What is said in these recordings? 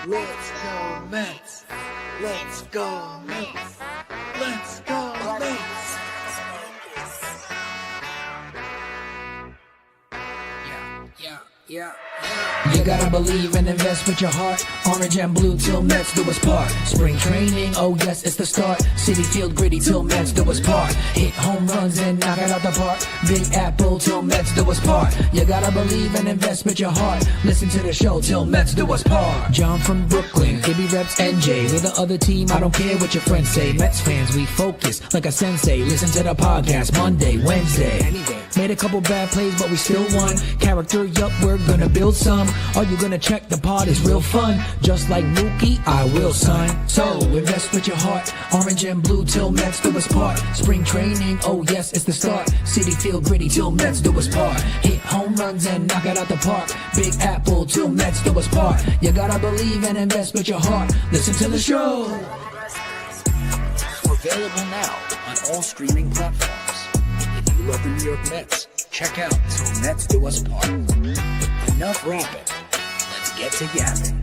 Let's go Mets. Let's go Mets. Let's go Mets. Yeah. You gotta believe and invest with your heart. Orange and blue till Mets do us part. Spring training, oh yes, it's the start. City Field gritty till Mets do us part. Hit home runs and knock it out the park. Big Apple till Mets do us part. You gotta believe and invest with your heart. Listen to the show till Mets do us part. John from Brooklyn, Gibby reps NJ. We're the other team, I don't care what your friends say. Mets fans, we focus like a sensei. Listen to the podcast Monday, Wednesday. Made a couple bad plays, but we still won. Character, yup, we're gonna build some. Are you gonna check the pod? It's real fun. Just like Mookie, I will, son. So invest with your heart. Orange and blue till Mets do us part. Spring training, oh yes, it's the start. City Field gritty till Mets do us part. Hit home runs and knock it out the park. Big Apple till Mets do us part. You gotta believe and invest with your heart. Listen to the show. We're available now on all streaming platforms. If you love the New York Mets, check out Till Mets Do Us Part. Enough rapping. Let's get to yapping.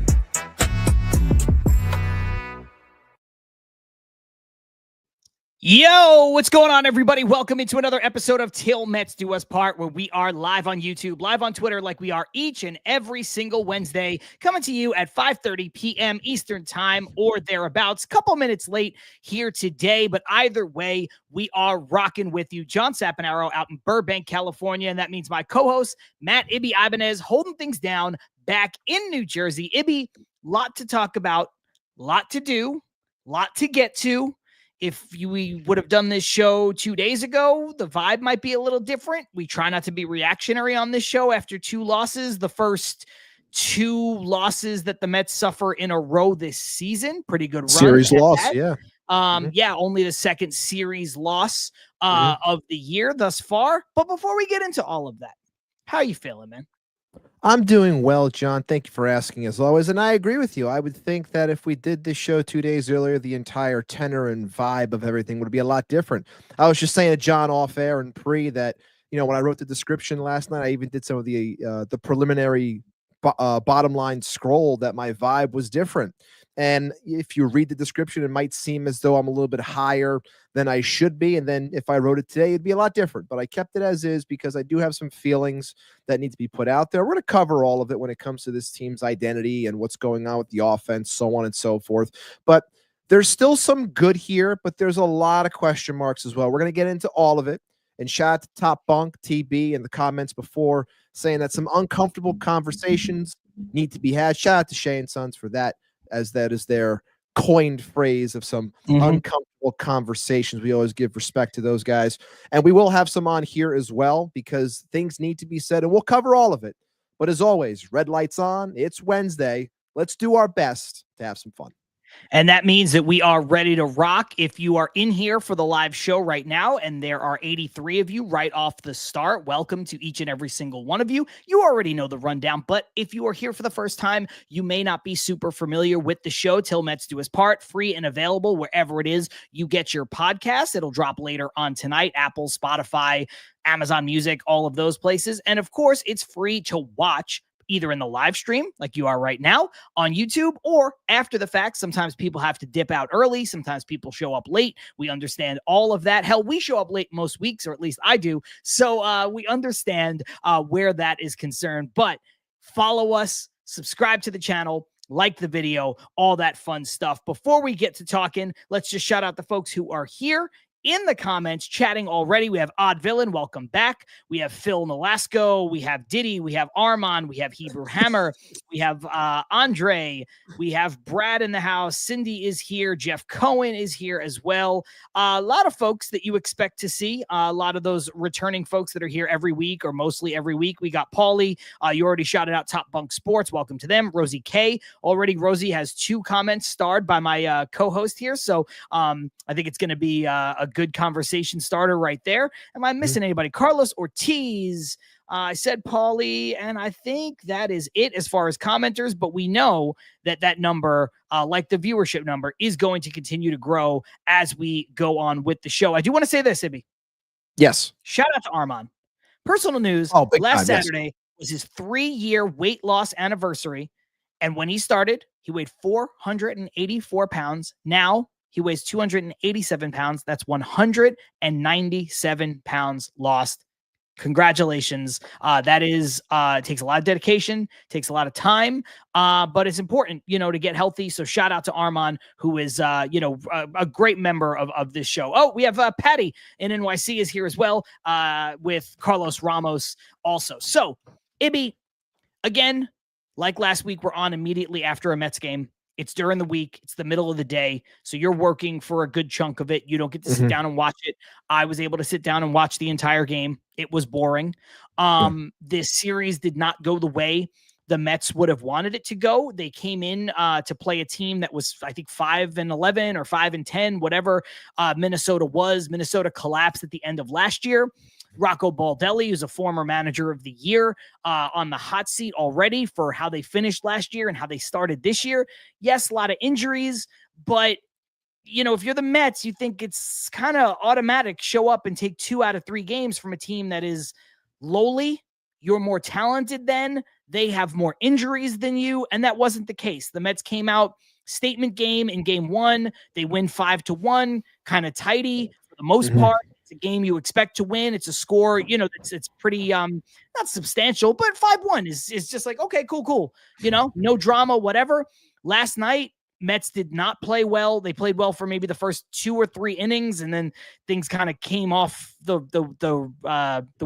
Yo, what's going on, everybody? Welcome into another episode of Til Mets Do Us Part, where we are live on YouTube, live on Twitter, like we are each and every single Wednesday, coming to you at 5:30 p.m. Eastern Time or thereabouts. Couple minutes late here today, but either way, we are rocking with you. John Saponaro out in Burbank, California, and that means my co-host, Matt Ibanez, holding things down back in New Jersey. Ibby, lot to talk about, lot to do, lot to get to. If we would have done this show 2 days ago, the vibe might be a little different. We try not to be reactionary on this show after two losses. The first two losses that the Mets suffer in a row this season. Pretty good run. Series loss, that. yeah. Yeah, only the second series loss of the year thus far. But before we get into all of that, how are you feeling, man? I'm doing well, John. Thank you for asking, as always. And I agree with you. I would think that if we did this show 2 days earlier, the entire tenor and vibe of everything would be a lot different. I was just saying to John off air and pre that, when I wrote the description last night, I even did some of the preliminary bottom line scroll that my vibe was different. And if you read the description, it might seem as though I'm a little bit higher than I should be. And then if I wrote it today, it'd be a lot different. But I kept it as is because I do have some feelings that need to be put out there. We're going to cover all of it when it comes to this team's identity and what's going on with the offense, so on and so forth. But there's still some good here, but there's a lot of question marks as well. We're going to get into all of it. And shout out to Top Bunk, TB, in the comments before saying that some uncomfortable conversations need to be had. Shout out to Shay and Sons for that, as that is their coined phrase of some uncomfortable conversations. We always give respect to those guys. And we will have some on here as well because things need to be said, and we'll cover all of it. But as always, red lights on. It's Wednesday. Let's do our best to have some fun. And that means that we are ready to rock. If you are in here for the live show right now, and there are 83 of you right off the start, welcome to each and every single one of you. You already know the rundown, but if you are here for the first time, you may not be super familiar with the show. Til Mets Do Us Part, free and available wherever it is you get your podcast. It'll drop later on tonight, Apple, Spotify, Amazon Music, all of those places. And of course, it's free to watch either in the live stream like you are right now on YouTube or after the fact. Sometimes people have to dip out early. Sometimes people show up late. We understand all of that. Hell, we show up late most weeks, or at least I do. So we understand where that is concerned. But follow us, subscribe to the channel, like the video, all that fun stuff. Before we get to talking, let's just shout out the folks who are here in the comments chatting already. We have Odd Villain, welcome back. We have Phil Nolasco, we have Diddy, we have Armand, we have Hebrew Hammer, we have Andre, we have Brad in the house, Cindy is here, Jeff Cohen is here as well. A lot of folks that you expect to see, a lot of those returning folks that are here every week or mostly every week. We got Paulie, you already shouted out Top Bunk Sports, welcome to them. Rosie K, already Rosie has 2 comments starred by my co-host here, so I think it's going to be a good conversation starter right there. Am I missing anybody? Carlos Ortiz. I said Paulie, and I think that is it as far as commenters, but we know that that number, like the viewership number, is going to continue to grow as we go on with the show. I do want to say this, Ibby. Yes. Shout out to Armand. Personal news, last Saturday was his 3-year weight loss anniversary, and when he started, he weighed 484 pounds. Now he weighs 287 pounds. That's 197 pounds lost. Congratulations. That is, takes a lot of dedication, takes a lot of time, but it's important, to get healthy. So shout out to Armand, who is, a great member of this show. Oh, we have Patty in NYC is here as well, with Carlos Ramos also. So, Ibby, again, like last week, we're on immediately after a Mets game. It's during the week. It's the middle of the day. So you're working for a good chunk of it. You don't get to sit down and watch it. I was able to sit down and watch the entire game. It was boring. This series did not go the way the Mets would have wanted it to go. They came in to play a team that was, I think, 5-11 or 5-10, whatever Minnesota was. Minnesota collapsed at the end of last year. Rocco Baldelli, who's a former manager of the year, on the hot seat already for how they finished last year and how they started this year. Yes, a lot of injuries, but if you're the Mets, you think it's kind of automatic. Show up and take 2 out of 3 games from a team that is lowly. You're more talented than they have more injuries than you. And that wasn't the case. The Mets came out statement game in game 1. They win 5-1, kind of tidy for the most part. It's a game you expect to win. It's a score, it's pretty, not substantial, but 5-1 is just like, okay, cool. No drama, whatever. Last night, Mets did not play well. They played well for maybe the first 2 or 3 innings, and then things kind of came off the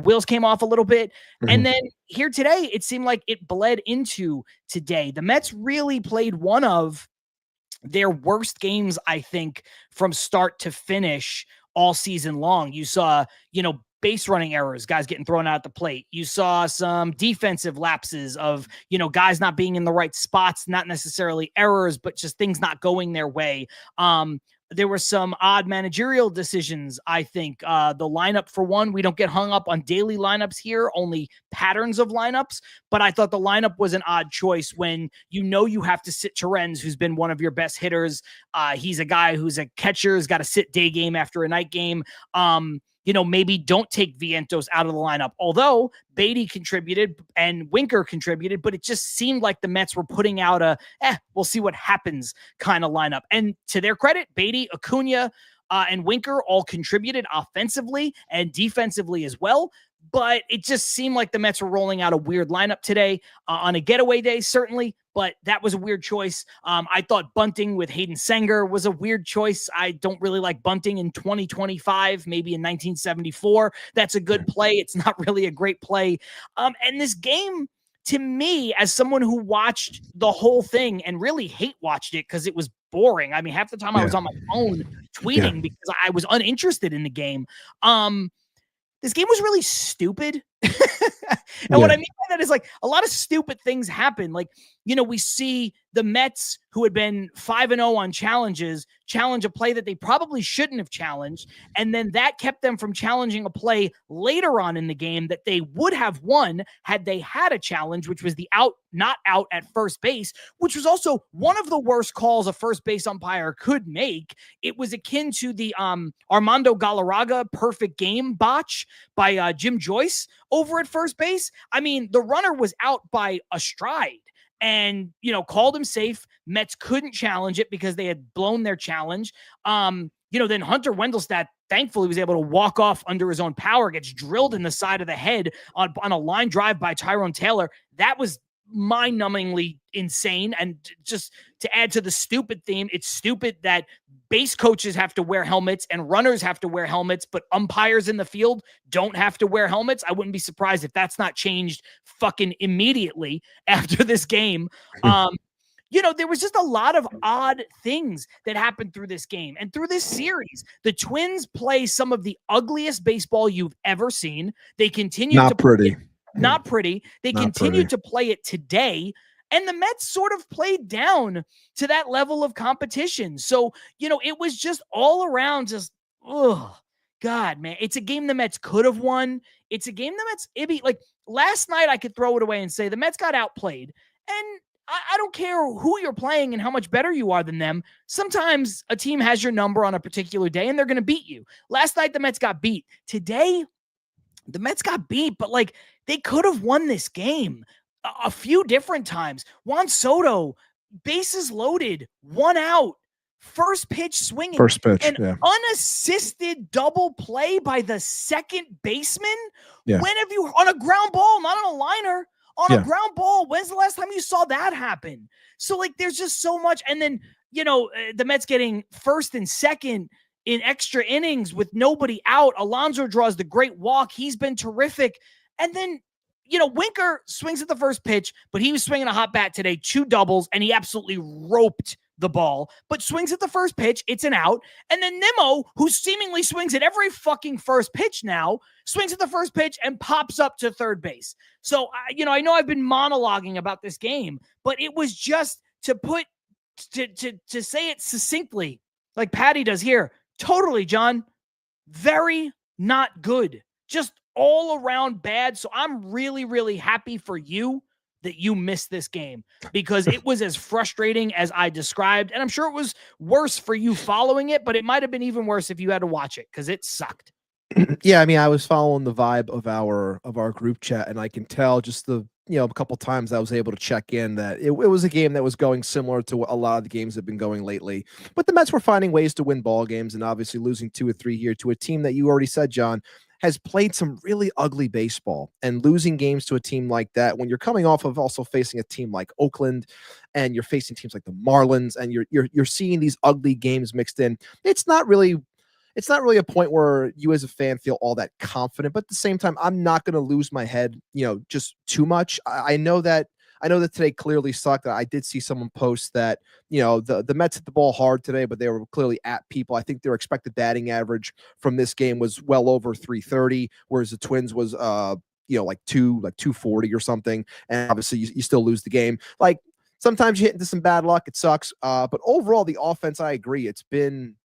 wheels came off a little bit. And then here today, it seemed like it bled into today. The Mets really played one of their worst games, I think, from start to finish all season long. You saw, base running errors, guys getting thrown out at the plate. You saw some defensive lapses of, guys not being in the right spots, not necessarily errors, but just things not going their way. There were some odd managerial decisions, I think. The lineup, for one, we don't get hung up on daily lineups here, only patterns of lineups. But I thought the lineup was an odd choice when you have to sit Terrens, who's been one of your best hitters. He's a guy who's a catcher, has got to sit day game after a night game. Maybe don't take Vientos out of the lineup, although Baty contributed and Winker contributed, but it just seemed like the Mets were putting out we'll see what happens kind of lineup. And to their credit, Baty, Acuna, and Winker all contributed offensively and defensively as well. But it just seemed like the Mets were rolling out a weird lineup today on a getaway day, certainly. But that was a weird choice. I thought bunting with Hayden Senger was a weird choice. I don't really like bunting in 2025, maybe in 1974. That's a good play. It's not really a great play. And this game, to me, as someone who watched the whole thing and really hate watched it because it was boring. I mean, half the time I was on my phone tweeting because I was uninterested in the game. This game was really stupid. And what I mean by that is, like, a lot of stupid things happen. Like, we see the Mets, who had been 5-0 on challenges, challenge a play that they probably shouldn't have challenged. And then that kept them from challenging a play later on in the game that they would have won had they had a challenge, which was the not out at first base, which was also one of the worst calls a first base umpire could make. It was akin to the Armando Galarraga perfect game botch by Jim Joyce over at first base. I mean, the runner was out by a stride and, called him safe. Mets couldn't challenge it because they had blown their challenge. Then Hunter Wendelstedt, thankfully, was able to walk off under his own power, gets drilled in the side of the head on a line drive by Tyrone Taylor. That was mind-numbingly insane. And just to add to the stupid theme, it's stupid that base coaches have to wear helmets and runners have to wear helmets, but umpires in the field don't have to wear helmets. I wouldn't be surprised if that's not changed fucking immediately after this game. There was just a lot of odd things that happened through this game and through this series. The Twins play some of the ugliest baseball you've ever seen. They continue not to pretty. Not pretty. They continue to play it today. And the Mets sort of played down to that level of competition. So, it was just all around just, God, man. It's a game the Mets could have won. It's a game the Mets, like last night I could throw it away and say the Mets got outplayed. And I don't care who you're playing and how much better you are than them. Sometimes a team has your number on a particular day and they're going to beat you. Last night, the Mets got beat. Today, the Mets got beat, but they could have won this game a few different times. Juan Soto, bases loaded, 1 out, first pitch swinging. First pitch, an yeah. unassisted double play by the second baseman. Yeah. When have you, on a ground ball, not on a liner, on a ground ball, when's the last time you saw that happen? So, like, there's just so much. And then, the Mets getting first and second in extra innings with nobody out. Alonso draws the great walk. He's been terrific. And then, Winker swings at the first pitch, but he was swinging a hot bat today, 2 doubles, and he absolutely roped the ball, but swings at the first pitch. It's an out. And then Nimmo, who seemingly swings at every fucking first pitch now, swings at the first pitch and pops up to third base. So, I know I've been monologuing about this game, but it was just to say it succinctly, like Patty does here. Totally, John. Very not good. Just all around bad. So I'm really, really happy for you that you missed this game, because it was as frustrating as I described. And I'm sure it was worse for you following it, but it might have been even worse if you had to watch it, because it sucked. Yeah, I mean, I was following the vibe of our group chat, and I can tell just a couple times I was able to check in that it was a game that was going similar to what a lot of the games have been going lately. But the Mets were finding ways to win ball games, and obviously losing 2 or 3 here to a team that you already said, John, has played some really ugly baseball. And losing games to a team like that, when you're coming off of also facing a team like Oakland, and you're facing teams like the Marlins, and you're seeing these ugly games mixed in, it's not really a point where you as a fan feel all that confident. But at the same time, I'm not going to lose my head, just too much. I know that today clearly sucked. I did see someone post that, the Mets hit the ball hard today, but they were clearly at people. I think their expected batting average from this game was well over 330, whereas the Twins was, like 240 or something. And obviously you still lose the game. Like, sometimes you hit into some bad luck. It sucks. But overall, the offense, I agree. It's been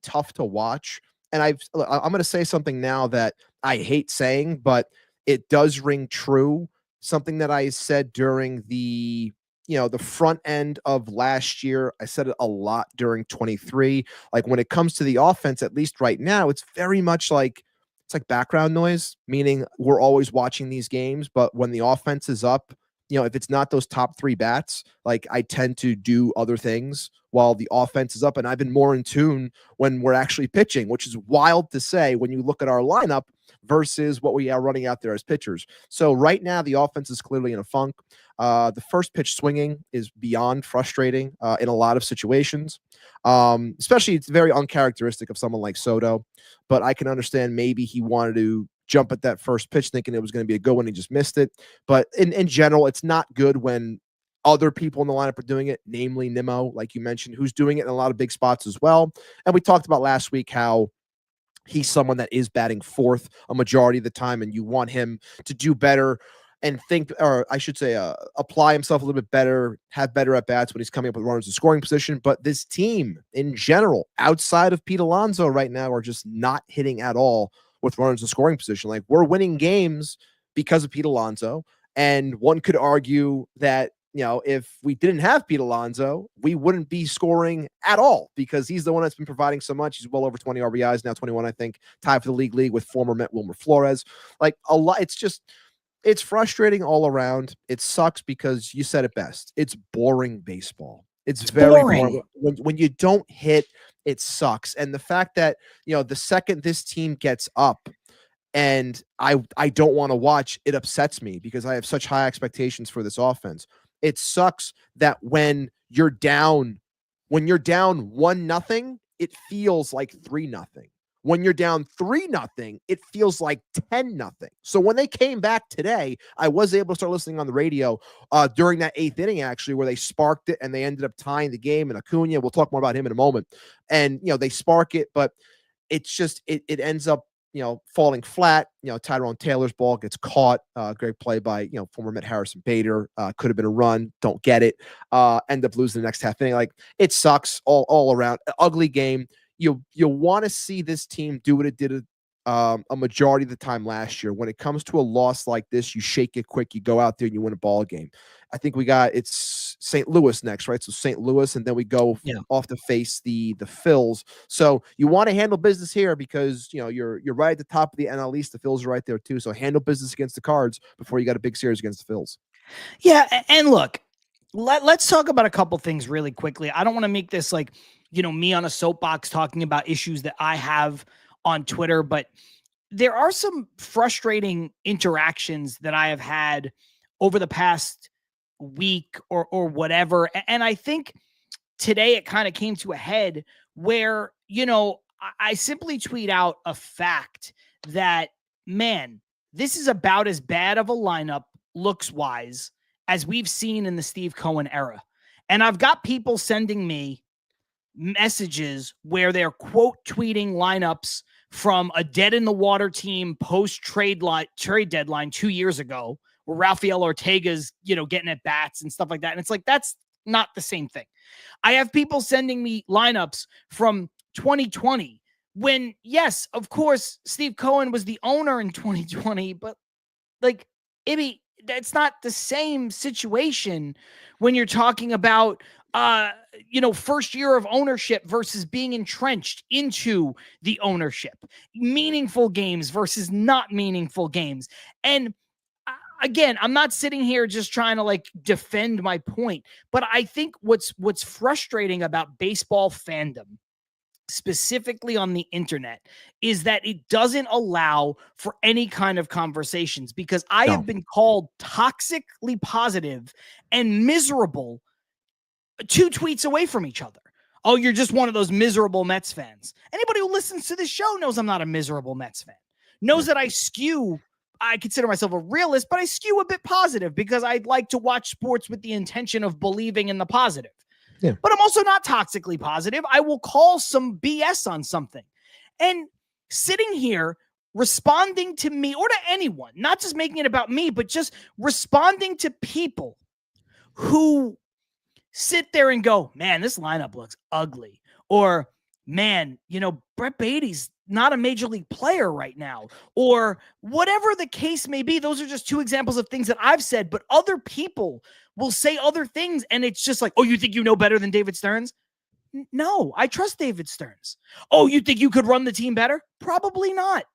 tough to watch. And I'm going to say something now that I hate saying, but it does ring true. Something that I said during the front end of last year. I said it a lot during 23. Like, when it comes to the offense, at least right now, it's very much like, it's like background noise, meaning we're always watching these games, but when the offense is up, if it's not those top 3 bats, like, I tend to do other things while the offense is up. And I've been more in tune when we're actually pitching, which is wild to say when you look at our lineup versus what we are running out there as pitchers. So right now, the offense is clearly in a funk. The first pitch swinging is beyond frustrating in a lot of situations. Especially, it's very uncharacteristic of someone like Soto, but I can understand maybe he wanted to jump at that first pitch thinking it was going to be a good one. He just missed it. But in general, it's not good when other people in the lineup are doing it, namely Nimmo, like you mentioned, who's doing it in a lot of big spots as well. And we talked about last week how he's someone that is batting fourth a majority of the time, and you want him to do better and apply himself a little bit better, have better at bats when he's coming up with runners in scoring position. But this team in general, outside of Pete Alonso right now, are just not hitting at all with runners in scoring position. Like, we're winning games because of Pete Alonso. And one could argue that, if we didn't have Pete Alonso, we wouldn't be scoring at all, because he's the one that's been providing so much. He's well over 20 RBIs now, 21, I think, tied for the league with former Met Wilmer Flores. Like, a lot. It's frustrating all around. It sucks because you said it best. It's boring baseball. It's very boring. When you don't hit, it sucks. And the fact that, the second this team gets up and I don't want to watch, it upsets me because I have such high expectations for this offense. It sucks that when you're down 1-0, it feels like 3-0. When you're down 3-0, it feels like 10-0. So when they came back today, I was able to start listening on the radio during that 8th inning, actually, where they sparked it and they ended up tying the game. And Acuna, we'll talk more about him in a moment. And, they spark it, but it's just, it ends up, falling flat. Tyrone Taylor's ball gets caught. Great play by, former Met Harrison Bader. Could have been a run. Don't get it. End up losing the next half inning. Like, it sucks all around. Ugly game. You want to see this team do what it did a majority of the time last year. When it comes to a loss like this, you shake it quick. You go out there and you win a ball game. I think it's St. Louis next, right? So St. Louis, and then we go off to face the Phils. So you want to handle business here because you're right at the top of the NL East. The Phils are right there too. So handle business against the Cards before you got a big series against the Phils. Yeah, and look, Let's talk about a couple things really quickly. I don't want to make this like, me on a soapbox talking about issues that I have on Twitter, but there are some frustrating interactions that I have had over the past week or whatever. And I think today it kind of came to a head where, I simply tweet out a fact that, man, this is about as bad of a lineup looks wise as we've seen in the Steve Cohen era. And I've got people sending me messages where they're quote tweeting lineups from a dead in the water team post trade deadline 2 years ago, where Rafael Ortega's, getting at bats and stuff like that. And it's like, that's not the same thing. I have people sending me lineups from 2020 when, yes, of course, Steve Cohen was the owner in 2020, but like, Ibby, that's not the same situation when you're talking about, first year of ownership versus being entrenched into the ownership, meaningful games versus not meaningful games. And again, I'm not sitting here just trying to like defend my point, but I think what's frustrating about baseball fandom, specifically on the internet, is that it doesn't allow for any kind of conversations, because I have been called toxically positive and miserable 2 tweets away from each other. Oh, you're just one of those miserable Mets fans. Anybody who listens to this show knows I'm not a miserable Mets fan, knows that I consider myself a realist, but I skew a bit positive because I'd like to watch sports with the intention of believing in the positive. Yeah. But I'm also not toxically positive. I will call some BS on something. And sitting here responding to me or to anyone, not just making it about me, but just responding to people who sit there and go, man, this lineup looks ugly. Or, man, Brett Baty's not a major league player right now. Or whatever the case may be. Those are just 2 examples of things that I've said, but other people will say other things. And it's just like, oh, you think you know better than David Stearns? No, I trust David Stearns. Oh, you think you could run the team better? Probably not.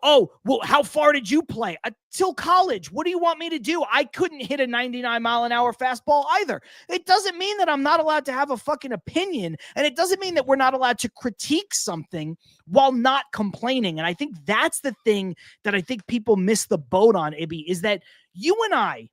Oh, well, how far did you play? Till college. What do you want me to do? I couldn't hit a 99-mile-an-hour fastball either. It doesn't mean that I'm not allowed to have a fucking opinion, and it doesn't mean that we're not allowed to critique something while not complaining. And I think that's the thing that I think people miss the boat on, Ibby, is that you and I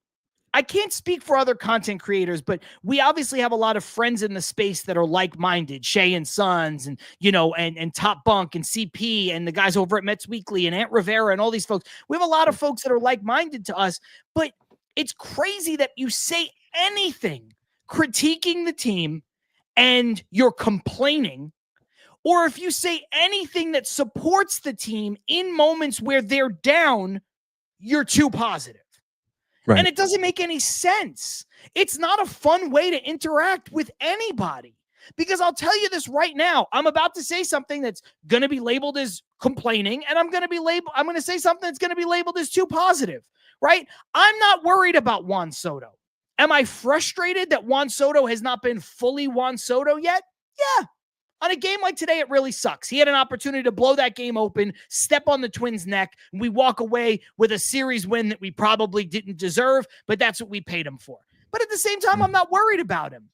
can't speak for other content creators, but we obviously have a lot of friends in the space that are like-minded, Shea and Sons and, and Top Bunk and CP and the guys over at Mets Weekly and Aunt Rivera and all these folks. We have a lot of folks that are like-minded to us, but it's crazy that you say anything critiquing the team and you're complaining, or if you say anything that supports the team in moments where they're down, you're too positive. Right. And it doesn't make any sense. It's not a fun way to interact with anybody, because I'll tell you this right now. I'm about to say something that's going to be labeled as complaining, and I'm going to say something that's going to be labeled as too positive, right? I'm not worried about Juan Soto. Am I frustrated that Juan Soto has not been fully Juan Soto yet? Yeah. On a game like today, it really sucks. He had an opportunity to blow that game open, step on the Twins' neck, and we walk away with a series win that we probably didn't deserve, but that's what we paid him for. But at the same time, I'm not worried about him.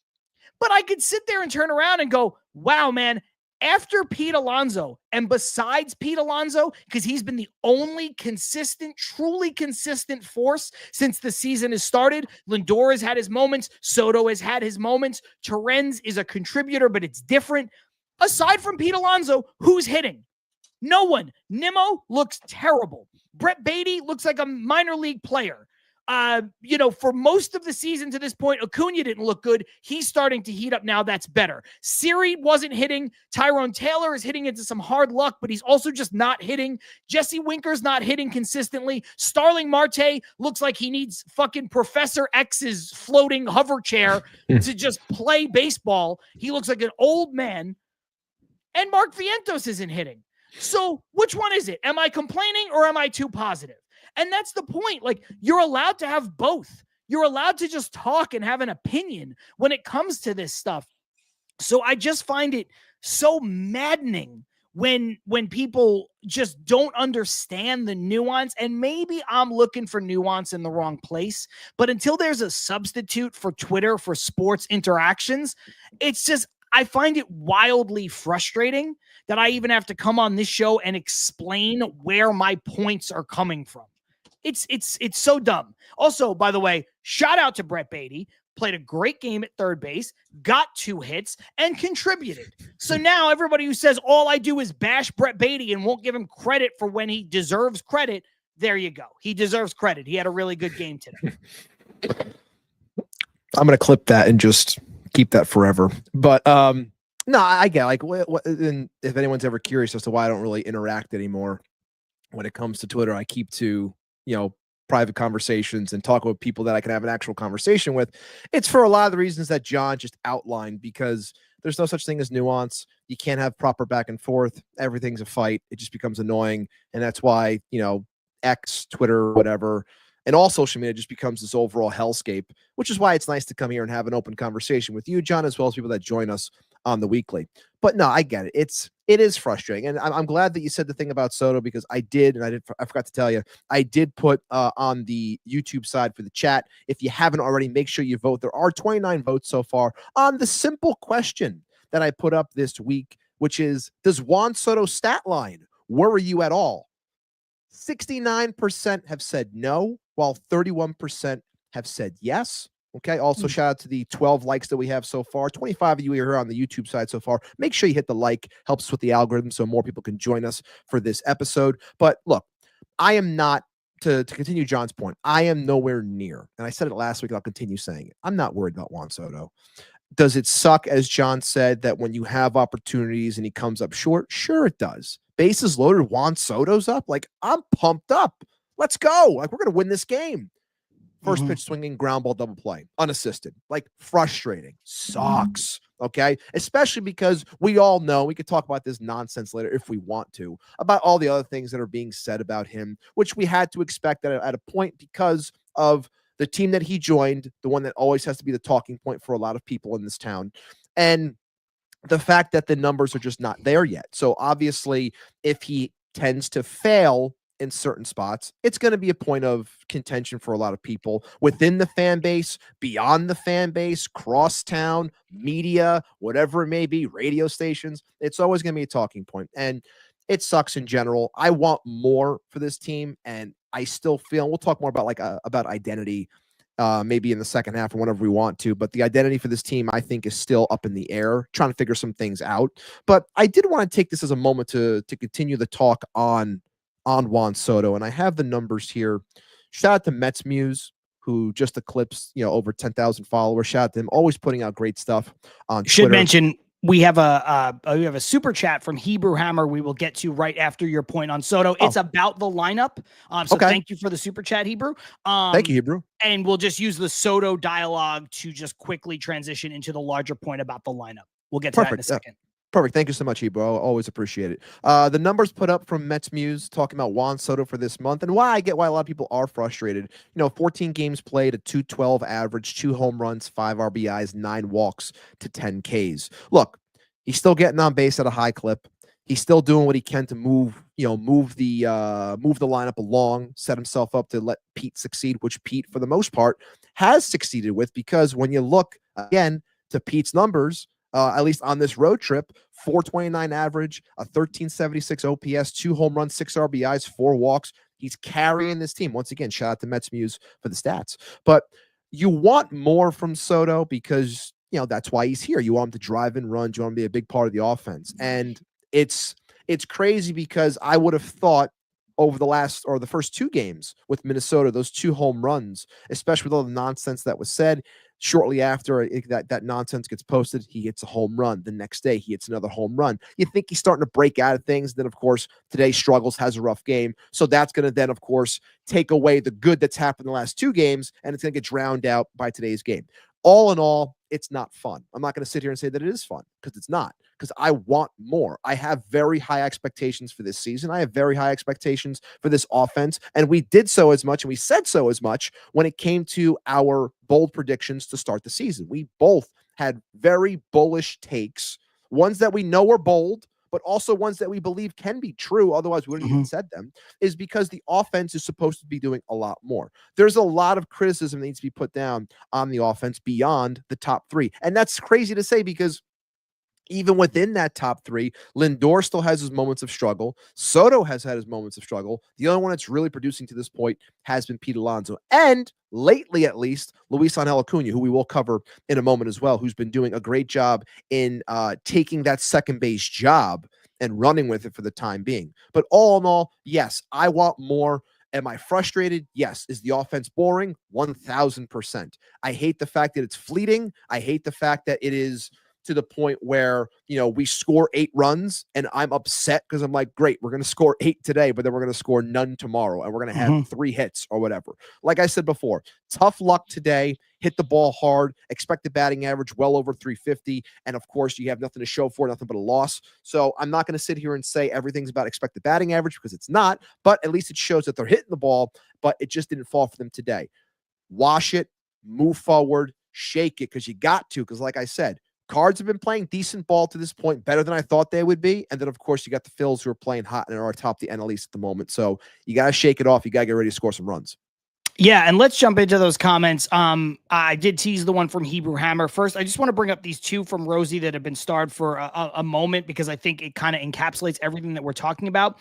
But I could sit there and turn around and go, wow, man, after Pete Alonso, and besides Pete Alonso, because he's been the only consistent, truly consistent force since the season has started. Lindor has had his moments. Soto has had his moments. Terrence is a contributor, but it's different. Aside from Pete Alonso, who's hitting? No one. Nimmo looks terrible. Brett Baty looks like a minor league player. For most of the season to this point, Acuna didn't look good. He's starting to heat up now. That's better. Siri wasn't hitting. Tyrone Taylor is hitting into some hard luck, but he's also just not hitting. Jesse Winker's not hitting consistently. Starling Marte looks like he needs fucking Professor X's floating hover chair to just play baseball. He looks like an old man. And Mark Vientos isn't hitting. So which one is it? Am I complaining or am I too positive? And that's the point. Like, you're allowed to have both. You're allowed to just talk and have an opinion when it comes to this stuff. So I just find it so maddening when people just don't understand the nuance. And maybe I'm looking for nuance in the wrong place, but until there's a substitute for Twitter for sports interactions, it's just, I find it wildly frustrating that I even have to come on this show and explain where my points are coming from. It's so dumb. Also, by the way, shout out to Brett Baty. Played a great game at third base, got 2 hits, and contributed. So now everybody who says all I do is bash Brett Baty and won't give him credit for when he deserves credit, there you go. He deserves credit. He had a really good game today. I'm going to clip that and just keep that forever. But no, I get like and if anyone's ever curious as to why I don't really interact anymore when it comes to Twitter, I keep to, private conversations and talk with people that I can have an actual conversation with. It's for a lot of the reasons that John just outlined, because there's no such thing as nuance. You can't have proper back and forth. Everything's a fight. It just becomes annoying. And that's why, X, Twitter, whatever, and all social media just becomes this overall hellscape, which is why it's nice to come here and have an open conversation with you, John, as well as people that join us on the weekly. But no, I get it. It is frustrating. And I'm glad that you said the thing about Soto, because I forgot to tell you, I did put on the YouTube side for the chat. If you haven't already, make sure you vote. There are 29 votes so far on the simple question that I put up this week, which is, does Juan Soto's stat line worry you at all? 69% have said no, while 31% have said yes. Okay. Also, shout out to the 12 likes that we have so far. 25 of you are here on the YouTube side so far. Make sure you hit the like, helps us with the algorithm so more people can join us for this episode. But look, I am not, to continue John's point, I am nowhere near, and I said it last week and I'll continue saying it, I'm not worried about Juan Soto. Does it suck, as John said, that when you have opportunities and he comes up short? Sure it does. Bases loaded, Juan Soto's up. Like, I'm pumped up. Let's go. Like, we're going to win this game. First pitch swinging, ground ball, double play, unassisted. Like, frustrating. Sucks. Okay? Especially because we all know, we could talk about this nonsense later if we want to, about all the other things that are being said about him, which we had to expect at a point because of the team that he joined, the one that always has to be the talking point for a lot of people in this town. And the fact that the numbers are just not there yet. So obviously, if he tends to fail in certain spots, it's going to be a point of contention for a lot of people within the fan base, beyond the fan base, crosstown, media, whatever it may be, radio stations. It's always going to be a talking point. And it sucks in general. I want more for this team, and I still feel, we'll talk more about about identity maybe in the second half or whenever we want to, but the identity for this team, I think, is still up in the air, trying to figure some things out. But I did want to take this as a moment to continue the talk on Juan Soto, and I have the numbers here. Shout out to Mets Muse, who just eclipsed, over 10,000 followers. Shout out to him, always putting out great stuff on Twitter. Should mention, we have a super chat from Hebrew Hammer we will get to right after your point on Soto. It's about the lineup. So thank you for the super chat, Hebrew. Thank you, Hebrew. And we'll just use the Soto dialogue to just quickly transition into the larger point about the lineup. We'll get to that in a second. Perfect. Thank you so much, Hebrew. I always appreciate it. The numbers put up from Mets Muse talking about Juan Soto for this month, and why a lot of people are frustrated. 14 games played, a 212 average, 2 home runs, 5 RBIs, 9 walks to 10 Ks. Look, he's still getting on base at a high clip. He's still doing what he can to move the lineup along, set himself up to let Pete succeed, which Pete, for the most part, has succeeded with, because when you look again to Pete's numbers, at least on this road trip, 429 average, a 1376 OPS, 2 home runs, 6 RBIs, 4 walks. He's carrying this team. Once again, shout out to Mets Muse for the stats. But you want more from Soto because, that's why he's here. You want him to drive and run. You want him to be a big part of the offense. And it's crazy because I would have thought over the first 2 games with Minnesota, those 2 home runs, especially with all the nonsense that was said, shortly after that nonsense gets posted, he hits a home run. The next day, he hits another home run. You think he's starting to break out of things. Then, of course, today struggles, has a rough game. So that's going to then, of course, take away the good that's happened in the last 2 games, and it's going to get drowned out by today's game. All in all, it's not fun. I'm not going to sit here and say that it is fun, because it's not, because I want more. I have very high expectations for this season. I have very high expectations for this offense. And we did so as much, and we said so as much when it came to our bold predictions to start the season. We both had very bullish takes, ones that we know are bold, but also ones that we believe can be true, otherwise we wouldn't even said them, is because the offense is supposed to be doing a lot more. There's a lot of criticism that needs to be put down on the offense beyond the top three. And that's crazy to say because even within that top three, Lindor still has his moments of struggle. Soto has had his moments of struggle. The only one that's really producing to this point has been Pete Alonso. And lately, at least, Luisangel Acuna, who we will cover in a moment as well, who's been doing a great job in taking that second base job and running with it for the time being. But all in all, yes, I want more. Am I frustrated? Yes. Is the offense boring? 1000%. I hate the fact that it's fleeting. I hate the fact that it is to the point where, we score 8 runs and I'm upset because I'm like, great, we're going to score 8 today, but then we're going to score none tomorrow and we're going to have 3 hits or whatever. Like I said before, tough luck today, hit the ball hard, expected batting average well over 350. And of course, you have nothing to show for, nothing but a loss. So I'm not going to sit here and say everything's about expected batting average because it's not, but at least it shows that they're hitting the ball, but it just didn't fall for them today. Wash it, move forward, shake it because you got to, because like I said, Cards have been playing decent ball to this point, better than I thought they would be. And then, of course, you got the Phils who are playing hot and are atop the NL East at the moment. So you got to shake it off. You got to get ready to score some runs. Yeah, and let's jump into those comments. I did tease the one from Hebrew Hammer. First, I just want to bring up these 2 from Rosie that have been starred for a moment because I think it kind of encapsulates everything that we're talking about.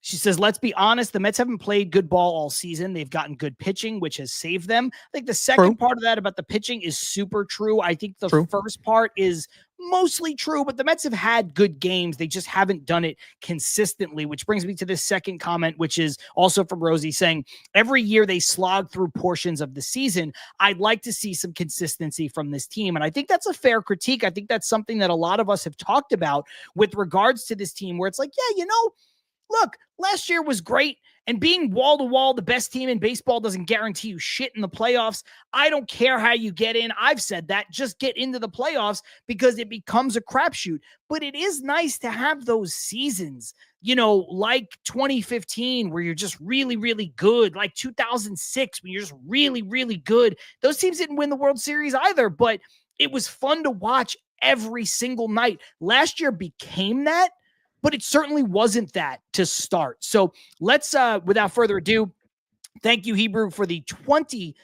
She says, let's be honest, the Mets haven't played good ball all season. They've gotten good pitching, which has saved them. I think the second part of that about the pitching is super true. I think the first part is mostly true, but the Mets have had good games. They just haven't done it consistently, which brings me to this second comment, which is also from Rosie saying, every year they slog through portions of the season. I'd like to see some consistency from this team. And I think that's a fair critique. I think that's something that a lot of us have talked about with regards to this team where it's like, yeah, look, last year was great, and being wall-to-wall the best team in baseball doesn't guarantee you shit in the playoffs. I don't care how you get in. I've said that. Just get into the playoffs because it becomes a crapshoot. But it is nice to have those seasons, like 2015 where you're just really, really good, like 2006 when you're just really, really good. Those teams didn't win the World Series either, but it was fun to watch every single night. Last year became that, but it certainly wasn't that to start. So let's, without further ado, thank you, Hebrew, for the $20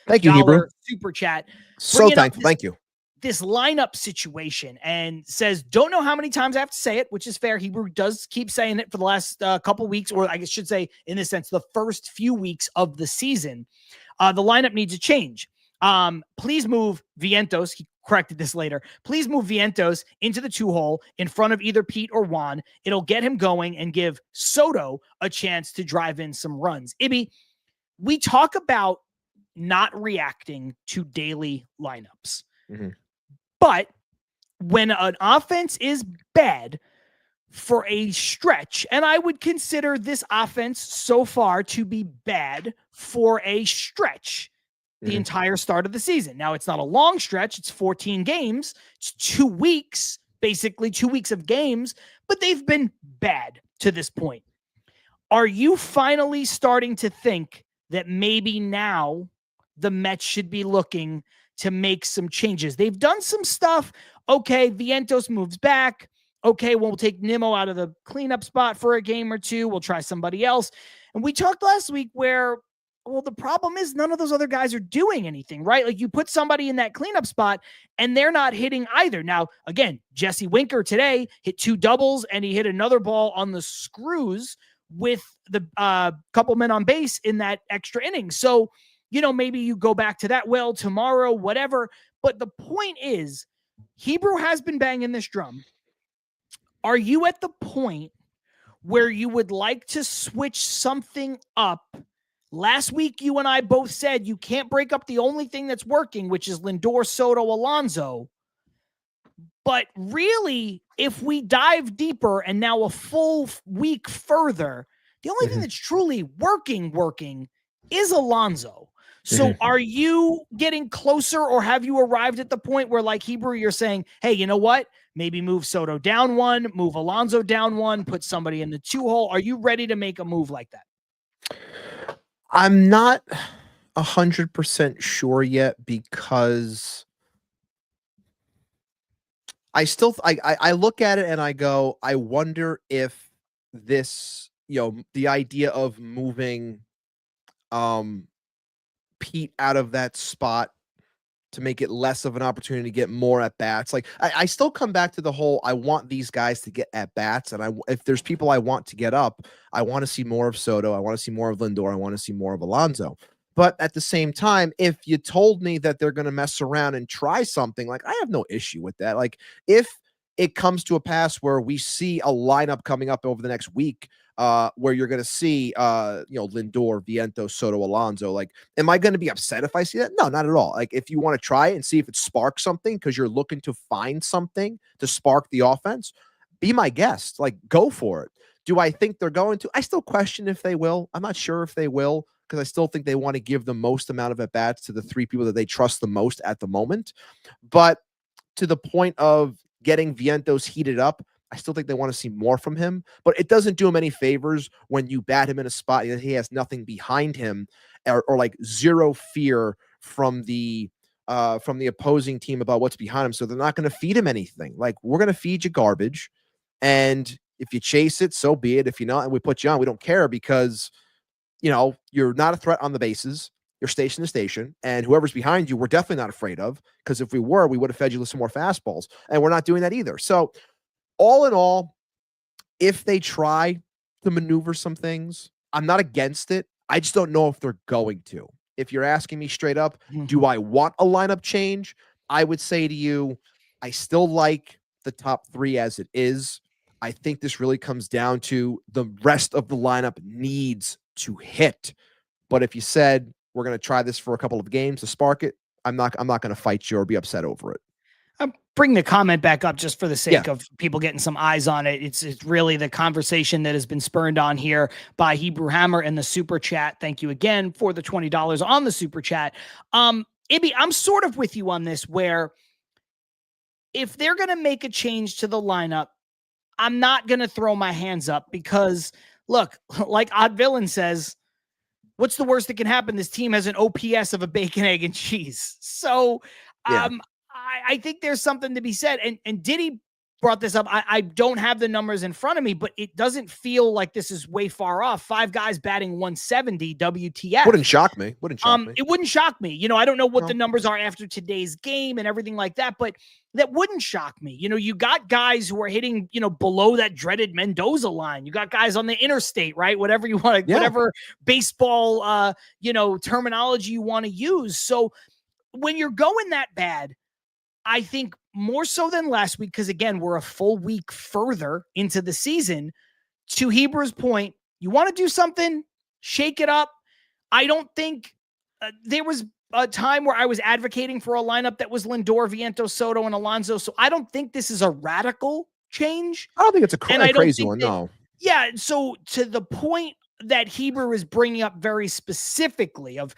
super chat. So thankful. Thank you. This lineup situation and says, don't know how many times I have to say it, which is fair. Hebrew does keep saying it for the last couple weeks, or I should say, in this sense, the first few weeks of the season. The lineup needs a change. Please move Vientos. He corrected this later. Please move Vientos into the 2-hole in front of either Pete or Juan. It'll get him going and give Soto a chance to drive in some runs. Ibby, we talk about not reacting to daily lineups. But when an offense is bad for a stretch, and I would consider this offense so far to be bad for a stretch, the entire start of the season. Now, it's not a long stretch. It's 14 games. It's 2 weeks, basically 2 weeks of games, but they've been bad to this point. Are you finally starting to think that maybe now the Mets should be looking to make some changes? They've done some stuff. Okay, Vientos moves back. Okay, we'll take Nimmo out of the cleanup spot for a game or 2. We'll try somebody else. And we talked last week where, well, the problem is none of those other guys are doing anything, right? Like you put somebody in that cleanup spot and they're not hitting either. Now, again, Jesse Winker today hit 2 doubles and he hit another ball on the screws with the couple men on base in that extra inning. So, maybe you go back to that well tomorrow, whatever. But the point is, Hebrew has been banging this drum. Are you at the point where you would like to switch something up? Last week, you and I both said you can't break up the only thing that's working, which is Lindor, Soto, Alonso. But really, if we dive deeper and now a full week further, the only thing that's truly working is Alonso. So are you getting closer, or have you arrived at the point where, like Hebrew, you're saying, hey, you know what? Maybe move Soto down 1, move Alonso down 1, put somebody in the 2-hole. Are you ready to make a move like that? I'm not 100% sure yet because I still I look at it and I go, I wonder if this, the idea of moving Pete out of that spot to make it less of an opportunity to get more at bats. Like I still come back to the whole, I want these guys to get at bats. And if there's people I want to get up, I want to see more of Soto. I want to see more of Lindor. I want to see more of Alonso. But at the same time, if you told me that they're going to mess around and try something, like I have no issue with that. Like if it comes to a pass where we see a lineup coming up over the next week, where you're going to see, Lindor, Vientos, Soto, Alonso. Like, am I going to be upset if I see that? No, not at all. Like, if you want to try it and see if it sparks something because you're looking to find something to spark the offense, be my guest. Like, go for it. Do I think they're going to? I still question if they will. I'm not sure if they will because I still think they want to give the most amount of at-bats to the three people that they trust the most at the moment. But to the point of getting Vientos heated up, I still think they want to see more from him, but it doesn't do him any favors when you bat him in a spot that he has nothing behind him or like zero fear from the opposing team about what's behind him. So they're not going to feed him anything. Like, we're going to feed you garbage. And if you chase it, so be it. If you're not, and we put you on, we don't care because, you're not a threat on the bases. You're station to station, and whoever's behind you, we're definitely not afraid of, because if we were, we would have fed you with some more fastballs, and we're not doing that either. So all in all, if they try to maneuver some things, I'm not against it. I just don't know if they're going to. If you're asking me straight up, do I want a lineup change? I would say to you, I still like the top three as it is. I think this really comes down to the rest of the lineup needs to hit. But if you said we're going to try this for a couple of games to spark it, I'm not going to fight you or be upset over it. Bring the comment back up just for the sake of people getting some eyes on it. It's really the conversation that has been spurned on here by Hebrew Hammer and the super chat. Thank you again for the $20 on the super chat. Ibby, I'm sort of with you on this, where if they're going to make a change to the lineup, I'm not going to throw my hands up because, look, like Odd Villain says, what's the worst that can happen? This team has an OPS of a bacon, egg, and cheese. So, I think there's something to be said. And Diddy brought this up. I don't have the numbers in front of me, but it doesn't feel like this is way far off. 5 guys batting 170 WTF. Wouldn't shock me. It wouldn't shock me. I don't know what the numbers are after today's game and everything like that, but that wouldn't shock me. You got guys who are hitting, below that dreaded Mendoza line. You got guys on the interstate, right? Whatever you want to, whatever baseball, terminology you want to use. So when you're going that bad, I think more so than last week, because again, we're a full week further into the season. To Hebrew's point, you want to do something, shake it up. I don't think there was a time where I was advocating for a lineup that was Lindor, Vientos, Soto, and Alonso. So I don't think this is a radical change. I don't think it's a crazy one, no. Yeah, so to the point that Hebrew is bringing up very specifically of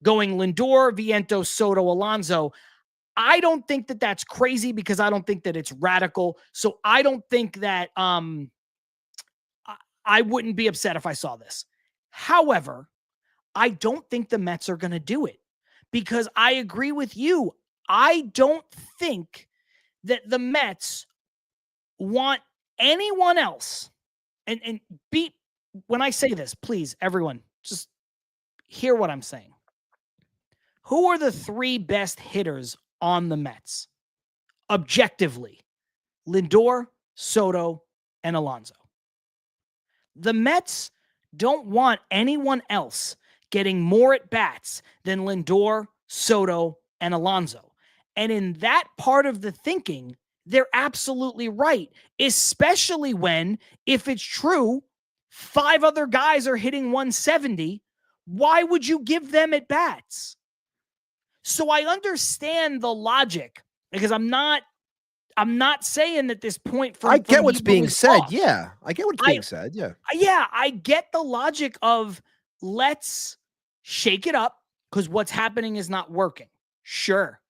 going Lindor, Vientos, Soto, Alonso, I don't think that that's crazy because I don't think that it's radical. So I don't think that I wouldn't be upset if I saw this. However, I don't think the Mets are going to do it because I agree with you. I don't think that the Mets want anyone else. And when I say this, please, everyone, just hear what I'm saying. Who are the 3 best hitters on the Mets? Objectively, Lindor, Soto, and Alonso. The Mets don't want anyone else getting more at bats than Lindor, Soto, and Alonso. And in that part of the thinking, they're absolutely right, especially when, if it's true, 5 other guys are hitting 170, why would you give them at bats? So I understand the logic because I'm not saying that this point from I get what's being said. Off. Yeah. I get what's being said. Yeah. Yeah. I get the logic of let's shake it up because what's happening is not working. Sure.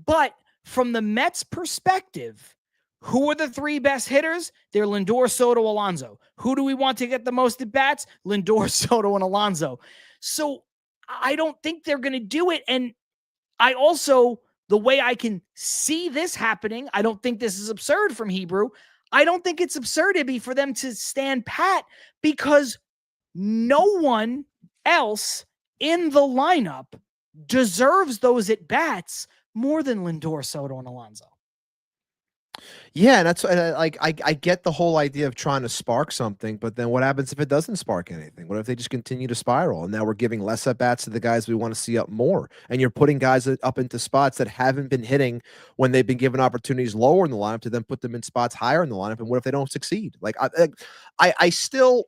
But from the Mets perspective, who are the 3 best hitters? They're Lindor, Soto, Alonso. Who do we want to get the most at bats? Lindor, Soto, and Alonso. So I don't think they're going to do it. And I also the way I can see this happening, I don't think this is absurd from Hebrew. I don't think it's absurd, Ibby, for them to stand pat because no one else in the lineup deserves those at-bats more than Lindor, Soto, and Alonso. Yeah, and that's like I get the whole idea of trying to spark something, but then what happens if it doesn't spark anything? What if they just continue to spiral? And now we're giving less at bats to the guys we want to see up more, and you're putting guys up into spots that haven't been hitting when they've been given opportunities lower in the lineup to then put them in spots higher in the lineup. And what if they don't succeed? Like I still.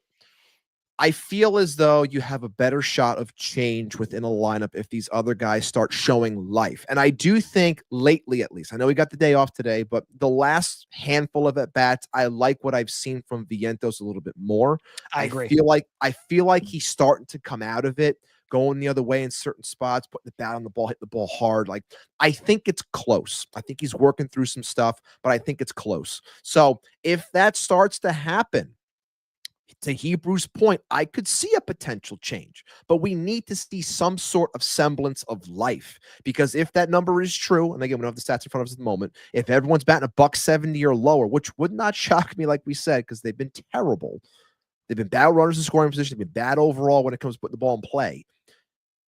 I feel as though you have a better shot of change within a lineup if these other guys start showing life. And I do think lately, at least, I know we got the day off today, but the last handful of at-bats, I like what I've seen from Vientos a little bit more. I agree. I feel like he's starting to come out of it, going the other way in certain spots, putting the bat on the ball, hitting the ball hard. Like, I think it's close. I think he's working through some stuff, but I think it's close. So if that starts to happen, to Hebrew's point, I could see a potential change, but we need to see some sort of semblance of life, because if that number is true, and again, we don't have the stats in front of us at the moment, if everyone's batting $170 or lower, which would not shock me, like we said, because they've been terrible. They've been bad runners in scoring position. They've been bad overall when it comes to putting the ball in play.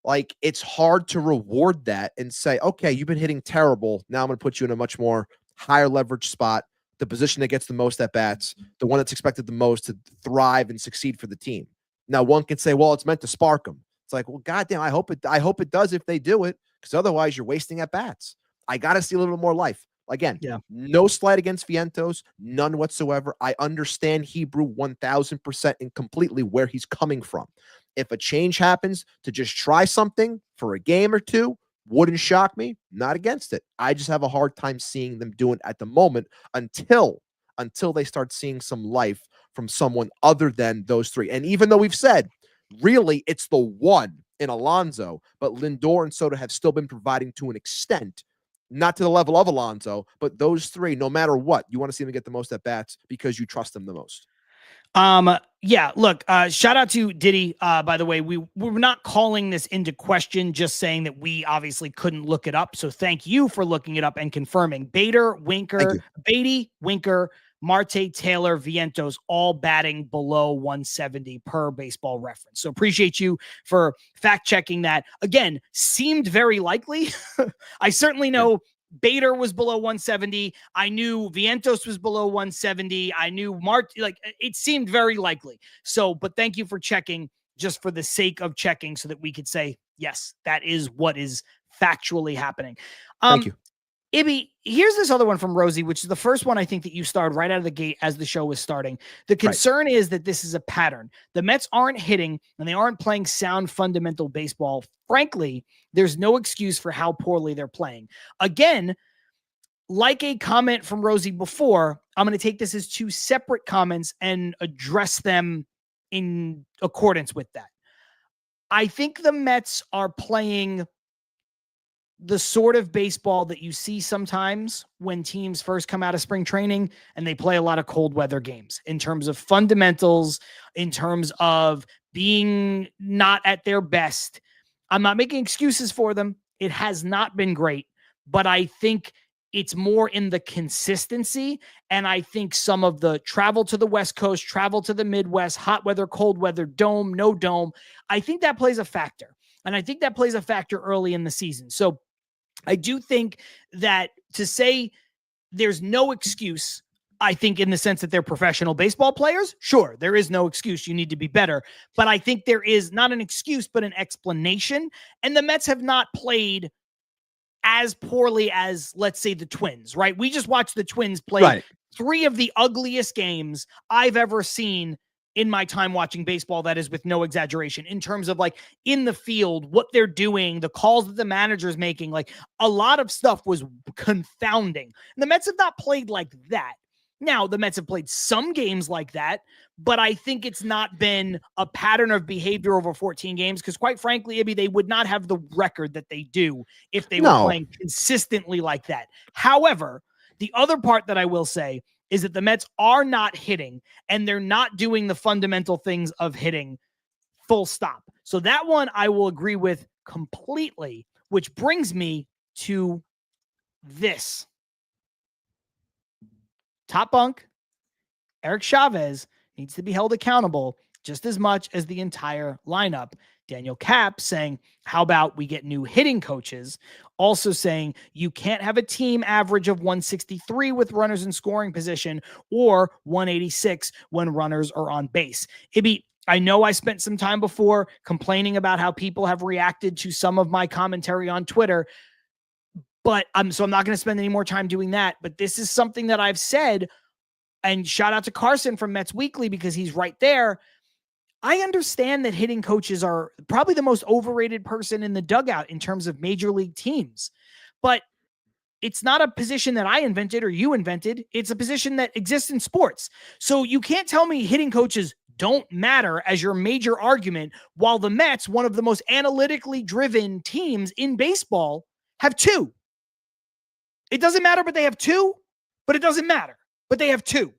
Like, it's hard to reward that and say, okay, you've been hitting terrible. Now I'm going to put you in a much more higher leverage spot, the position that gets the most at bats, the one that's expected the most to thrive and succeed for the team. Now, one can say, well, it's meant to spark them. It's like, well, goddamn, I hope it does if they do it, because otherwise you're wasting at bats. I got to see a little bit more life. Again, no slight against Vientos, none whatsoever. I understand Hebrew 1000% and completely where he's coming from. If a change happens to just try something for a game or two, wouldn't shock me. Not against it. I just have a hard time seeing them doing it at the moment until they start seeing some life from someone other than those three. And even though we've said, really, it's the one in Alonso, but Lindor and Soto have still been providing to an extent, not to the level of Alonso, but those three, no matter what, you want to see them get the most at bats because you trust them the most. Yeah, look, shout out to Diddy. By the way, we're not calling this into question, just saying that we obviously couldn't look it up. So thank you for looking it up and confirming. Baty, Winker, Marte, Taylor, Vientos, all batting below 170 per Baseball Reference. So appreciate you for fact checking that. Again, seemed very likely. I certainly know Bader was below 170. I knew Vientos was below 170. I knew like, it seemed very likely. So, but thank you for checking, just for the sake of checking, so that we could say, yes, that is what is factually happening. Thank you. Ibby, here's this other one from Rosie, which is the first one I think that you started right out of the gate as the show was starting. The concern is that this is a pattern. The Mets aren't hitting and they aren't playing sound fundamental baseball. Frankly, there's no excuse for how poorly they're playing. Again, like a comment from Rosie before, I'm going to take this as two separate comments and address them in accordance with that. I think the Mets are playing the sort of baseball that you see sometimes when teams first come out of spring training and they play a lot of cold weather games in terms of fundamentals, in terms of being not at their best. I'm not making excuses for them. It has not been great, but I think it's more in the consistency. And I think some of the travel to the West Coast, travel to the Midwest, hot weather, cold weather, dome, no dome, I think that plays a factor. And I think that plays a factor early in the season. So I do think that to say there's no excuse, I think in the sense that they're professional baseball players, sure, there is no excuse. You need to be better. But I think there is not an excuse, but an explanation. And the Mets have not played as poorly as, let's say, the Twins, right? We just watched the Twins play three of the ugliest games I've ever seen in my time watching baseball. That is with no exaggeration, in terms of like in the field, what they're doing, the calls that the manager's making, like a lot of stuff was confounding. And the Mets have not played like that. Now, the Mets have played some games like that, but I think it's not been a pattern of behavior over 14 games because, quite frankly, Ibby, they would not have the record that they do if they were playing consistently like that. However, the other part that I will say is that the Mets are not hitting and they're not doing the fundamental things of hitting, full stop. So that one I will agree with completely, which brings me to this. Top bunk, Eric Chavez needs to be held accountable just as much as the entire lineup. Daniel Cap saying, how about we get new hitting coaches? Also saying you can't have a team average of 163 with runners in scoring position or 186 when runners are on base. Ibby, I know I spent some time before complaining about how people have reacted to some of my commentary on Twitter, but so I'm not going to spend any more time doing that. But this is something that I've said, and shout out to Carson from Mets Weekly because he's right there. I understand that hitting coaches are probably the most overrated person in the dugout in terms of major league teams, but it's not a position that I invented or you invented. It's a position that exists in sports. So you can't tell me hitting coaches don't matter as your major argument, while the Mets, one of the most analytically driven teams in baseball, have two. It doesn't matter, but they have two, but it doesn't matter, but they have two.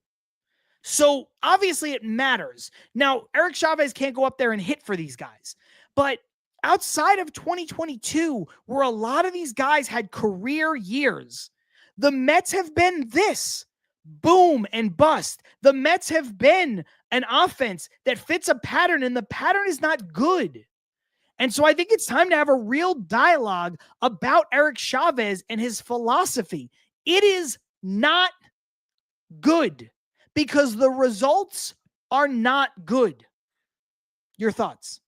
So obviously it matters. Now, Eric Chavez can't go up there and hit for these guys, but outside of 2022, where a lot of these guys had career years, the Mets have been this boom and bust. The Mets have been an offense that fits a pattern, and the pattern is not good. And so I think it's time to have a real dialogue about Eric Chavez and his philosophy. It is not good because the results are not good. Your thoughts?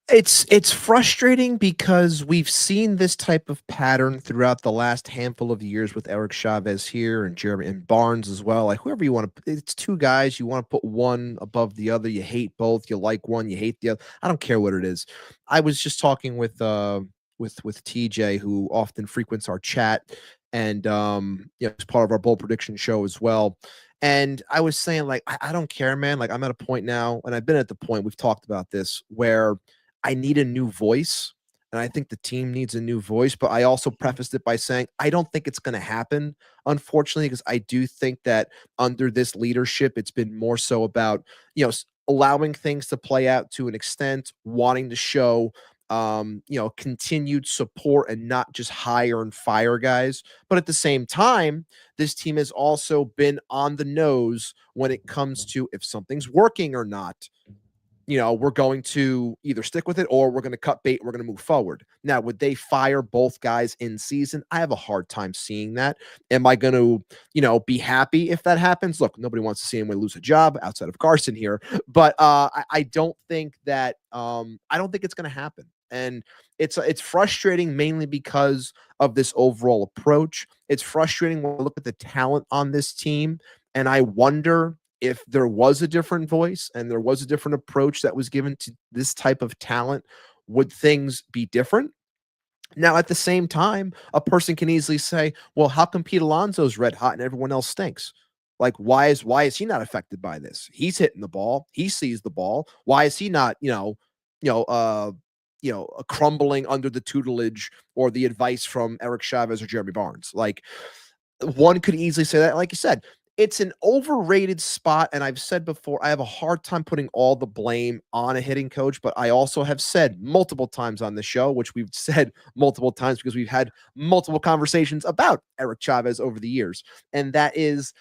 It's frustrating because we've seen this type of pattern throughout the last handful of years with Eric Chavez here and Jeremy and Barnes as well. Like whoever you want to, it's two guys. You want to put one above the other. You hate both. You like one. You hate the other. I don't care what it is. I was just talking with TJ, who often frequents our chat, and it's part of our bold prediction show as well. And I was saying, like, I don't care, man. Like, I'm at a point now, and I've been at the point, we've talked about this, where I need a new voice, and I think the team needs a new voice. But I also prefaced it by saying I don't think it's going to happen, unfortunately, because I do think that under this leadership, it's been more so about allowing things to play out to an extent, wanting to show continued support and not just hire and fire guys. But at the same time, this team has also been on the nose when it comes to if something's working or not. We're going to either stick with it or we're going to cut bait. We're going to move forward. Now, would they fire both guys in season? I have a hard time seeing that. Am I going to, be happy if that happens? Look, nobody wants to see anyone lose a job outside of Carson here, but I don't think that I don't think it's going to happen. And it's frustrating mainly because of this overall approach. It's frustrating when I look at the talent on this team, and I wonder if there was a different voice and there was a different approach that was given to this type of talent, would things be different? Now, at the same time, a person can easily say, well, how come Pete Alonso's red hot and everyone else stinks? Like, why is he not affected by this? He's hitting the ball. He sees the ball. Why is he not, crumbling under the tutelage or the advice from Eric Chavez or Jeremy Barnes? Like, one could easily say that, like you said, it's an overrated spot. And I've said before, I have a hard time putting all the blame on a hitting coach, but I also have said multiple times on the show, which we've said multiple times because we've had multiple conversations about Eric Chavez over the years. And that is,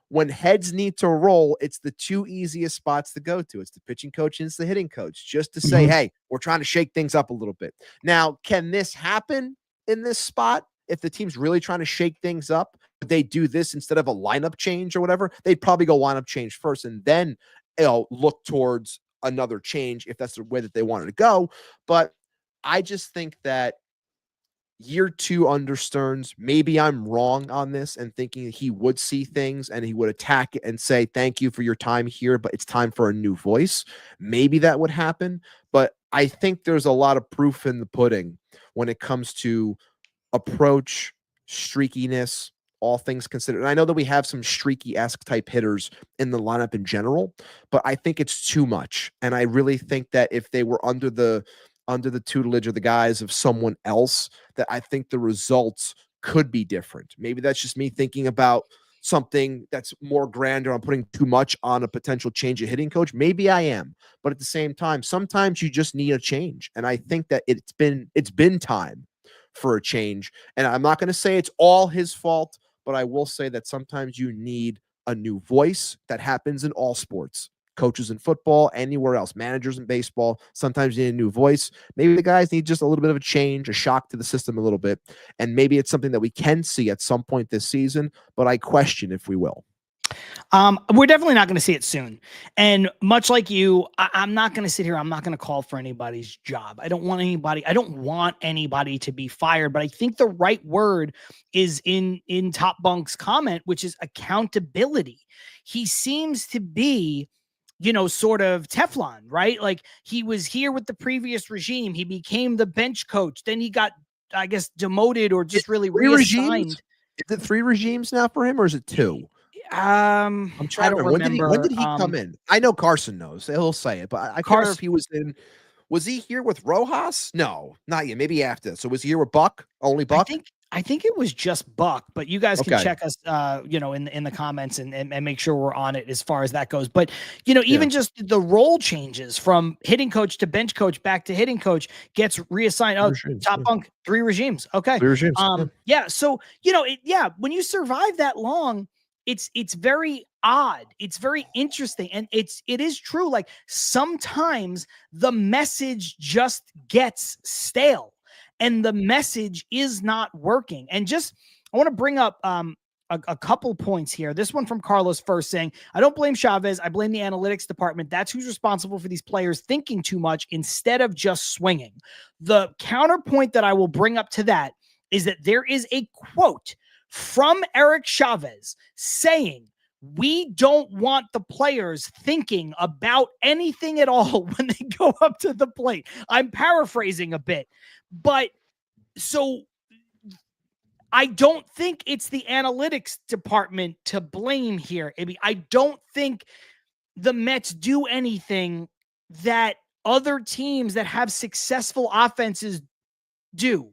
when heads need to roll, it's the two easiest spots to go to. It's the pitching coach and it's the hitting coach, just to say, hey, we're trying to shake things up a little bit. Now, can this happen in this spot? If the team's really trying to shake things up, they do this instead of a lineup change or whatever, they'd probably go lineup change first and then look towards another change if that's the way that they wanted to go. But I just think that year two under Stearns, maybe I'm wrong on this and thinking he would see things and he would attack it and say, thank you for your time here, but it's time for a new voice. Maybe that would happen. But I think there's a lot of proof in the pudding when it comes to approach, streakiness, all things considered. And I know that we have some streaky-esque type hitters in the lineup in general, but I think it's too much. And I really think that if they were under the tutelage or the guise of someone else, that I think the results could be different. Maybe that's just me thinking about something that's more grander. I'm putting too much on a potential change of hitting coach. Maybe I am. But at the same time, sometimes you just need a change. And I think that it's been time for a change. And I'm not going to say it's all his fault, but I will say that sometimes you need a new voice. That happens in all sports. Coaches in football, anywhere else, managers in baseball, sometimes you need a new voice. Maybe the guys need just a little bit of a change, a shock to the system a little bit. And maybe it's something that we can see at some point this season, but I question if we will. We're definitely not going to see it soon. And much like you, I'm not going to sit here. I'm not going to call for anybody's job. I don't want anybody to be fired, but I think the right word is in Top Bunk's comment, which is accountability. He seems to be, sort of Teflon, right? Like he was here with the previous regime. He became the bench coach. Then he got, I guess, demoted or just really reassigned. Is it 3 regimes now for him, or is it 2? I'm trying to remember. When did he come in? I know Carson knows. He'll say it, but I can't remember if he was in. Was he here with Rojas? No, not yet. Maybe after. So was he here with Buck? Only Buck? I think it was just Buck, but you guys can check us, in the comments and make sure we're on it as far as that goes. But, even just the role changes from hitting coach to bench coach back to hitting coach gets reassigned. Top Bunk, 3 regimes. Okay. 3 regimes. Yeah. So, when you survive that long, it's very odd. It's very interesting. And it is true. Like sometimes the message just gets stale. And the message is not working. And I want to bring up a couple points here. This one from Carlos first saying, I don't blame Chavez. I blame the analytics department. That's who's responsible for these players thinking too much instead of just swinging. The counterpoint that I will bring up to that is that there is a quote from Eric Chavez saying, we don't want the players thinking about anything at all when they go up to the plate. I'm paraphrasing a bit, but so I don't think it's the analytics department to blame here. I don't think the Mets do anything that other teams that have successful offenses do.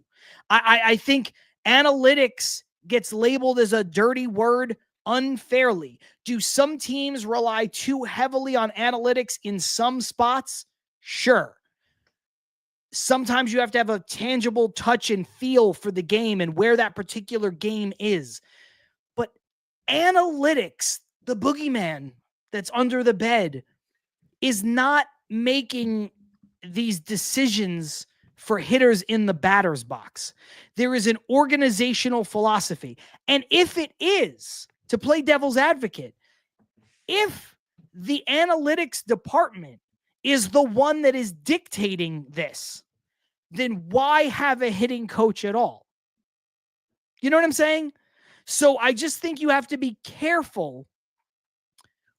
I think analytics gets labeled as a dirty word unfairly. Do some teams rely too heavily on analytics in some spots? Sure. Sometimes you have to have a tangible touch and feel for the game and where that particular game is. But analytics, the boogeyman that's under the bed, is not making these decisions for hitters in the batter's box. There is an organizational philosophy. And if it is, to play devil's advocate, if the analytics department is the one that is dictating this, then why have a hitting coach at all? You know what I'm saying? So I just think you have to be careful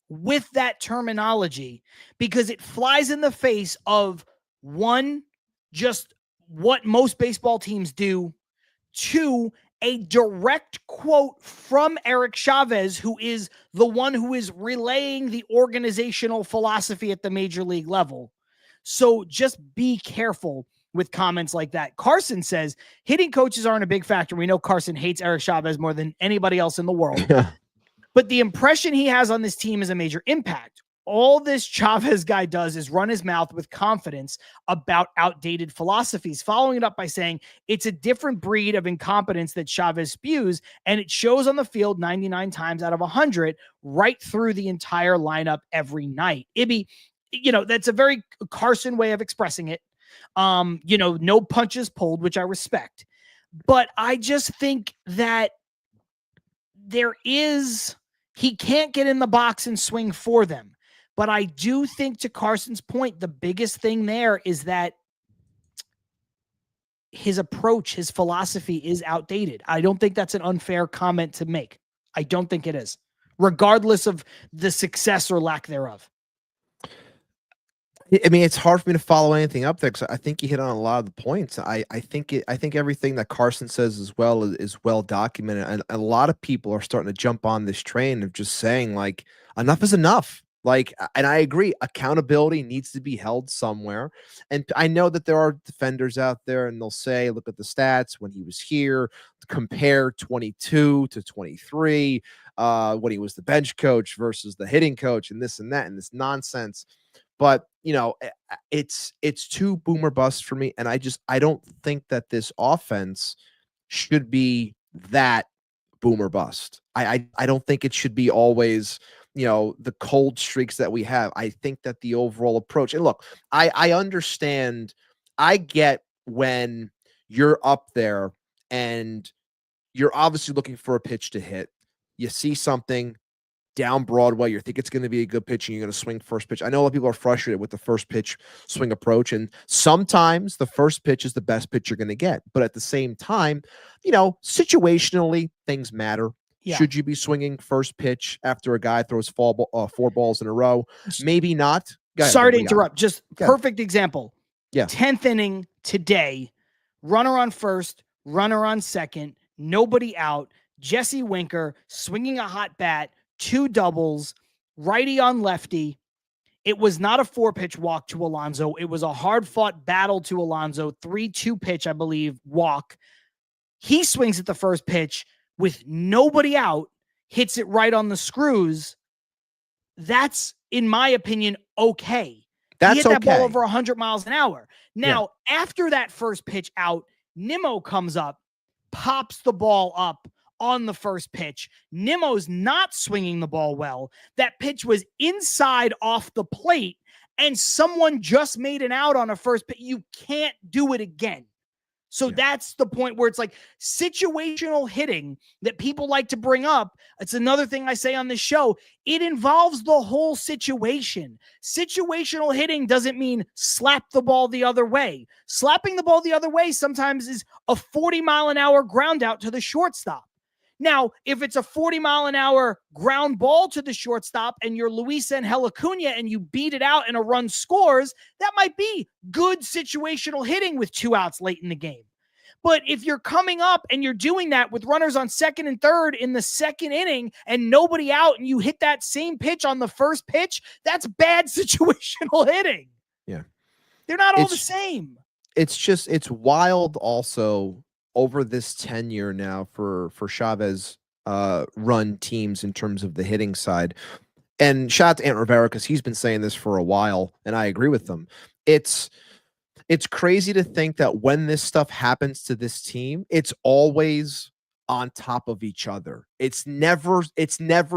with that terminology because it flies in the face of, one, just what most baseball teams do, 2, a direct quote from Eric Chavez, who is the one who is relaying the organizational philosophy at the major league level. So just be careful with comments like that. Carson says, hitting coaches aren't a big factor. We know Carson hates Eric Chavez more than anybody else in the world. Yeah. But the impression he has on this team is a major impact. All this Chavez guy does is run his mouth with confidence about outdated philosophies, following it up by saying it's a different breed of incompetence that Chavez spews, and it shows on the field 99 times out of 100 right through the entire lineup every night. Ibby, that's a very Carson way of expressing it. No punches pulled, which I respect. But I just think that he can't get in the box and swing for them. But I do think, to Carson's point, the biggest thing there is that his approach, his philosophy is outdated. I don't think that's an unfair comment to make. I don't think it is, regardless of the success or lack thereof. I mean, it's hard for me to follow anything up there because I think you hit on a lot of the points. I think everything that Carson says as well is well documented, and a lot of people are starting to jump on this train of just saying like enough is enough. Like, and I agree, accountability needs to be held somewhere. And I know that there are defenders out there, and they'll say, look at the stats when he was here, compare 22 to 23, when he was the bench coach versus the hitting coach, and this and that, and this nonsense. But it's too boomer bust for me, and I don't think that this offense should be that boomer bust. I don't think it should be always the cold streaks that we have. I think that the overall approach, and look, I understand, I get when you're up there and you're obviously looking for a pitch to hit. You see something down Broadway, you think it's going to be a good pitch and you're going to swing first pitch. I know a lot of people are frustrated with the first pitch swing approach, and sometimes the first pitch is the best pitch you're going to get. But at the same time, situationally, things matter. Yeah. Should you be swinging first pitch after a guy throws 4 balls in a row? Maybe not. Sorry to interrupt. Just perfect example. Yeah. 10th inning today, runner on first, runner on second, nobody out. Jesse Winker swinging a hot bat, 2 doubles, righty on lefty. It was not a 4-pitch walk to Alonso. It was a hard-fought battle to Alonso, 3-2 pitch, I believe, walk. He swings at the first pitch with nobody out, hits it right on the screws. That's, in my opinion, okay. That's he hit that ball over 100 miles an hour. Now, after that first pitch out, Nimmo comes up, pops the ball up on the first pitch. Nimmo's not swinging the ball well. That pitch was inside off the plate, and someone just made an out on a first pitch. You can't do it again. So that's the point where it's like situational hitting that people like to bring up. It's another thing I say on this show. It involves the whole situation. Situational hitting doesn't mean slap the ball the other way. Slapping the ball the other way sometimes is a 40-mile-an-hour ground out to the shortstop. Now, if it's a 40-mile-an-hour ground ball to the shortstop and you're Luisangel Acuna and you beat it out and a run scores, that might be good situational hitting with 2 outs late in the game. But if you're coming up and you're doing that with runners on second and third in the second inning and nobody out and you hit that same pitch on the first pitch, that's bad situational hitting. Yeah. They're not all the same. It's wild also over this tenure now for Chavez run teams in terms of the hitting side. And shout out to Ant Rivera, because he's been saying this for a while, and I agree with them. It's crazy to think that when this stuff happens to this team, it's always on top of each other. It's never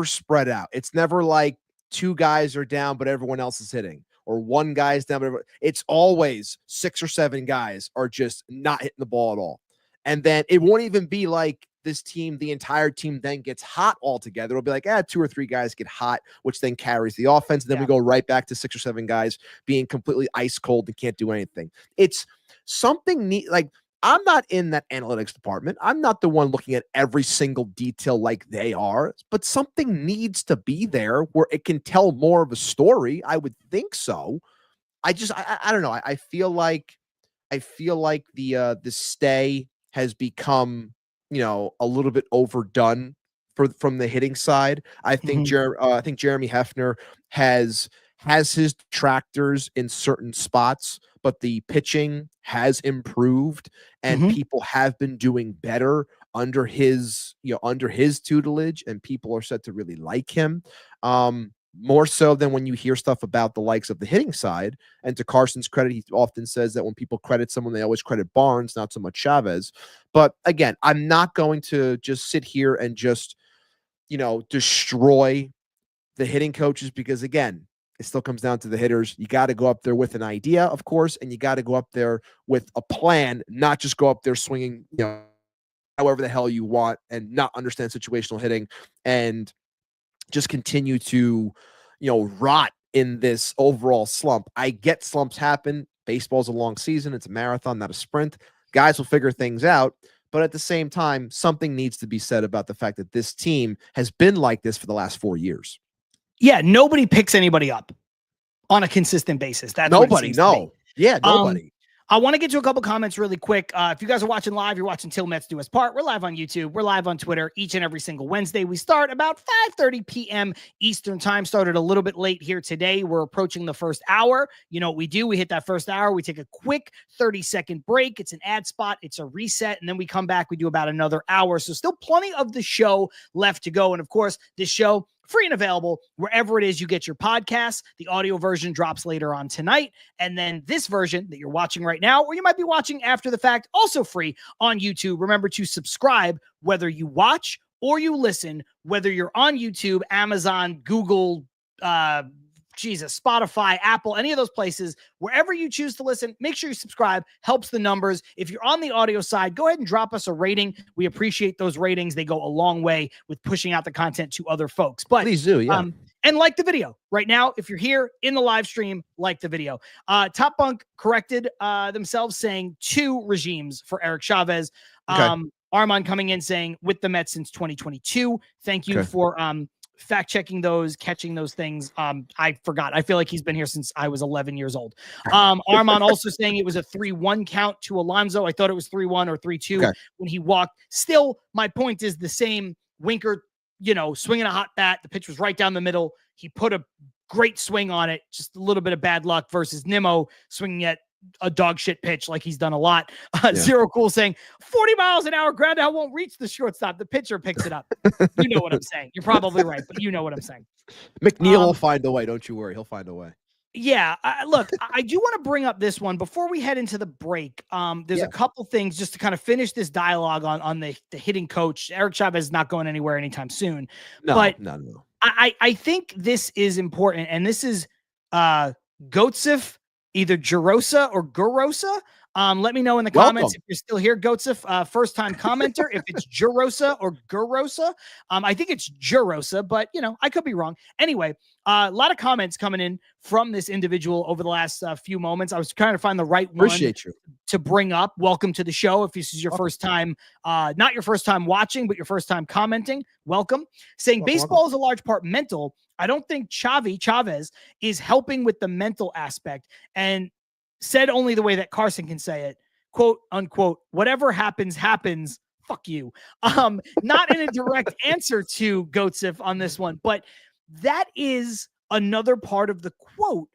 spread out. It's never like 2 guys are down, but everyone else is hitting, or 1 guy's down, but it's always 6 or 7 guys are just not hitting the ball at all. And then it won't even be like this team, the entire team then gets hot altogether. It'll be like, 2 or 3 guys get hot, which then carries the offense. And then we go right back to 6 or 7 guys being completely ice cold and can't do anything. It's something neat. Like, I'm not in that analytics department. I'm not the one looking at every single detail like they are, but something needs to be there where it can tell more of a story. I would think so. I don't know. I feel like the stay has become, a little bit overdone from the hitting side. I think I think Jeremy Hefner has his detractors in certain spots, but the pitching has improved and people have been doing better under his tutelage, and people are said to really like him. More so than when you hear stuff about the likes of the hitting side. And to Carson's credit, he often says that when people credit someone, they always credit Barnes, not so much Chavez. But again, I'm not going to just sit here and just, destroy the hitting coaches, because again, it still comes down to the hitters. You got to go up there with an idea, of course, and you got to go up there with a plan, not just go up there swinging, however the hell you want and not understand situational hitting and just continue to, rot in this overall slump. I get slumps happen. Baseball's a long season. It's a marathon, not a sprint. Guys will figure things out. But at the same time, something needs to be said about the fact that this team has been like this for the last 4 years. Yeah, nobody picks anybody up on a consistent basis. That's nobody. No. Yeah, nobody. I want to get to a couple comments really quick. If you guys are watching live, you're watching Til Mets Do Us Part. We're live on YouTube. We're live on Twitter each and every single Wednesday. We start about 5:30 p.m. Eastern time. Started a little bit late here today. We're approaching the first hour. You know what we do? We hit that first hour. We take a quick 30-second break. It's an ad spot. It's a reset. And then we come back. We do about another hour. So still plenty of the show left to go. And of course, this show free and available wherever it is you get your podcasts. The audio version drops later on tonight. And then this version that you're watching right now, or you might be watching after the fact, also free on YouTube. Remember to subscribe whether you watch or you listen, whether you're on YouTube, Amazon, Google, Spotify, Apple, any of those places, wherever you choose to listen, make sure you subscribe. Helps the numbers. If you're on the audio side, go ahead and drop us a rating. We appreciate those ratings. They go a long way with pushing out the content to other folks. But please do, yeah. And like the video right now. If you're here in the live stream, like the video. Top Bunk corrected themselves, saying 2 regimes for Eric Chavez. Okay. Armand coming in saying with the Mets since 2022. Thank you for fact checking those, catching those things. I forgot. I feel like he's been here since I was 11 years old. Armand also saying it was a 3-1 count to Alonso. I thought it was 3-1 or 3-2 when he walked. Still, my point is the same. Winker, swinging a hot bat. The pitch was right down the middle. He put a great swing on it. Just a little bit of bad luck versus Nimmo swinging at a dog shit pitch like he's done a lot. Zero Cool saying 40 miles an hour ground out won't reach the shortstop. The pitcher picks it up. You know what I'm saying. You're probably right, but you know what I'm saying. McNeil will find a way. Don't you worry. He'll find a way. Yeah. Look, I do want to bring up this one before we head into the break. There's a couple things just to kind of finish this dialogue on the hitting coach. Eric Chavez is not going anywhere anytime soon. No. I think this is important, and this is Goatsif, either Jarosa or Gurosa. Let me know in the comments if you're still here, Goatsif, first-time commenter, if it's Jarosa or Gurosa. I think it's Jarosa, but, I could be wrong. Anyway, a lot of comments coming in from this individual over the last few moments. I was trying to find the right one to bring up. Welcome to the show. If this is your first time, not your first time watching, but your first time commenting, welcome. Saying baseball is a large part mental. I don't think Chavez is helping with the mental aspect, and said only the way that Carson can say it, quote unquote, whatever happens, happens. Fuck you. Not in a direct answer to Goatsif on this one, but that is another part of the quote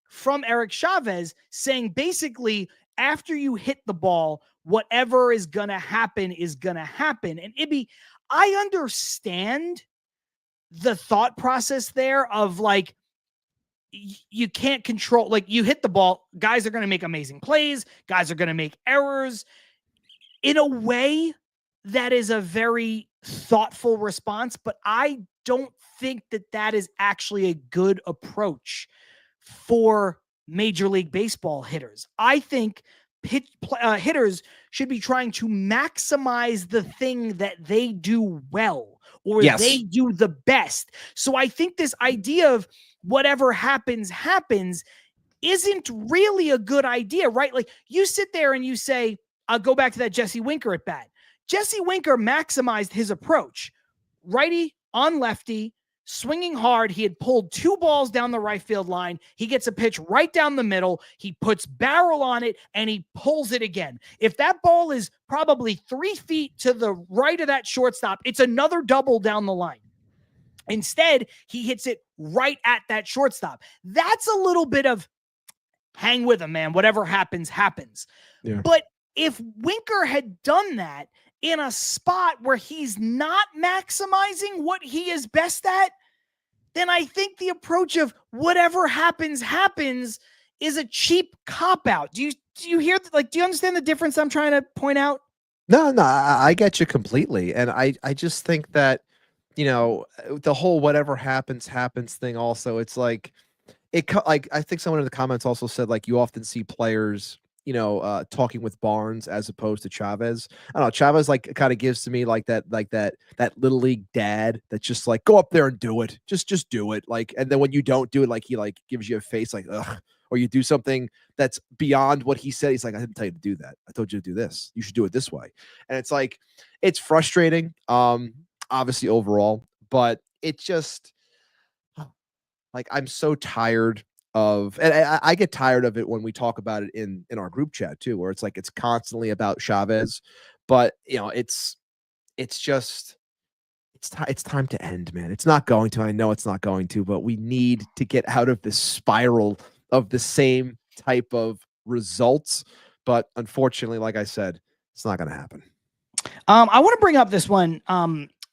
from Eric Chavez saying basically after you hit the ball, whatever is going to happen is going to happen. And Ibby, I understand the thought process there of like, you can't control, like you hit the ball, guys are going to make amazing plays. Guys are going to make errors in a way that is a very thoughtful response, but I don't think that is actually a good approach for Major League Baseball hitters. I think hitters should be trying to maximize the thing that they do well or they do the best. So I think this idea of whatever happens, happens isn't really a good idea, right? Like you sit there and you say, I'll go back to that Jesse Winker at bat. Jesse Winker maximized his approach. Righty on lefty, swinging hard. He had pulled 2 balls down the right field line. He gets a pitch right down the middle. He puts barrel on it and he pulls it again. If that ball is probably 3 feet to the right of that shortstop, it's another double down the line. Instead, he hits it right at that shortstop. That's a little bit of hang with him, man. Whatever happens, happens. Yeah. But if Winker had done that in a spot where he's not maximizing what he is best at, then I think the approach of whatever happens, happens is a cheap cop-out. Do you hear, like, do you understand the difference I'm trying to point out? No, I get you completely. And I just think that, the whole whatever happens, happens thing also, it's like, I think someone in the comments also said, like, you often see players, talking with Barnes as opposed to Chavez. I don't know. Chavez like kind of gives to me like that little league dad that's just like, go up there and do it. Just do it. Like, and then when you don't do it, like he like gives you a face like, ugh, or you do something that's beyond what he said. He's like, I didn't tell you to do that. I told you to do this. You should do it this way. And it's like, it's frustrating. Obviously overall, but it just like, I'm so tired of, and I get tired of it when we talk about it in our group chat too, where it's like, it's constantly about Chavez, but it's time to end, man. It's not going to, I know it's not going to, but we need to get out of this spiral of the same type of results. But unfortunately, like I said, it's not going to happen. I want to bring up this one,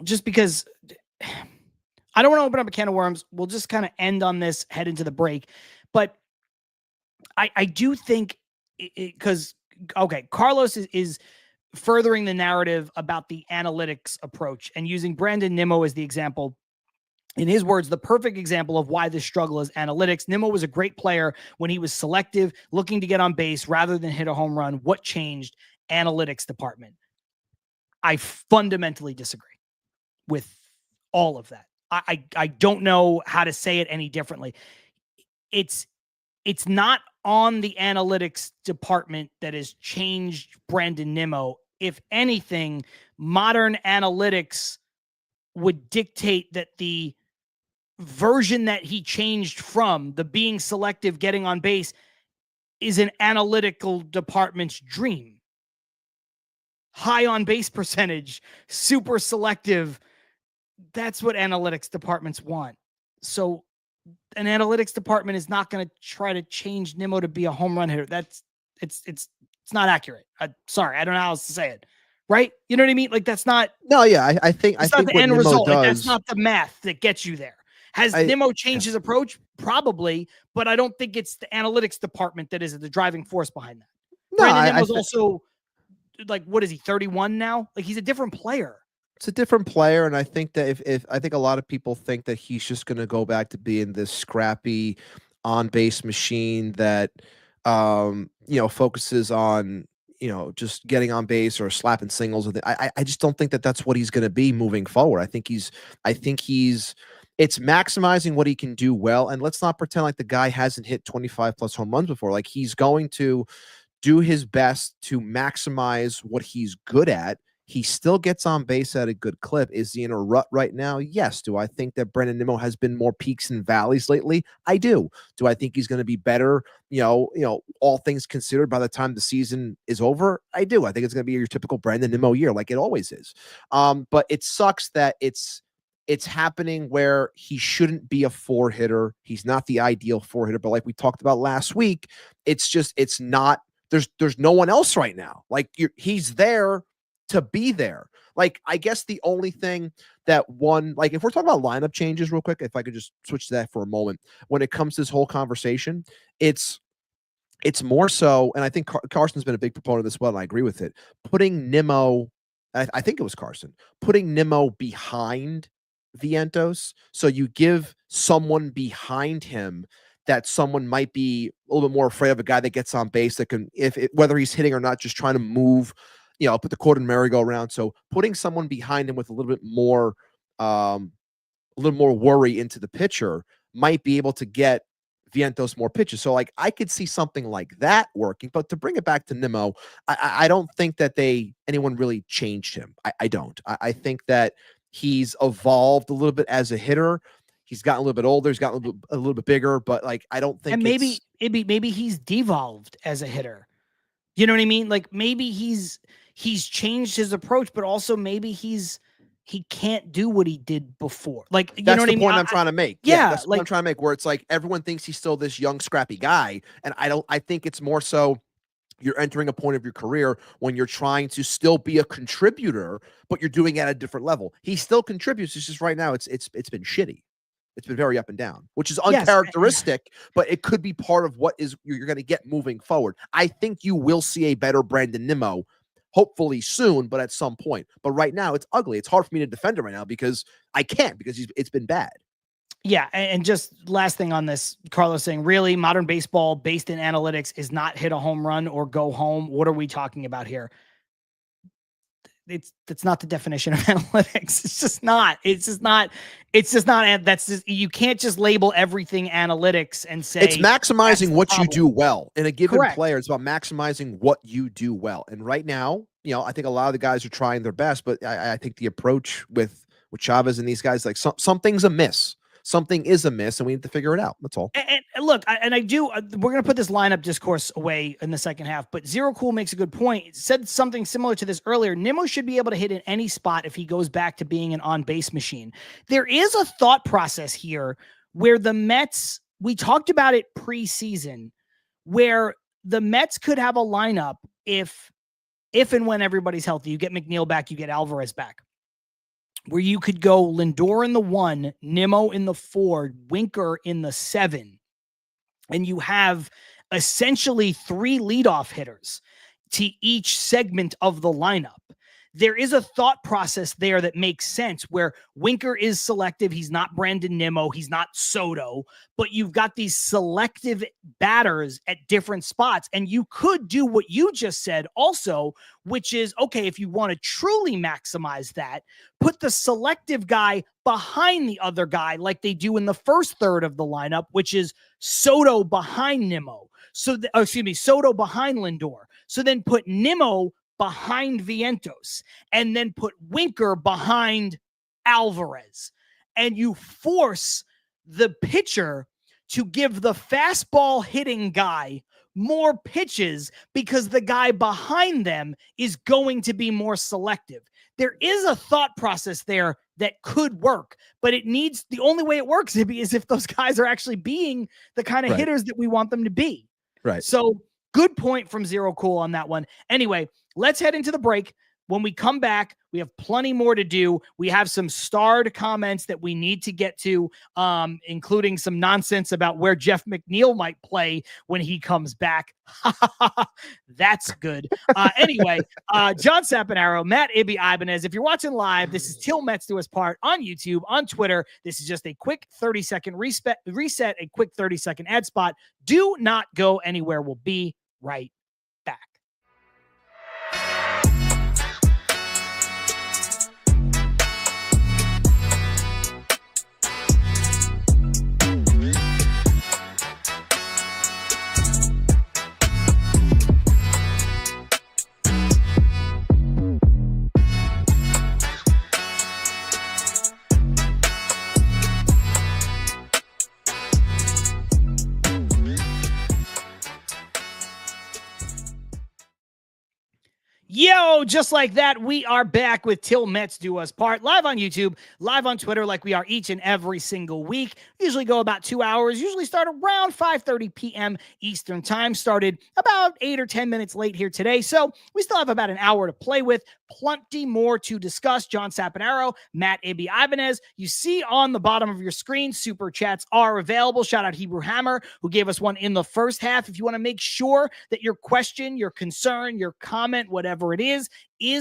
just because I don't want to open up a can of worms. We'll just kind of end on this, head into the break. But I do think because, okay, Carlos is furthering the narrative about the analytics approach and using Brandon Nimmo as the example. In his words, the perfect example of why this struggle is analytics. Nimmo was a great player when he was selective, looking to get on base rather than hit a home run. What changed? Analytics department. I fundamentally disagree with all of that. I don't know how to say it any differently. It's not on the analytics department that has changed Brandon Nimmo. If anything, modern analytics would dictate that the version that he changed from, the being selective, getting on base, is an analytical department's dream. High on base percentage, super selective. That's what analytics departments want. So an analytics department is not going to try to change Nimmo to be a home run hitter. It's not accurate. Sorry, I don't know how else to say it. Right? You know what I mean? Like, that's not. No, yeah, I think it's not the end result. Like, that's not the math that gets you there. Has Nimmo changed his approach? Probably, but I don't think it's the analytics department that is the driving force behind that. No, Brandon Nimmo's also, like, what is he, 31 now? Like, he's a different player. It's a different player, and I think that if I think a lot of people think that he's just going to go back to being this scrappy on-base machine that focuses on just getting on base or slapping singles. I just don't think that that's what he's going to be moving forward. I think he's it's maximizing what he can do well, and let's not pretend like the guy hasn't hit 25 plus home runs before. Like, he's going to do his best to maximize what he's good at. He still gets on base at a good clip. Is he in a rut right now? Yes. Do I think that Brandon Nimmo has been more peaks and valleys lately? I do. Do I think he's going to be better, all things considered, by the time the season is over? I do. I think it's going to be your typical Brandon Nimmo year, like it always is. But it sucks that it's happening where he shouldn't be a 4-hitter. He's not the ideal 4-hitter, but like we talked about last week, it's not, there's no one else right now. Like, he's there to be there. Like, I guess the only thing that if we're talking about lineup changes real quick, if I could just switch to that for a moment, when it comes to this whole conversation, it's more so, and I think Carson's been a big proponent of this, well, and I agree with it, putting Nimmo, I think it was Carson, putting Nimmo behind Vientos. So you give someone behind him that someone might be a little bit more afraid of, a guy that gets on base that can, whether he's hitting or not, just trying to move, put the court in merry-go-round. So putting someone behind him with a little bit more worry into the pitcher might be able to get Vientos more pitches. So, like, I could see something like that working. But to bring it back to Nimmo, I don't think that anyone really changed him. I don't. I think that he's evolved a little bit as a hitter. He's gotten a little bit older. He's gotten a little bit bigger. But, like, I don't think. And maybe he's devolved as a hitter. You know what I mean? Like, maybe he's changed his approach, but also maybe he can't do what he did before. Like, you that's know what the I mean? point I'm trying to make. Yeah, that's what I'm trying to make, where it's like everyone thinks he's still this young, scrappy guy. And I think it's more so you're entering a point of your career when you're trying to still be a contributor, but you're doing it at a different level. He still contributes. It's just right now it's been shitty. It's been very up and down, which is uncharacteristic, but it could be part of what you're going to get moving forward. I think you will see a better Brandon Nimmo, hopefully soon, but at some point. But right now, it's ugly. It's hard for me to defend him right now because I can't, because it's been bad. Yeah, and just last thing on this, Carlos saying, really, modern baseball based in analytics is not hit a home run or go home. What are we talking about here? That's not the definition of analytics. It's just not. You can't just label everything analytics and say it's maximizing what you do well in a given player. It's about maximizing what you do well. And right now, I think a lot of the guys are trying their best, but I think the approach with Chavez and these guys, like something's amiss. Something is amiss, and we need to figure it out. That's all. And look, we're going to put this lineup discourse away in the second half, but Zero Cool makes a good point. It said something similar to this earlier. Nimmo should be able to hit in any spot if he goes back to being an on-base machine. There is a thought process here where the Mets, we talked about it preseason, where the Mets could have a lineup if and when everybody's healthy. You get McNeil back, you get Alvarez back, where you could go Lindor in the 1, Nimmo in the 4, Winker in the 7, and you have essentially 3 leadoff hitters to each segment of the lineup. There is a thought process there that makes sense where Winker is selective. He's not Brandon Nimmo. He's not Soto, but you've got these selective batters at different spots. And you could do what you just said also, which is, okay, if you want to truly maximize that, put the selective guy behind the other guy like they do in the first third of the lineup, which is Soto behind Nimmo. Soto behind Lindor. So then put Nimmo behind Vientos, and then put Winker behind Alvarez. And you force the pitcher to give the fastball hitting guy more pitches because the guy behind them is going to be more selective. There is a thought process there that could work, but the only way it works is if those guys are actually being the kind of hitters that we want them to be. Right. So good point from Zero Cool on that one. Anyway, let's head into the break. When we come back, we have plenty more to do. We have some starred comments that we need to get to, including some nonsense about where Jeff McNeil might play when he comes back. That's good. Anyway, John Saponaro, Matt Ibanez. If you're watching live, this is Til Mets Do Us Part on YouTube, on Twitter. This is just a quick 30-second reset, a quick 30-second ad spot. Do not go anywhere. We'll be right back. Yo, just like that, we are back with Til Mets Do Us Part, live on YouTube, live on Twitter, like we are each and every single week. Usually go about 2 hours, usually start around 5:30 p.m. Eastern time. Started about 8 or 10 minutes late here today, so we still have about an hour to play with. Plenty more to discuss. John Saponaro, Matt Ibanez. You see on the bottom of your screen, super chats are available. Shout out Hebrew Hammer, who gave us one in the first half. If you want to make sure that your question, your concern, your comment, whatever it is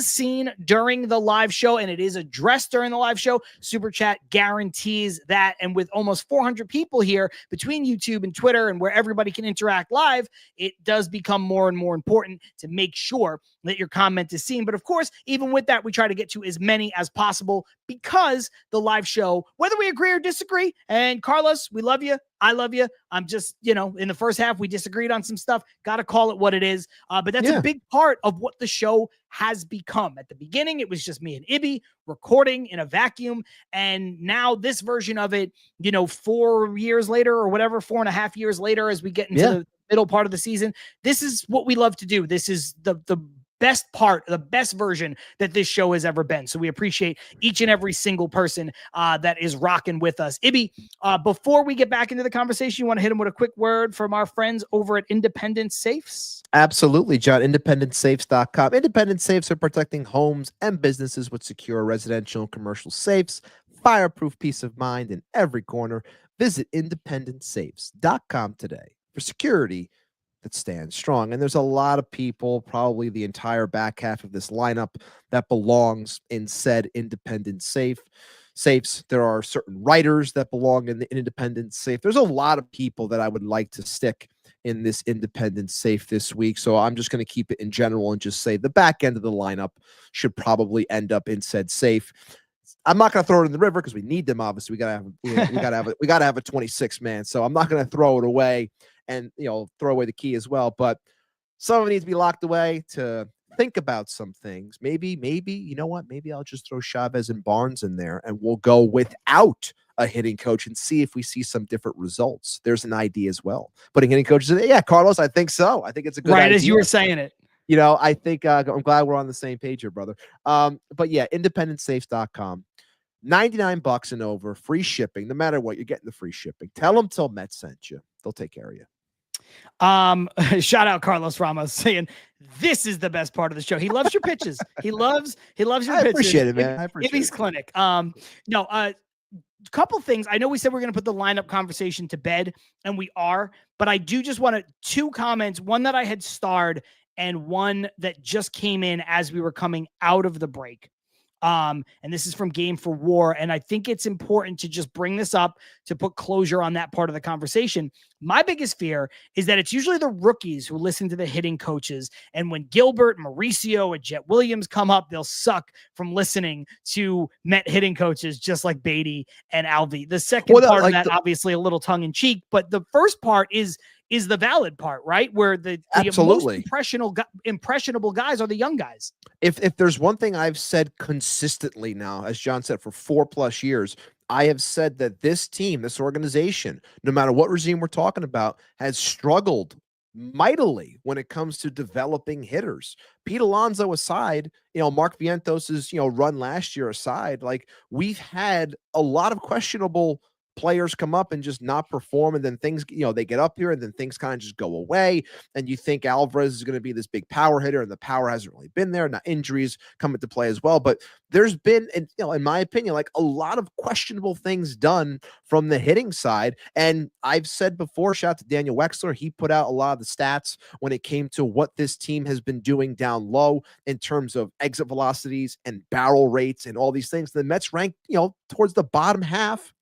seen during the live show and it is addressed during the live show, super chat guarantees that. And with almost 400 people here between YouTube and Twitter and where everybody can interact live, it does become more and more important to make sure that your comment is seen. But of course, even with that, we try to get to as many as possible because the live show, whether we agree or disagree, and Carlos, we love you. I love you. I'm just, in the first half, we disagreed on some stuff. Got to call it what it is. But that's a big part of what the show has become. At the beginning, it was just me and Ibby recording in a vacuum. And now this version of it, 4 years later or whatever, 4.5 years later, as we get into the middle part of the season, this is what we love to do. This is the best part, the best version that this show has ever been. So we appreciate each and every single person that is rocking with us. Ibby, before we get back into the conversation, you want to hit him with a quick word from our friends over at Independent Safes? Absolutely, John. IndependentSafes.com. Independent Safes are protecting homes and businesses with secure residential and commercial safes, fireproof peace of mind in every corner. Visit IndependentSafes.com today for security that stands strong. And there's a lot of people, probably the entire back half of this lineup, that belongs in said independent safes. There are certain writers that belong in the independent safe. There's a lot of people that I would like to stick in this independent safe this week. So I'm just going to keep it in general and just say the back end of the lineup should probably end up in said safe. I'm not going to throw it in the river because we need them. Obviously, we got to have a 26 man. So I'm not going to throw it away and throw away the key as well. But some of it needs to be locked away to think about some things. Maybe you know what? Maybe I'll just throw Chavez and Barnes in there, and we'll go without a hitting coach and see if we see some different results. There's an idea as well. Putting hitting coaches in. Yeah, Carlos, I think so. I think it's a good idea. Right as you were saying it. I think I'm glad we're on the same page here, brother. But yeah, independentsafes.com. $99 and over, free shipping. No matter what, you're getting the free shipping. Tell them Til Mets sent you. They'll take care of you. Shout out Carlos Ramos saying This is the best part of the show. He loves your pitches. He loves your pitches. I appreciate it, man. I appreciate Ibby's it. clinic. Couple things. I know we said we're going to put the lineup conversation to bed, and we are, but I do just want to two comments, one that I had starred and one that just came in as we were coming out of the break. And this is from Game for War. And I think it's important to just bring this up to put closure on that part of the conversation. My biggest fear is that it's usually the rookies who listen to the hitting coaches. And when Gilbert, Mauricio, and Jet Williams come up, they'll suck from listening to Met hitting coaches, just like Baty and Alvey. The second part of that, obviously a little tongue in cheek, but the first part is the valid part, right? Where the most impressionable guys are the young guys. If there's one thing I've said consistently now, as John said, for 4+ years, I have said that this team, this organization, no matter what regime we're talking about, has struggled mightily when it comes to developing hitters. Pete Alonso aside, Mark Vientos's, run last year aside, like, we've had a lot of questionable players come up and just not perform, and then things, they get up here and then things kind of just go away, and you think Alvarez is going to be this big power hitter, and the power hasn't really been there. Now injuries come into play as well, but there's been, in my opinion, like, a lot of questionable things done from the hitting side. And I've said before, shout out to Daniel Wexler, he put out a lot of the stats when it came to what this team has been doing down low in terms of exit velocities and barrel rates and all these things. The Mets ranked, towards the bottom half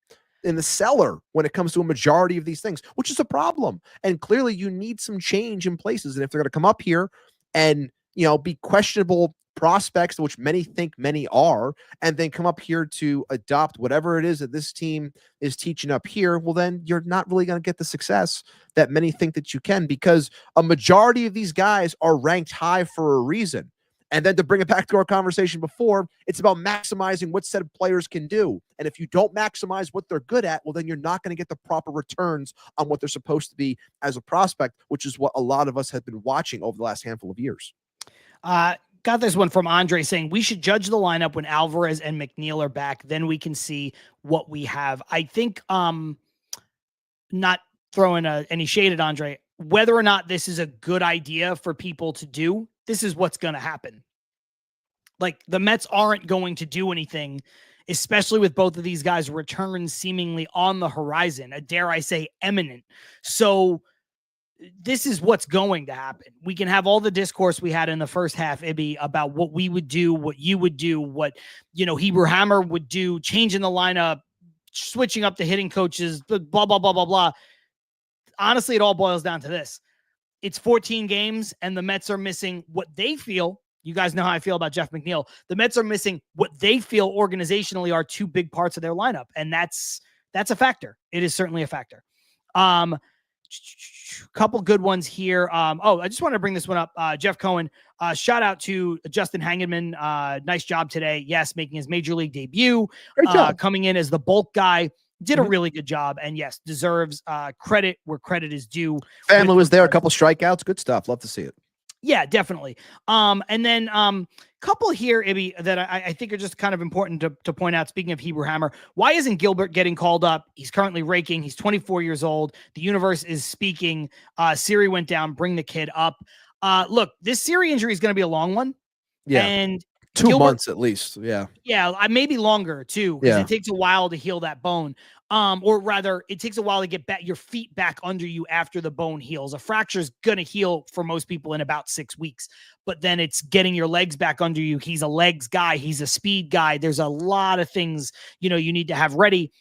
in the cellar when it comes to a majority of these things, which is a problem. And clearly you need some change in places. And if they're going to come up here and, be questionable prospects, which many think many are, and then come up here to adopt whatever it is that this team is teaching up here, well, then you're not really going to get the success that many think that you can, because a majority of these guys are ranked high for a reason. And then to bring it back to our conversation before, it's about maximizing what set of players can do. And if you don't maximize what they're good at, well, then you're not going to get the proper returns on what they're supposed to be as a prospect, which is what a lot of us have been watching over the last handful of years. Got this one from Andre saying we should judge the lineup when Alvarez and McNeil are back. Then we can see what we have. I think, not throwing any shade at Andre, whether or not this is a good idea for people to do, this is what's going to happen. Like, the Mets aren't going to do anything, especially with both of these guys' returns seemingly on the horizon, dare I say imminent. So this is what's going to happen. We can have all the discourse we had in the first half, Ibby, about what we would do, what you would do, what, Hebrew Hammer would do, changing the lineup, switching up the hitting coaches, blah, blah, blah, blah, blah. Honestly, it all boils down to this. It's 14 games, and the Mets are missing what they feel. You guys know how I feel about Jeff McNeil. The Mets are missing what they feel organizationally are two big parts of their lineup, and that's a factor. It is certainly a factor. Couple good ones here. I just wanted to bring this one up. Jeff Cohen, shout out to Justin Hangeman. Nice job today. Yes, making his major league debut. Coming in as the bulk guy. Did a really good job, and yes, deserves credit where credit is due. Family was there, a couple strikeouts, good stuff. Love to see it. Yeah, definitely. And then couple here, Ibby, that I think are just kind of important to point out. Speaking of Hebrew Hammer, why isn't Gilbert getting called up? He's currently raking. He's 24 years old. The universe is speaking. Siri went down. Bring the kid up. Look, this Siri injury is going to be a long one. Yeah. And 2 months at least. Yeah. Yeah. Maybe longer too. Because it takes a while to heal that bone. Or rather, it takes a while to get your feet back under you after the bone heals. A fracture is going to heal for most people in about 6 weeks, but then it's getting your legs back under you. He's a legs guy. He's a speed guy. There's a lot of things, you need to have ready.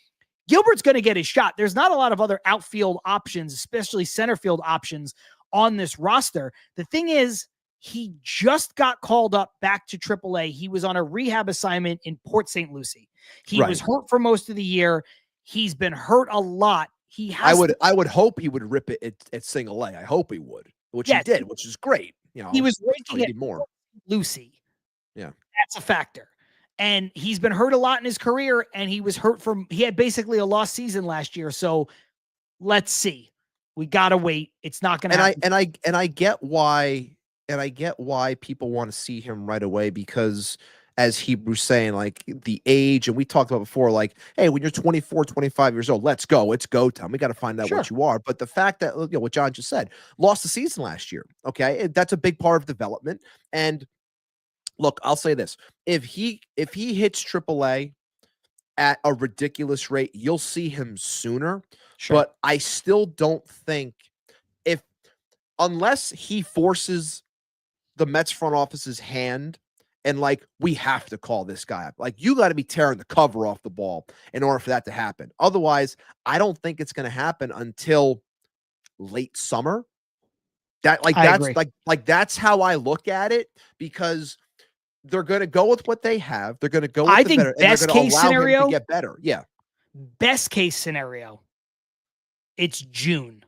Gilbert's going to get his shot. There's not a lot of other outfield options, especially center field options on this roster. The thing is, he just got called up back to AAA. He was on a rehab assignment in Port St. Lucie. He was hurt for most of the year. He's been hurt a lot. I would hope he would rip it at single A. I hope he would, which he did, which is great. He was ranking it more. Lucy. Yeah. That's a factor. And he's been hurt a lot in his career, and he was hurt he had basically a lost season last year. So let's see. We got to wait. It's not going to happen. I get why people want to see him right away, because as Hebrew's saying, like the age, and we talked about before, like, hey, when you're 24, 25 years old, let's go. It's go time. We got to find out what you are. But the fact that, what John just said, lost the season last year. Okay. That's a big part of development. And look, I'll say this. If he hits AAA at a ridiculous rate, you'll see him sooner. Sure. But I still don't think unless he forces the Mets front office's hand and like, we have to call this guy up. Like, you got to be tearing the cover off the ball in order for that to happen. Otherwise, I don't think it's going to happen until late summer. That's how I look at it, because they're going to go with what they have. They're going to go with the better, and they're going to allow him to get better. Yeah. Best case scenario, it's June.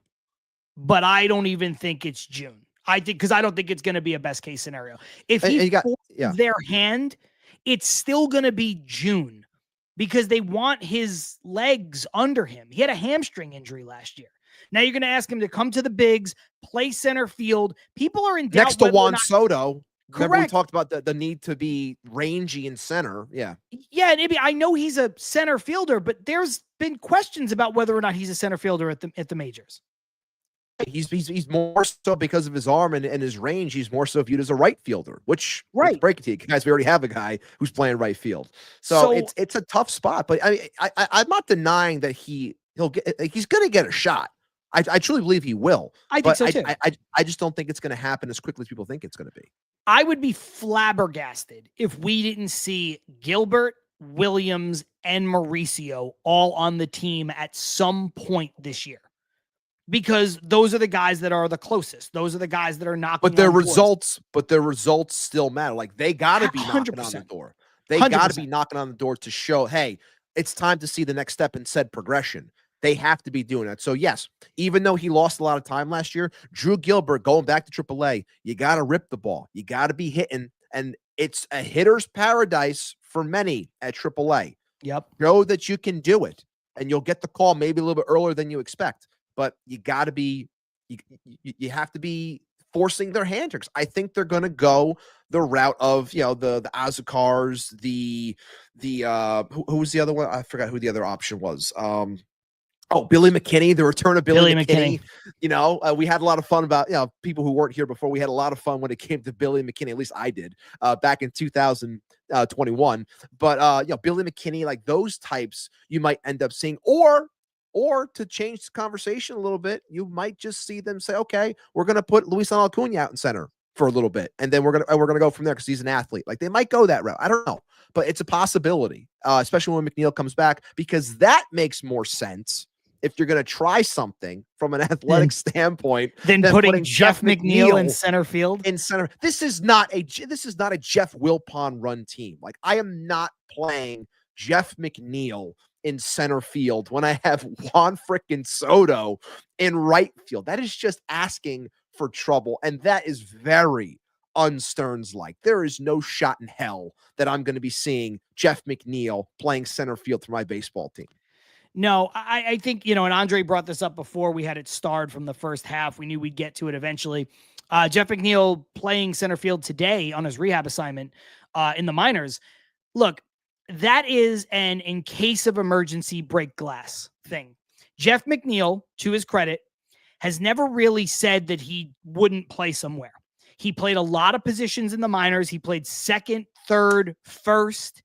But I don't even think it's June. Because I don't think it's going to be a best case scenario. If he forces their hand, it's still going to be June, because they want his legs under him. He had a hamstring injury last year. Now you're going to ask him to come to the bigs, play center field. People are in doubt next to Juan Soto. Correct. Remember we talked about the need to be rangy in center. Yeah. Yeah, and I know he's a center fielder, but there's been questions about whether or not he's a center fielder at the majors. He's more so, because of his arm and his range, he's more so viewed as a right fielder, which, right, break it to you guys, we already have a guy who's playing right field. So it's a tough spot. But I'm not denying that he's going to get a shot. I truly believe he will. I think so too. I just don't think it's going to happen as quickly as people think it's going to be. I would be flabbergasted if we didn't see Gilbert, Williams, and Mauricio all on the team at some point this year. Because those are the guys that are the closest. Those are the guys that are knocking. But their results still matter. Like, they got to be knocking on the door. They got to be knocking on the door to show, hey, it's time to see the next step in said progression. They have to be doing that. So yes, even though he lost a lot of time last year, Drew Gilbert going back to AAA, you got to rip the ball. You got to be hitting, and it's a hitter's paradise for many at AAA. Yep. Know that you can do it, and you'll get the call maybe a little bit earlier than you expect. But you got to be, you have to be forcing their hand tricks. I think they're going to go the route of, the Azukars, who was the other one? I forgot who the other option was. Billy McKinney, the return of Billy McKinney. We had a lot of fun about, people who weren't here before. We had a lot of fun when it came to Billy McKinney. At least I did, back in 2021. But, Billy McKinney, like those types you might end up seeing, or to change the conversation a little bit, you might just see them say, okay, we're going to put Luisangel Acuna out in center for a little bit, and then we're going to go from there because he's an athlete. Like, they might go that route. I don't know, but it's a possibility, especially when McNeil comes back, because that makes more sense if you're going to try something from an athletic standpoint than putting Jeff McNeil in center field. This is not a Jeff Wilpon run team. Like, I am not playing Jeff McNeil in center field when I have Juan frickin' Soto in right field. That is just asking for trouble, and that is very un-Stearns-like. There is no shot in hell that I'm going to be seeing Jeff McNeil playing center field for my baseball team. No, I think, and Andre brought this up before we had it starred from the first half. We knew we'd get to it eventually. Jeff McNeil playing center field today on his rehab assignment in the minors. Look, that is an in case of emergency break glass thing. Jeff McNeil, to his credit, has never really said that he wouldn't play somewhere. He played a lot of positions in the minors. He played second, third, first.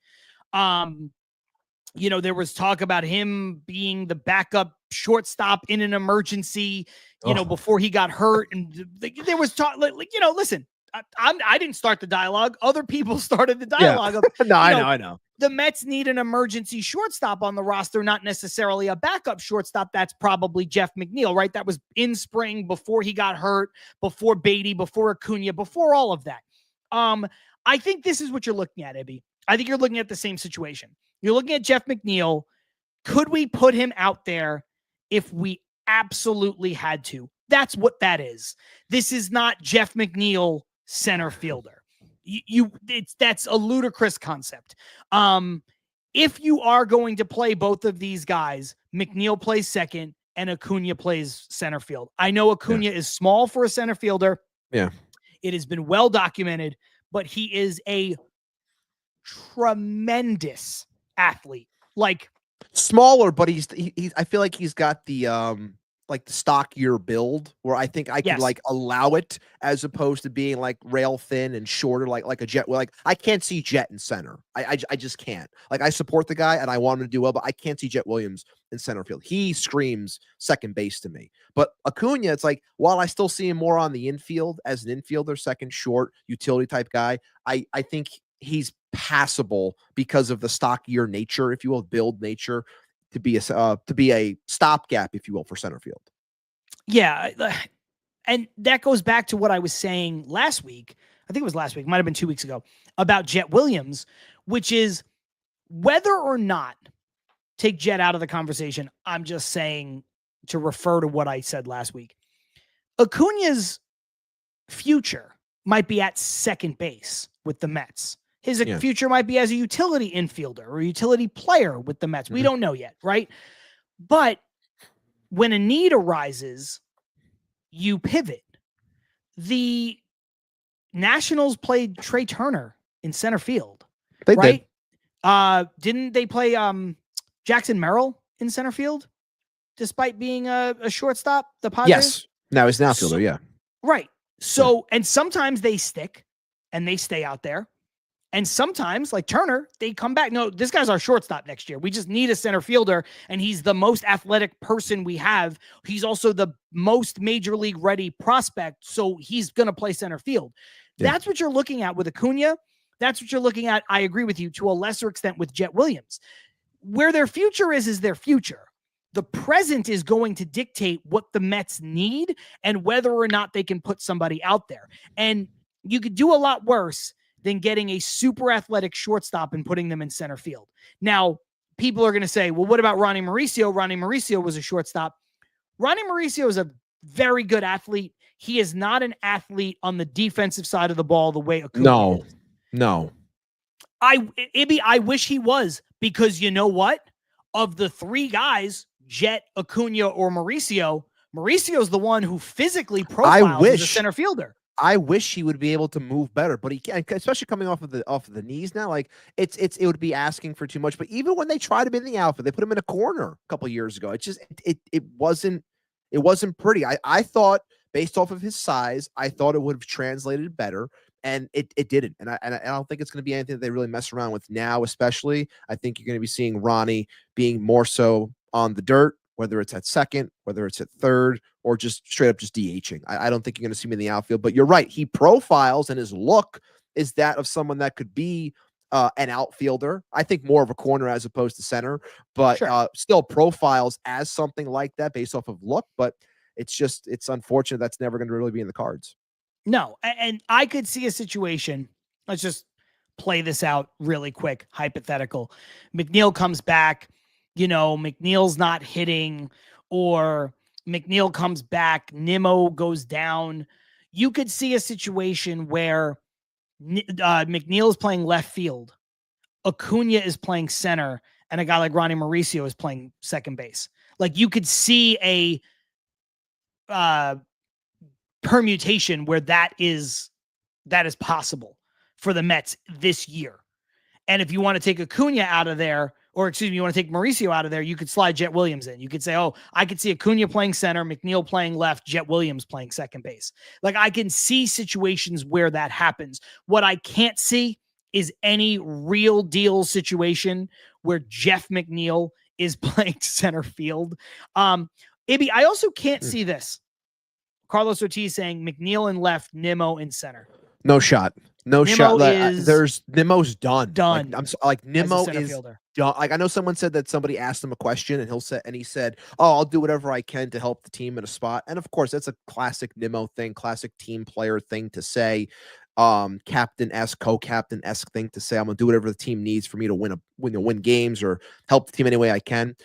There was talk about him being the backup shortstop in an emergency, before he got hurt. And there was talk, listen, I didn't start the dialogue. Other people started the dialogue. Yeah. I know. The Mets need an emergency shortstop on the roster, not necessarily a backup shortstop. That's probably Jeff McNeil, right? That was in spring, before he got hurt, before Baty, before Acuna, before all of that. I think this is what you're looking at, Ibby. I think you're looking at the same situation. You're looking at Jeff McNeil. Could we put him out there if we absolutely had to? That's what that is. This is not Jeff McNeil center fielder. That's a ludicrous concept. If you are going to play both of these guys, McNeil plays second and Acuna plays center field. I know Acuna is small for a center fielder. Yeah. It has been well documented, but he is a tremendous athlete. Like smaller, but he's I feel like he's got the stockier build where I think I could Yes. allow it as opposed to being rail thin and shorter like a Jet. I can't see Jet in center. I just can't. I support the guy and I want him to do well, but I can't see Jet Williams in center field. He screams second base to me. But Acuna, it's while I still see him more on the infield as an infielder, second short utility type guy, I think he's passable because of the stockier nature, if you will, build nature, to be a stopgap, if you will, for center field. Yeah, and that goes back to what I was saying last week. I think it was last week, might have been 2 weeks ago, about Jet Williams, which is whether or not take Jet out of the conversation. I'm just saying to refer to what I said last week. Acuna's future might be at second base with the Mets. His future might be as a utility infielder or utility player with the Mets. We don't know yet, right? But when a need arises, you pivot. The Nationals played Trey Turner in center field, right? Didn't they play Jackson Merrill in center field, despite being a shortstop? The Padres. Yes, now he's an outfielder. Right. So, and sometimes they stick and they stay out there. And sometimes, like Turner, they come back. No, this guy's our shortstop next year. We just need a center fielder, and he's the most athletic person we have. He's also the most major league ready prospect, so he's going to play center field. Yeah. That's what you're looking at with Acuna. That's what you're looking at, I agree with you, to a lesser extent with Jet Williams. Where their future is their future. The present is going to dictate what the Mets need and whether or not they can put somebody out there. And you could do a lot worse than getting a super athletic shortstop and putting them in center field. Now, people are going to say, well, what about Ronnie Mauricio? Ronnie Mauricio was a shortstop. Ronnie Mauricio is a very good athlete. He is not an athlete on the defensive side of the ball the way Acuna is. No. I wish he was, because you know what? Of the three guys, Jet, Acuna, or Mauricio, Mauricio's the one who physically profiles as a center fielder. I wish he would be able to move better, but he can't, especially coming off of the knees now. It would be asking for too much. But even when they tried him in the outfield, they put him in a corner a couple of years ago. It wasn't pretty. I thought, based off of his size, I thought it would have translated better, and it didn't. And I don't think it's going to be anything that they really mess around with now. Especially, I think you're going to be seeing Ronnie being more so on the dirt, whether it's at second, whether it's at third, or just straight up just DHing. I don't think you're going to see him in the outfield, but you're right. He profiles, and his look is that of someone that could be an outfielder. I think more of a corner as opposed to center, but still profiles as something like that based off of look. But it's unfortunate that's never going to really be in the cards. No, and I could see a situation. Let's just play this out really quick. Hypothetical. McNeil comes back. McNeil's not hitting, or McNeil comes back, Nimmo goes down. You could see a situation where McNeil is playing left field, Acuna is playing center, and a guy like Ronnie Mauricio is playing second base. You could see a permutation where that is possible for the Mets this year. And if you want to take Acuna out of there, or excuse me, you want to take Mauricio out of there, you could slide Jet Williams in. You could say, oh, I could see Acuna playing center, McNeil playing left, Jet Williams playing second base. I can see situations where that happens. What I can't see is any real deal situation where Jeff McNeil is playing center field. Ibby, I also can't see this. Carlos Ortiz saying McNeil in left, Nimmo in center. No shot. No Nimmo shot. Nimmo's done. Done. Nimmo is fielder. Done. I know someone said that somebody asked him a question, and he said, "Oh, I'll do whatever I can to help the team in a spot." And of course, that's a classic Nimmo thing, classic team player thing to say, captain-esque, co-captain-esque thing to say. I'm gonna do whatever the team needs for me to win games or help the team any way I can.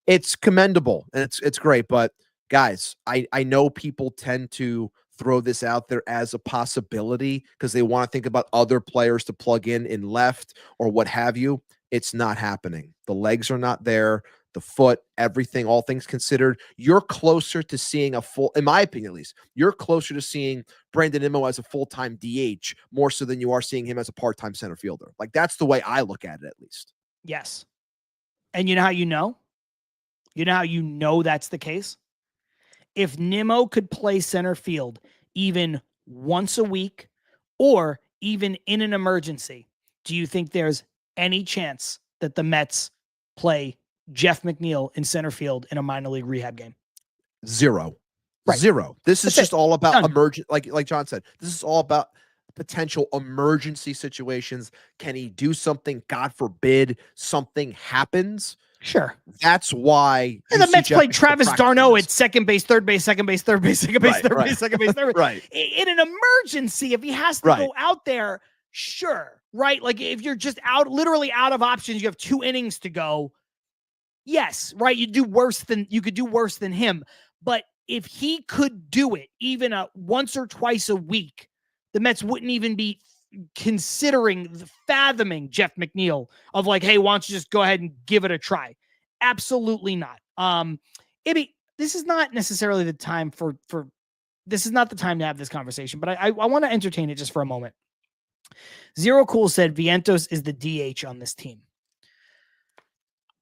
It's commendable and it's great, but guys, I know people tend to throw this out there as a possibility because they want to think about other players to plug in left or what have you. It's not happening. The legs are not there. the foot, everything, all things considered, you're closer to seeing a full, in my opinion at least, you're closer to seeing Brandon Nimmo as a full-time DH more so than you are seeing him as a part-time center fielder. Like, that's the way I look at it, at least. Yes. And you know how you know? You know how you know that's the case? If Nimmo could play center field even once a week or even in an emergency, do you think there's any chance that the Mets play Jeff McNeil in center field in a minor league rehab game? Zero. Right. Zero. This is That's just all about Done. emergent, like John said, this is all about potential emergency situations. Can he do something? God forbid something happens. Sure. That's why. And the Mets played Travis d'Arnaud at second base, third base, second base, third base, second base, third base, second base, third base. Right. In an emergency, if he has to go out there, sure. Right. Like if you're just literally out of options, you have 2 innings to go. Yes. Right. You could do worse than him. But if he could do it even once or twice a week, the Mets wouldn't even be fathoming Jeff McNeil of like, hey, why don't you just go ahead and give it a try? Absolutely not. This is not necessarily the time this is not the time to have this conversation, but I want to entertain it just for a moment. Zero Cool said Vientos is the DH on this team.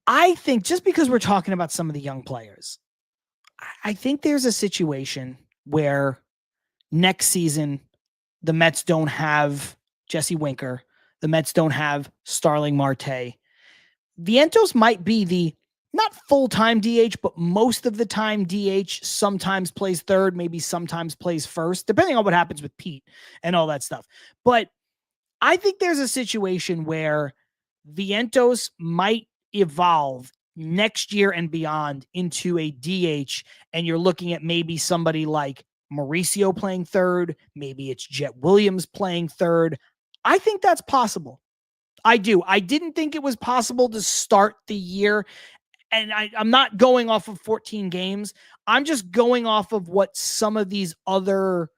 I think just because we're talking about some of the young players, I think there's a situation where next season the Mets don't have Jesse Winker. The Mets don't have Starling Marte. Vientos might be the not full-time DH, but most of the time DH, sometimes plays third, maybe sometimes plays first, depending on what happens with Pete and all that stuff. But I think there's a situation where Vientos might evolve next year and beyond into a DH, and you're looking at maybe somebody like Mauricio playing third, maybe it's Jet Williams playing third. I think that's possible. I do. I didn't think it was possible to start the year, and I'm not going off of 14 games. I'm just going off of what some of these other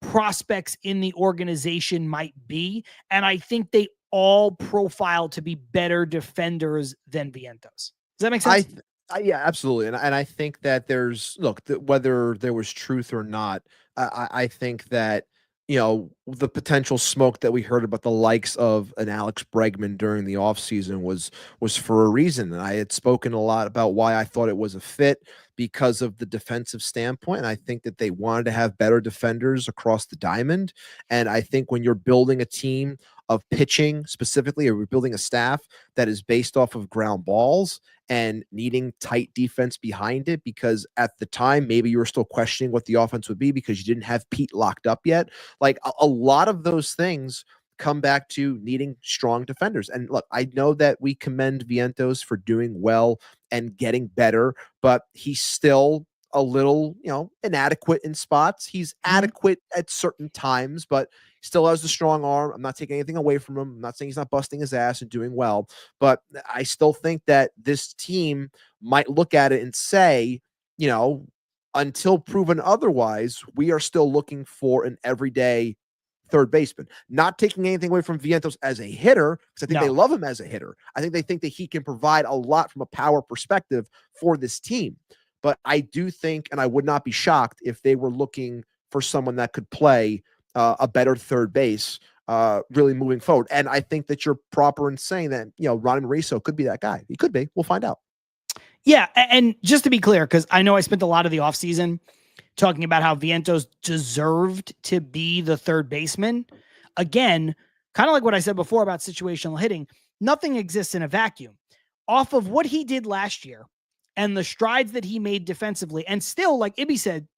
prospects in the organization might be, and I think they all profile to be better defenders than Vientos. Does that make sense? Yeah, absolutely. And I think that whether there was truth or not, I think that, the potential smoke that we heard about the likes of an Alex Bregman during the offseason was for a reason. And I had spoken a lot about why I thought it was a fit because of the defensive standpoint. And I think that they wanted to have better defenders across the diamond. And I think when you're building a team of pitching specifically, or we're building a staff that is based off of ground balls and needing tight defense behind it, because at the time, maybe you were still questioning what the offense would be because you didn't have Pete locked up yet. Like a lot of those things come back to needing strong defenders. And look, I know that we commend Vientos for doing well and getting better, but he's still a little, inadequate in spots. He's adequate at certain times, but still has the strong arm. I'm not taking anything away from him. I'm not saying he's not busting his ass and doing well, but I still think that this team might look at it and say, until proven otherwise, we are still looking for an everyday third baseman. Not taking anything away from Vientos as a hitter, because I think they love him as a hitter. I think they think that he can provide a lot from a power perspective for this team. But I do think, and I would not be shocked if they were looking for someone that could play a better third base really moving forward. And I think that you're proper in saying that, Ronnie Mauricio could be that guy. He could be. We'll find out. Yeah. And just to be clear, because I know I spent a lot of the offseason talking about how Vientos deserved to be the third baseman. Again, kind of like what I said before about situational hitting, nothing exists in a vacuum. Off of what he did last year and the strides that he made defensively, and still, like Ibby said,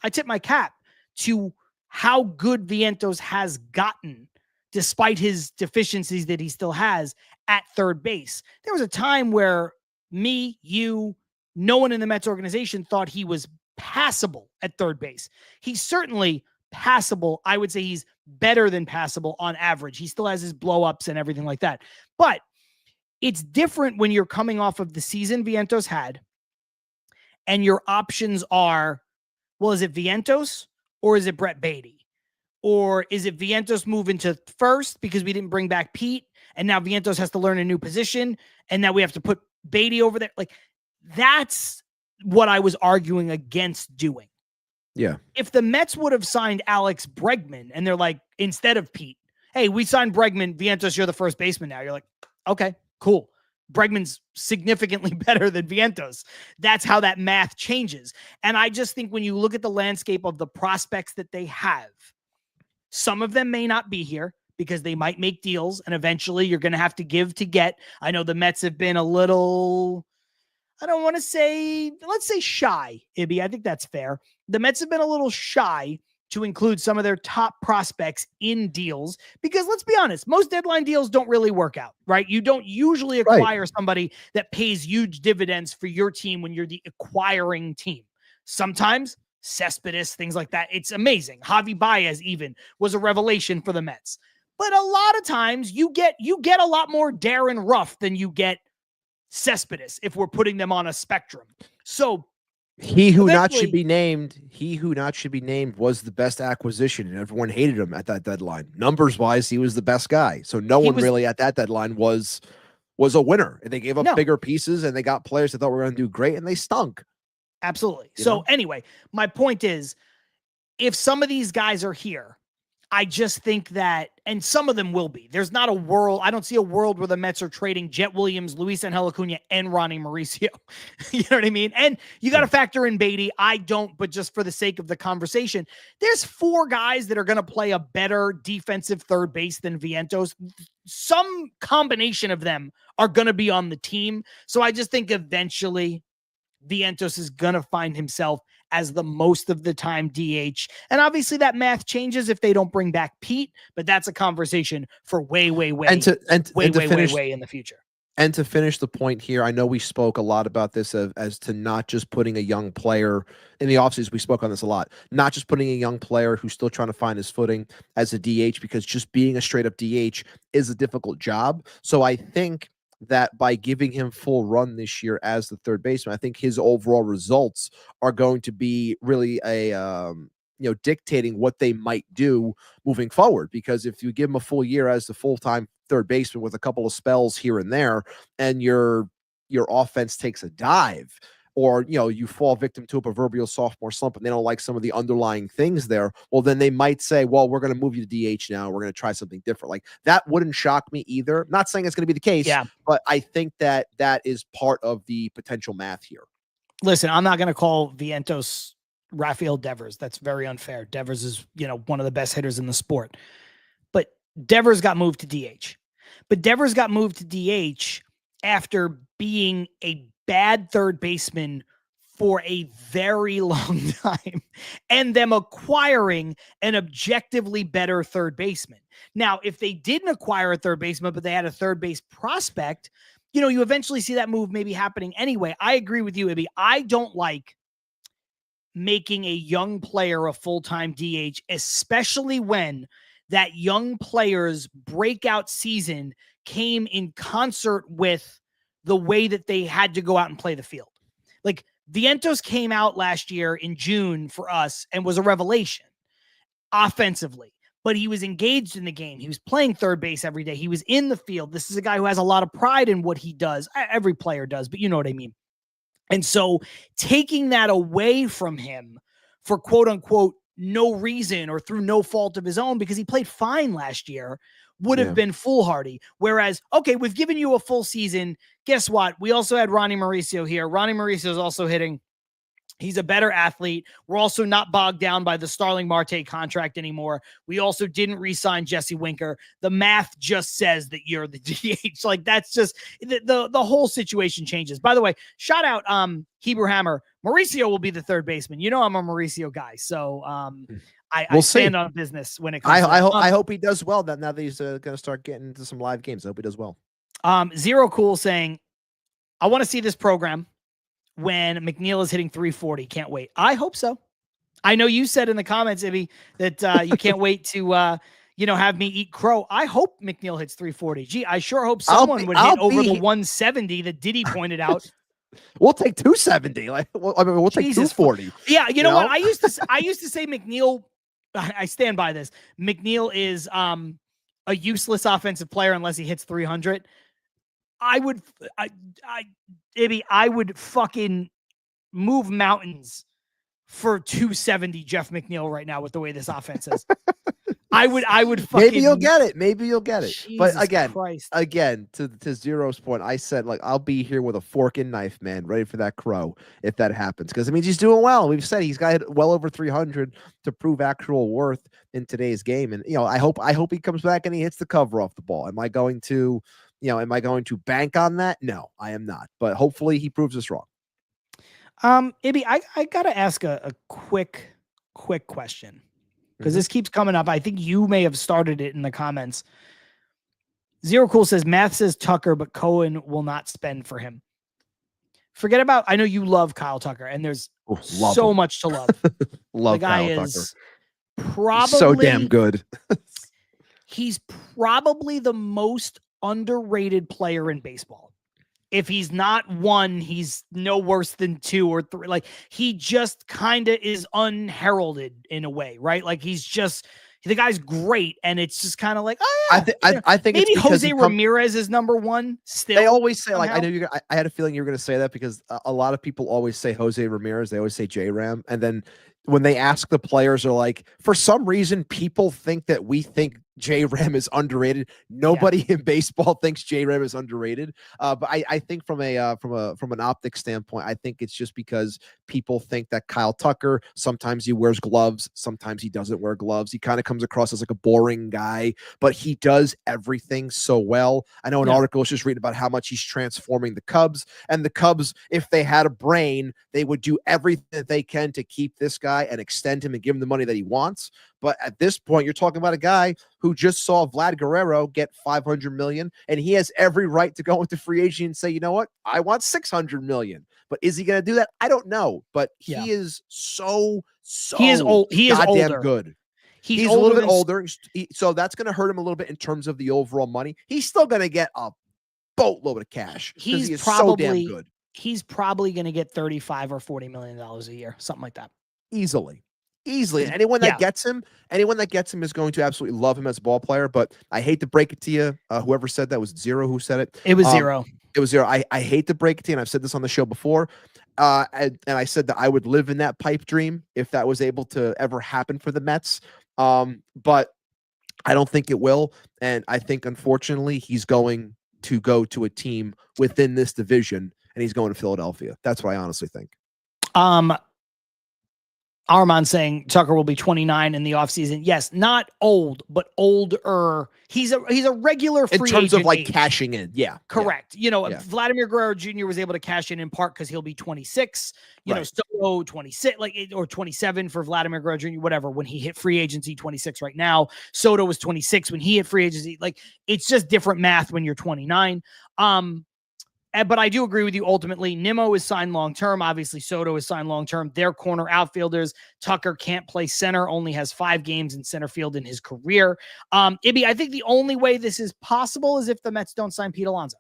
I tip my cap to how good Vientos has gotten despite his deficiencies that he still has at third base. There was a time where me, you, no one in the Mets organization thought he was passable at third base. He's certainly passable. I would say he's better than passable on average. He still has his blow-ups and everything like that. But it's different when you're coming off of the season Vientos had, and your options are, well, is it Vientos or is it Brett Baty? Or is it Vientos move into first because we didn't bring back Pete, and now Vientos has to learn a new position, and now we have to put Baty over there? Like, That's what I was arguing against doing. Yeah. If the Mets would have signed Alex Bregman and they're like, instead of Pete, hey, we signed Bregman, Vientos, you're the first baseman now. You're like, okay, cool. Bregman's significantly better than Vientos. That's how that math changes. And I just think when you look at the landscape of the prospects that they have, some of them may not be here because they might make deals and eventually you're going to have to give to get. I know the Mets have been a little, I don't want to say, let's say shy, Ibby. I think that's fair. The Mets have been a little shy to include some of their top prospects in deals because let's be honest, most deadline deals don't really work out, right? You don't usually acquire somebody that pays huge dividends for your team when you're the acquiring team. Sometimes Cespedes, things like that. It's amazing. Javi Baez even was a revelation for the Mets. But a lot of times you get a lot more Darren Ruff than you get Cespedes if we're putting them on a spectrum. So he who not should be named was the best acquisition, and everyone hated him at that deadline. Numbers wise, he was the best guy. So no one really at that deadline was a winner. And they gave up bigger pieces and they got players that thought were going to do great and they stunk. Absolutely. So anyway, my point is, if some of these guys are here, I just think that, and some of them will be, there's not a world, I don't see a world where the Mets are trading Jet Williams, Luisangel Acuna, and Ronnie Mauricio. You know what I mean? And you got to factor in Baty. I don't, but just for the sake of the conversation, there's 4 guys that are going to play a better defensive third base than Vientos. Some combination of them are going to be on the team. So I just think eventually Vientos is going to find himself as the most of the time DH. And obviously that math changes if they don't bring back Pete, but that's a conversation for way in the future. And to finish the point here, I know we spoke a lot about this as to not just putting a young player in the offseason. We spoke on this a lot, not just putting a young player who's still trying to find his footing as a DH, because just being a straight up DH is a difficult job. So I think that by giving him full run this year as the third baseman, I think his overall results are going to be really dictating what they might do moving forward. Because if you give him a full year as the full-time third baseman with a couple of spells here and there, and your offense takes a dive, or you fall victim to a proverbial sophomore slump and they don't like some of the underlying things there, well, then they might say, well, we're going to move you to DH now. We're going to try something different. Like, that wouldn't shock me either. I'm not saying it's going to be the case, but I think that is part of the potential math here. Listen, I'm not going to call Vientos Rafael Devers. That's very unfair. Devers is, one of the best hitters in the sport. But Devers got moved to DH. But Devers got moved to DH after being a bad third baseman for a very long time and them acquiring an objectively better third baseman. Now, if they didn't acquire a third baseman, but they had a third base prospect, you eventually see that move maybe happening anyway. I agree with you, Ibby. I don't like making a young player a full-time DH, especially when that young player's breakout season came in concert with the way that they had to go out and play the field. Like, Vientos came out last year in June for us and was a revelation offensively, but he was engaged in the game. He was playing third base every day. He was in the field. This is a guy who has a lot of pride in what he does. Every player does, but you know what I mean? And so taking that away from him for quote unquote no reason or through no fault of his own, because he played fine last year, would have been foolhardy. Whereas, okay, we've given you a full season. Guess what? We also had Ronnie Mauricio here. Ronnie Mauricio is also hitting. He's a better athlete. We're also not bogged down by the Starling Marte contract anymore. We also didn't re-sign Jesse Winker. The math just says that you're the DH. Like, that's just the whole situation changes. By the way, shout out Hebrew Hammer. Mauricio will be the third baseman. I'm a Mauricio guy. So I stand on business when it comes to I hope he does well now that he's going to start getting into some live games. I hope he does well. Zero Cool saying, I want to see this program when McNeil is hitting 340. Can't wait. I hope so. I know you said in the comments, Ibby, that you can't wait to have me eat crow. I hope McNeil hits 340. Gee, I sure hope someone would hit over the 170 that Diddy pointed out. We'll take 270. We'll take 240. Yeah, you know what? I used to say McNeil. I stand by this. McNeil is a useless offensive player unless he hits 300. I would, Ibby, I would fucking move mountains for 270 Jeff McNeil right now with the way this offense is. I would fucking. Maybe you'll get it. Maybe you'll get it. Jesus But Christ. again, to Zero's point, I said, like, I'll be here with a fork and knife, man, ready for that crow if that happens. Because it means he's doing well. We've said he's got well over 300 to prove actual worth in today's game. And, I hope he comes back and he hits the cover off the ball. Am I going to bank on that? No, I am not. But hopefully he proves us wrong. Ibby, I gotta ask a quick question. Because this keeps coming up. I think you may have started it in the comments. Zero Cool says, Math says Tucker, but Cohen will not spend for him. Forget about, I know you love Kyle Tucker, and there's so much to love. Love the guy Kyle is Tucker. probably So damn good. He's probably the most underrated player in baseball. If he's not one, he's no worse than 2 or 3. Like, he just kind of is unheralded in a way, right? Like, the guy's great, and it's just kind of like, oh yeah. I think maybe it's Jose Ramirez is number 1 still. They always say, like, somehow. I had a feeling you were going to say that because a lot of people always say Jose Ramirez. They always say J-Ram. And then when they ask the players, are like, for some reason, people think that we think J-Ram is underrated. Nobody in baseball thinks J-Ram is underrated. But I think from an optics standpoint, I think it's just because people think that Kyle Tucker, sometimes he wears gloves, sometimes he doesn't wear gloves. He kind of comes across as like a boring guy, but he does everything so well. I know an article was just reading about how much he's transforming the Cubs, and the Cubs, if they had a brain, they would do everything that they can to keep this guy and extend him and give him the money that he wants. But at this point, you're talking about a guy who just saw Vlad Guerrero get $500 million, and he has every right to go into free agency and say, you know what, I want $600 million. But is he going to do that? I don't know. But he is so he is old. He is goddamn older. good. He's a older little bit older, so that's going to hurt him a little bit in terms of the overall money. He's still going to get a boatload of cash because he is so damn good. He's probably going to get $35 or $40 million a year, something like that. Easily. And anyone that gets him is going to absolutely love him as a ball player. But I hate to break it to you. Whoever said that was Zero who said it. It was Zero. It was Zero. I hate to break it to you, and I've said this on the show before. And I said that I would live in that pipe dream if that was able to ever happen for the Mets. But I don't think it will. And I think, unfortunately, he's going to go to a team within this division, and he's going to Philadelphia. That's what I honestly think. Armand saying Tucker will be 29 in the offseason. Yes, not old, but older. He's a regular free agent in terms of like age. Cashing in. Yeah. Correct. Vladimir Guerrero Jr. was able to cash in part because he'll be 26. Soto 26, or 27 for Vladimir Guerrero Jr., whatever, when he hit free agency, 26 right now. Soto was 26 when he hit free agency. Like, it's just different math when you're 29. But I do agree with you. Ultimately, Nimmo is signed long-term. Obviously, Soto is signed long-term. They're corner outfielders. Tucker can't play center, only has 5 games in center field in his career. Ibby, I think the only way this is possible is if the Mets don't sign Pete Alonso.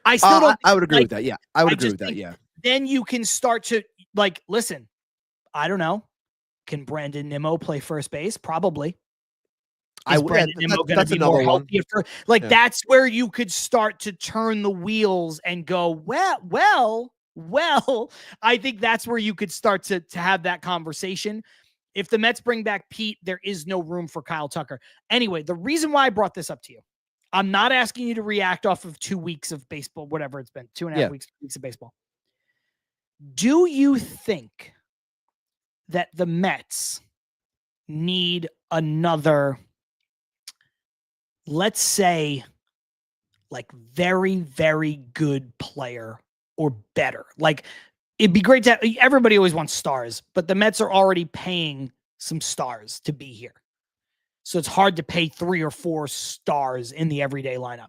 I still don't. I would agree with that. Yeah. I would agree with that. Yeah. Then you can start to, listen, I don't know. Can Brandon Nimmo play first base? Probably. Is Brandon Nimmo going to be more healthy? That's where you could start to turn the wheels and go, well, I think that's where you could start to have that conversation. If the Mets bring back Pete, there is no room for Kyle Tucker. Anyway, the reason why I brought this up to you, I'm not asking you to react off of 2 weeks of baseball, whatever it's been, 2.5 weeks of baseball. Do you think that the Mets need another, let's say, very, very good player or better? It'd be great to have, everybody always wants stars, but the Mets are already paying some stars to be here. So it's hard to pay 3 or 4 stars in the everyday lineup.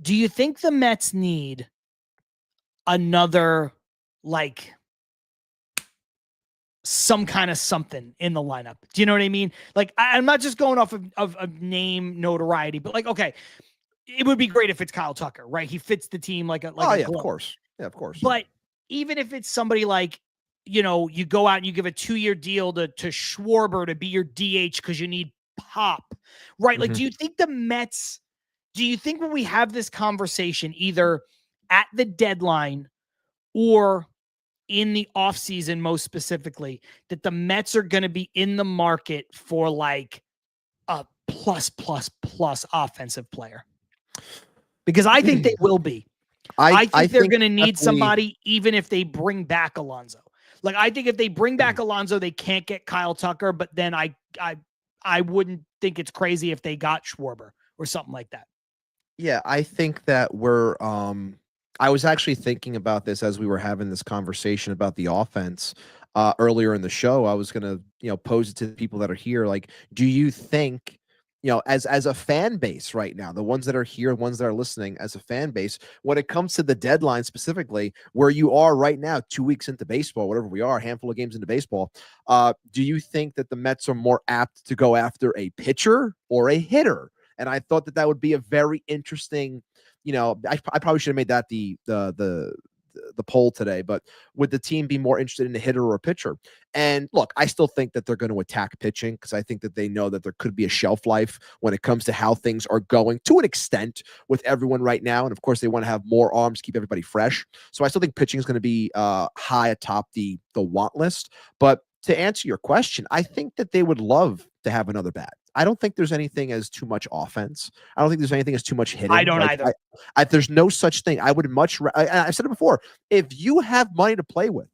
Do you think the Mets need another, some kind of something in the lineup? Do you know what I mean? I'm not just going off of name notoriety, but okay, it would be great if it's Kyle Tucker, right? He fits the team like a of course. Yeah, of course. But even if it's somebody you go out and you give a 2-year deal to Schwarber to be your DH because you need pop, right? Mm-hmm. Do you think the Mets Do you think when we have this conversation, either at the deadline or in the offseason, most specifically, that the Mets are going to be in the market for like a plus offensive player? Because I think they will be. I think they're going to need somebody, even if they bring back Alonso. Like, I think if they bring back Alonso, they can't get Kyle Tucker, but then I wouldn't think it's crazy if they got Schwarber or something like that. Yeah, I think that we're I was actually thinking about this as we were having this conversation about the offense earlier in the show. I was gonna, pose it to the people that are here. Like, do you think, as a fan base right now, the ones that are here, the ones that are listening, as a fan base, when it comes to the deadline specifically, where you are right now, 2 weeks into baseball, whatever we are, a handful of games into baseball, do you think that the Mets are more apt to go after a pitcher or a hitter? And I thought that would be a very interesting, I probably should have made that the poll today, but would the team be more interested in a hitter or a pitcher? And look, I still think that they're going to attack pitching because I think that they know that there could be a shelf life when it comes to how things are going to an extent with everyone right now. And of course, they want to have more arms, keep everybody fresh. So I still think pitching is going to be high atop the want list. But to answer your question, I think that they would love to have another bat. I don't think there's anything as too much offense. I don't think there's anything as too much hitting. I don't either. There's no such thing. I would much. I've said it before. If you have money to play with,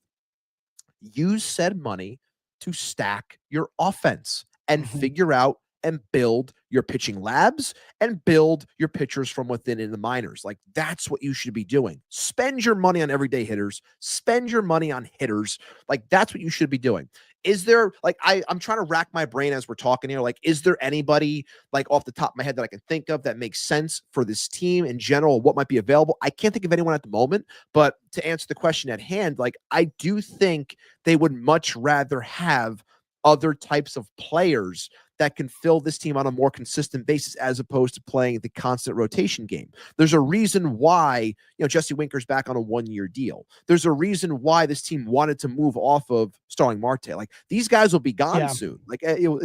use said money to stack your offense and figure out and build your pitching labs and build your pitchers from within in the minors. Like, that's what you should be doing. Spend your money on everyday hitters. Spend your money on hitters. Like, that's what you should be doing. Is there, like, I'm trying to rack my brain as we're talking here. Like, is there anybody, like, off the top of my head that I can think of that makes sense for this team in general? What might be available? I can't think of anyone at the moment, but to answer the question at hand, like, I do think they would much rather have other types of players that can fill this team on a more consistent basis as opposed to playing the constant rotation game. There's a reason why, Jesse Winker's back on a 1-year deal. There's a reason why this team wanted to move off of Starling Marte. Like, these guys will be gone soon, like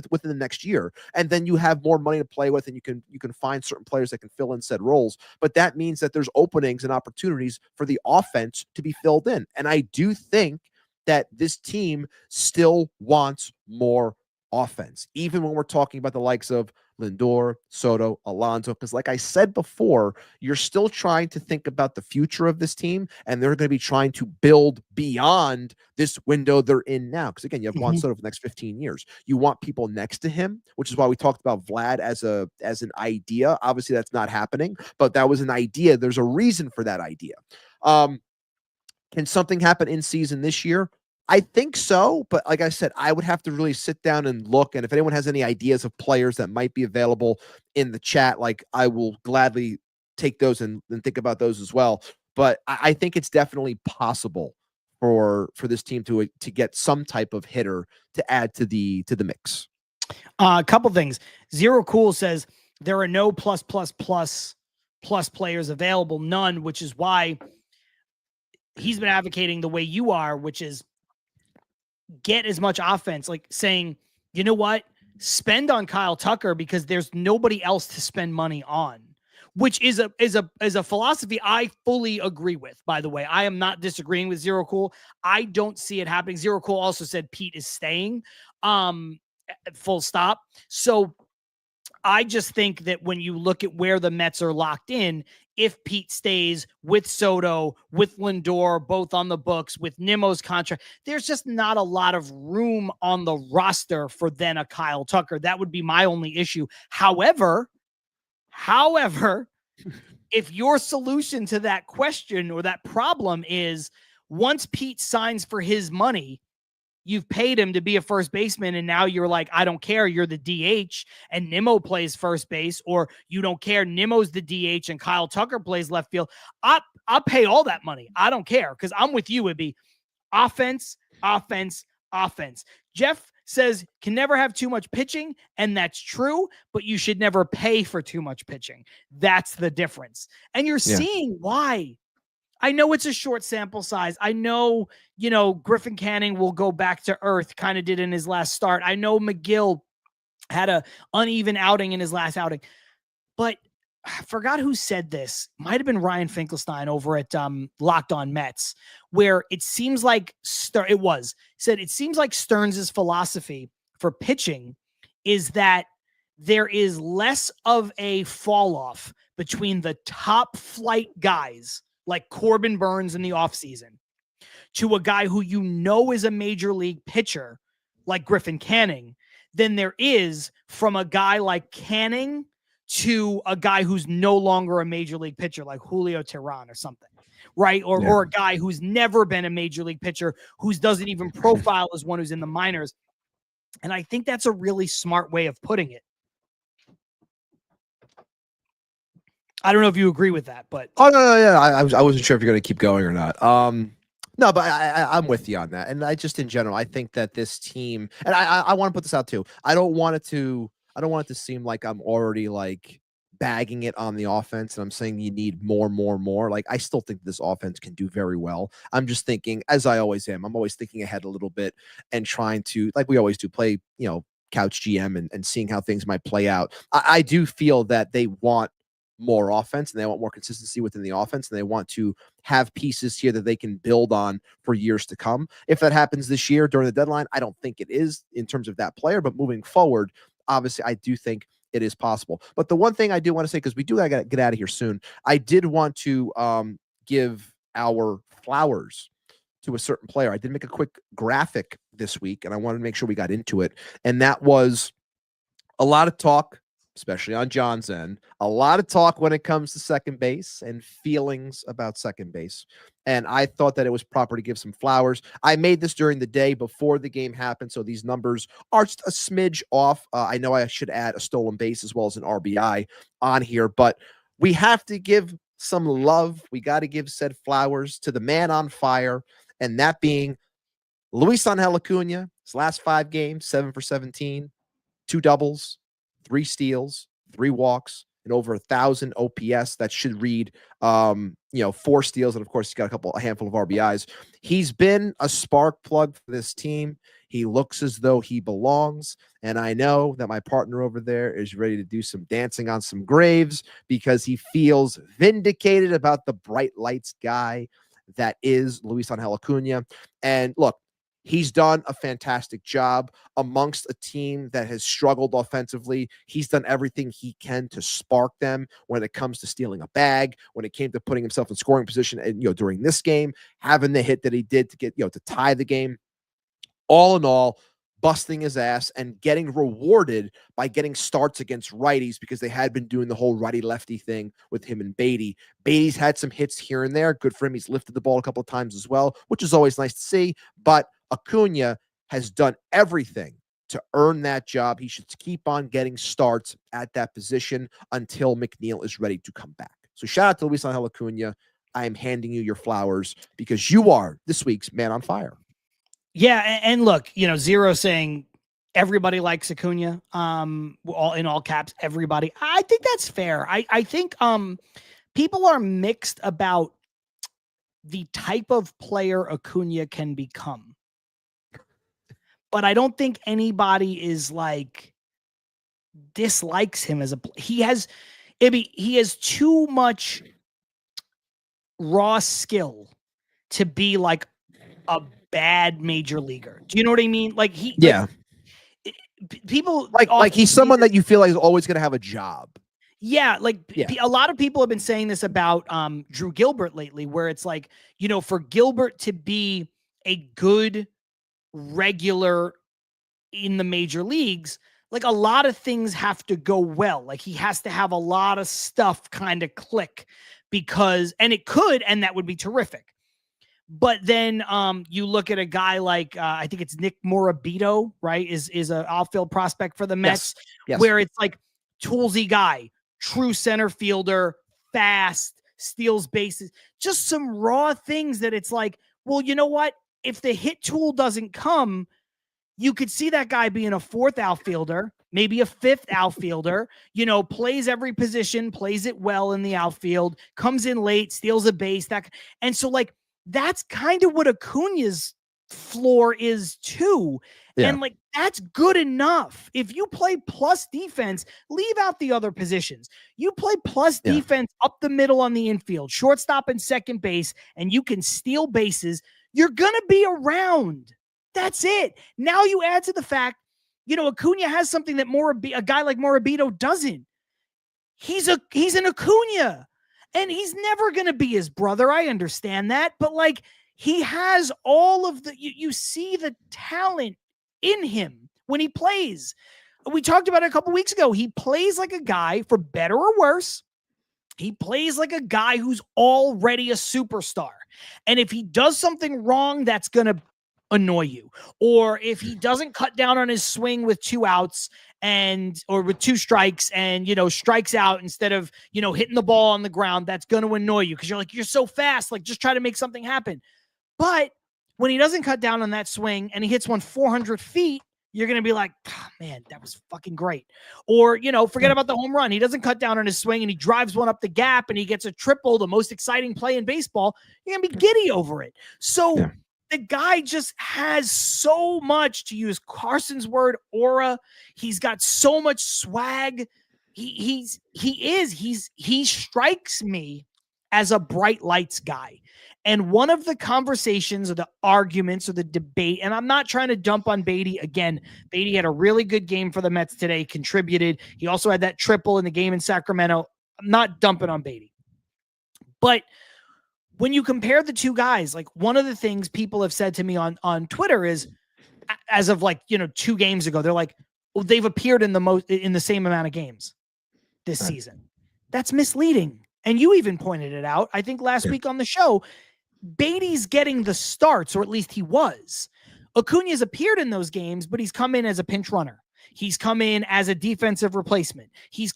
within the next year. And then you have more money to play with, and you can find certain players that can fill in said roles. But that means that there's openings and opportunities for the offense to be filled in. And I do think that this team still wants more offense, even when we're talking about the likes of Lindor, Soto, Alonso, because like I said before, you're still trying to think about the future of this team, and they're going to be trying to build beyond this window they're in now. Because again, you have Juan Soto for the next 15 years. You want people next to him, which is why we talked about Vlad as an idea. Obviously, that's not happening, but that was an idea. There's a reason for that idea. Can something happen in season this year? I think so, but like I said, I would have to really sit down and look. And if anyone has any ideas of players that might be available in the chat, like, I will gladly take those and think about those as well. But I think it's definitely possible for this team to get some type of hitter to add to the mix. A couple things. Zero Cool says there are no plus players available, none, which is why he's been advocating the way you are, which is get as much offense, like saying, you know what, spend on Kyle Tucker because there's nobody else to spend money on, which is a philosophy I fully agree with. By the way, I am not disagreeing with Zero Cool. I don't see it happening. Zero Cool also said Pete is staying, full stop. So I just think that when you look at where the Mets are locked in, if Pete stays with Soto, with Lindor, both on the books, with Nimmo's contract, there's just not a lot of room on the roster for then a Kyle Tucker. That would be my only issue. However, if your solution to that question or that problem is once Pete signs for his money, you've paid him to be a first baseman, and now you're like, I don't care, you're the DH, and Nimmo plays first base, or you don't care, Nimmo's the DH and Kyle Tucker plays left field. I'll pay all that money. I don't care, because I'm with you. It'd be offense, offense, offense. Jeff says can never have too much pitching, and that's true, but you should never pay for too much pitching. That's the difference. And you're seeing why. I know it's a short sample size. I know, Griffin Canning will go back to earth, kind of did in his last start. I know McGill had a uneven outing in his last outing. But I forgot who said this. Might have been Ryan Finkelstein over at Locked On Mets, where it seems like said it seems like Stearns' philosophy for pitching is that there is less of a fall off between the top flight guys like Corbin Burns in the offseason to a guy who is a major league pitcher like Griffin Canning than there is from a guy like Canning to a guy who's no longer a major league pitcher like Julio Teheran or something, right? Or a guy who's never been a major league pitcher who doesn't even profile as one who's in the minors. And I think that's a really smart way of putting it. I don't know if you agree with that, but I wasn't sure if you're going to keep going or not. No, but I'm with you on that. And I just in general, I think that this team, and I want to put this out too. I don't want it to seem like I'm already like bagging it on the offense and I'm saying you need more. Like I still think this offense can do very well. I'm just thinking, as I always am, I'm always thinking ahead a little bit and trying to, like we always do, play, couch GM and seeing how things might play out. I do feel that they want more offense and they want more consistency within the offense and they want to have pieces here that they can build on for years to come. If that happens this year during the deadline, I don't think it is in terms of that player, but moving forward, obviously I do think it is possible. But the one thing I do want to say, because we do got to get out of here soon, I did want to give our flowers to a certain player. I did make a quick graphic this week and I wanted to make sure we got into it. And that was a lot of talk, especially on John's end, a lot of talk when it comes to second base and feelings about second base. And I thought that it was proper to give some flowers. I made this during the day before the game happened, so these numbers are just a smidge off. I know I should add a stolen base as well as an RBI on here, but we have to give some love. We got to give said flowers to the man on fire, and that being Luisangel Acuna. His last 5 games, 7 for 17, 2 doubles, 3 steals, 3 walks, and over 1,000 OPS. That should read, 4 steals, and of course, he's got a handful of RBIs. He's been a spark plug for this team. He looks as though he belongs, and I know that my partner over there is ready to do some dancing on some graves because he feels vindicated about the bright lights guy that is Luisangel Acuna. And look, he's done a fantastic job amongst a team that has struggled offensively. He's done everything he can to spark them when it comes to stealing a bag, when it came to putting himself in scoring position, and during this game, having the hit that he did to get to tie the game. All in all, busting his ass and getting rewarded by getting starts against righties because they had been doing the whole righty-lefty thing with him and Baty. Baty's had some hits here and there. Good for him. He's lifted the ball a couple of times as well, which is always nice to see. But Acuna has done everything to earn that job. He should keep on getting starts at that position until McNeil is ready to come back. So shout out to Luisangel Acuna. I am handing you your flowers because you are this week's man on fire. Yeah, and look, Zero saying everybody likes Acuna, all in all caps, everybody. I think that's fair. I think people are mixed about the type of player Acuna can become. But I don't think anybody is like dislikes him as he has too much raw skill to be like a bad major leaguer. Do you know what I mean? Like people like he's someone that you feel like is always going to have a job. Yeah, a lot of people have been saying this about Drew Gilbert lately, where it's like, for Gilbert to be a good regular in the major leagues, like a lot of things have to go well. Like he has to have a lot of stuff kind of click and that would be terrific. But then you look at a guy like I think it's Nick Morabito, right? Is an outfield prospect for the Mets, yes. Where it's like toolsy guy, true center fielder, fast, steals bases, just some raw things that it's like, well, you know what? If the hit tool doesn't come, you could see that guy being a 4th outfielder, maybe a 5th outfielder, plays every position, plays it well in the outfield, comes in late, steals a base. And so like, that's kind of what Acuna's floor is too. Yeah. And like, that's good enough. If you play plus defense, leave out the other positions. You play plus defense up the middle on the infield, shortstop and second base, and you can steal bases, you're going to be around. That's it. Now you add to the fact, Acuna has something that a guy like Morabito doesn't. He's an Acuna, and he's never going to be his brother. I understand that, but like, he has all of you see the talent in him when he plays. We talked about it a couple weeks ago. He plays like a guy, for better or worse. He plays like a guy who's already a superstar. And if he does something wrong, that's going to annoy you. Or if he doesn't cut down on his swing with 2 outs or with 2 strikes and, strikes out instead of, hitting the ball on the ground, that's going to annoy you because you're like, you're so fast. Like, just try to make something happen. But when he doesn't cut down on that swing and he hits one 400 feet, you're going to be like, oh, man, that was fucking great. Or, forget about the home run. He doesn't cut down on his swing and he drives one up the gap and he gets a triple, the most exciting play in baseball. You're going to be giddy over it. So the guy just has so much, to use Carson's word, aura. He's got so much swag. He strikes me as a bright lights guy. And one of the conversations or the arguments or the debate, and I'm not trying to dump on Baty. Again, Baty had a really good game for the Mets today, contributed. He also had that triple in the game in Sacramento. I'm not dumping on Baty. But when you compare the two guys, like, one of the things people have said to me on Twitter is, as of 2 games ago, they're like, well, they've appeared in the same amount of games this season. That's misleading. And you even pointed it out, I think last week on the show. Baty's getting the starts, or at least he was. Acuna's appeared in those games, but he's come in as a pinch runner. He's come in as a defensive replacement. He's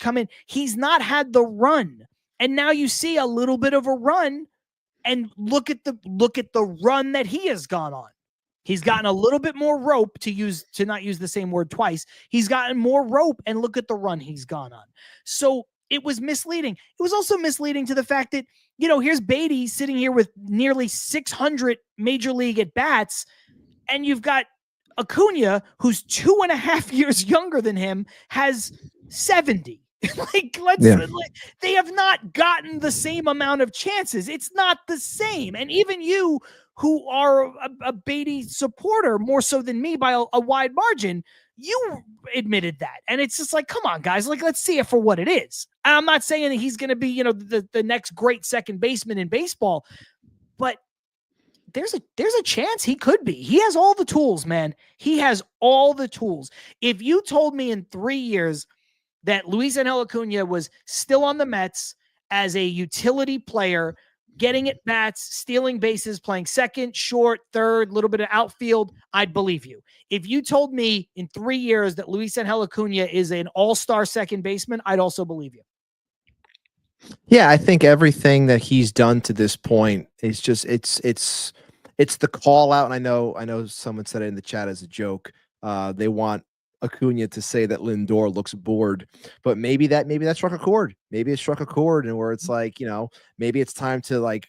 not had the run. And now you see a little bit of a run, and look at the run that he has gone on. He's gotten a little bit more rope, to not use the same word twice. He's gotten more rope, and look at the run he's gone on. So it was misleading. It was also misleading to the fact that, here's Baty sitting here with nearly 600 major league at bats, and you've got Acuna, who's 2.5 years younger than him, has 70. They have not gotten the same amount of chances. It's not the same. And even you, who are a Baty supporter more so than me by a wide margin, you admitted that. And it's just like, come on, guys, let's see it for what it is. I'm not saying that he's going to be, the next great second baseman in baseball, but there's a chance he could be. He has all the tools, man. He has all the tools. If you told me in 3 years that Luisangel Acuna was still on the Mets as a utility player, getting at bats, stealing bases, playing second, short, third, little bit of outfield, I'd believe you. If you told me in 3 years that Luisangel Acuna is an all-star second baseman, I'd also believe you. Yeah, I think everything that he's done to this point is just it's the call out. And I know someone said it in the chat as a joke. They want Acuna to say that Lindor looks bored, but maybe that struck a chord. Maybe it struck a chord, and where it's like, maybe it's time to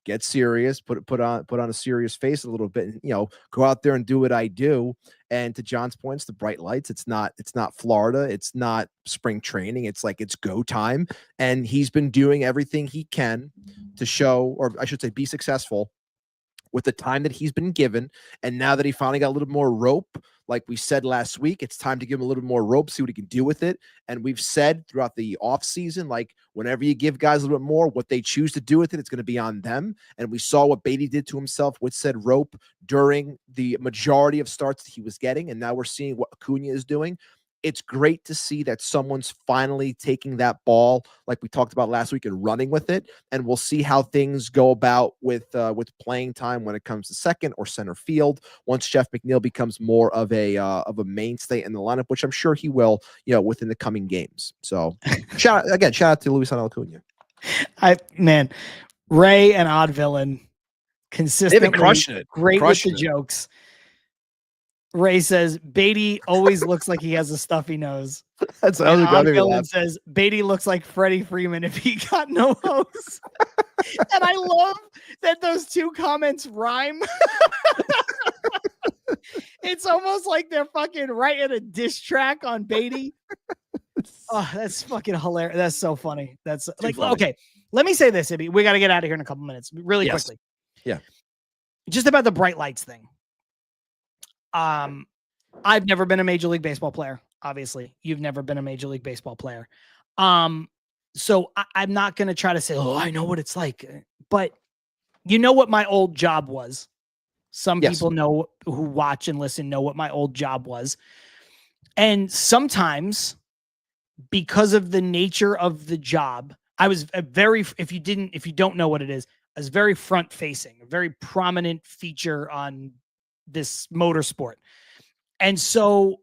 get serious, put on a serious face a little bit, and go out there and do what I do. And to John's points, the bright lights, it's not Florida, it's not spring training, it's go time. And he's been doing everything he can to show, or I should say, be successful with the time that he's been given. And now that he finally got a little more rope, like we said last week, it's time to give him a little more rope, see what he can do with it. And we've said throughout the offseason, whenever you give guys a little bit more, what they choose to do with it, it's going to be on them. And we saw what Baty did to himself with said rope during the majority of starts that he was getting. And now we're seeing what Acuna is doing. It's great to see that someone's finally taking that ball, like we talked about last week, and running with it. And we'll see how things go about with playing time when it comes to second or center field, once Jeff McNeil becomes more of a mainstay in the lineup, which I'm sure he will, within the coming games. So shout out to Luisangel Acuna. Ray and Odd Villain consistently They've been crushing it. Great with the jokes. Ray says Baty always looks like he has a stuffy nose. That's how Odd Villain says Baty looks like Freddie Freeman if he got no hose. And I love that those two comments rhyme. It's almost like they're fucking writing a diss track on Baty. Oh, that's fucking hilarious. That's so funny. That's like, funny. okay, let me say this, Ibby. We got to get out of here in a couple minutes really quickly. Yeah. Just about the bright lights thing. I've never been a Major League Baseball player. Obviously, you've never been a Major League Baseball player. So I'm not going to try to say, oh, I know what it's like, but you know what my old job was. Some people know who watch and listen know what my old job was. And sometimes because of the nature of the job, I was a very, if you don't know what it is, I was very front facing, a very prominent feature on this motorsport. And so,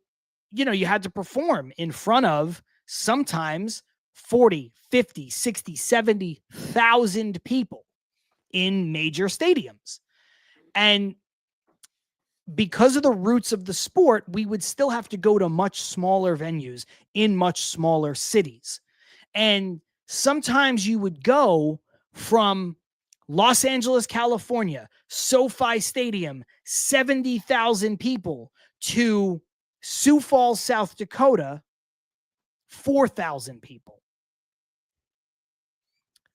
you know, you had to perform in front of sometimes 40, 50, 60, 70,000 people in major stadiums. And because of the roots of the sport, we would still have to go to much smaller venues in much smaller cities. And sometimes you would go from Los Angeles, California, SoFi Stadium, 70,000 people, to Sioux Falls, South Dakota, 4,000 people.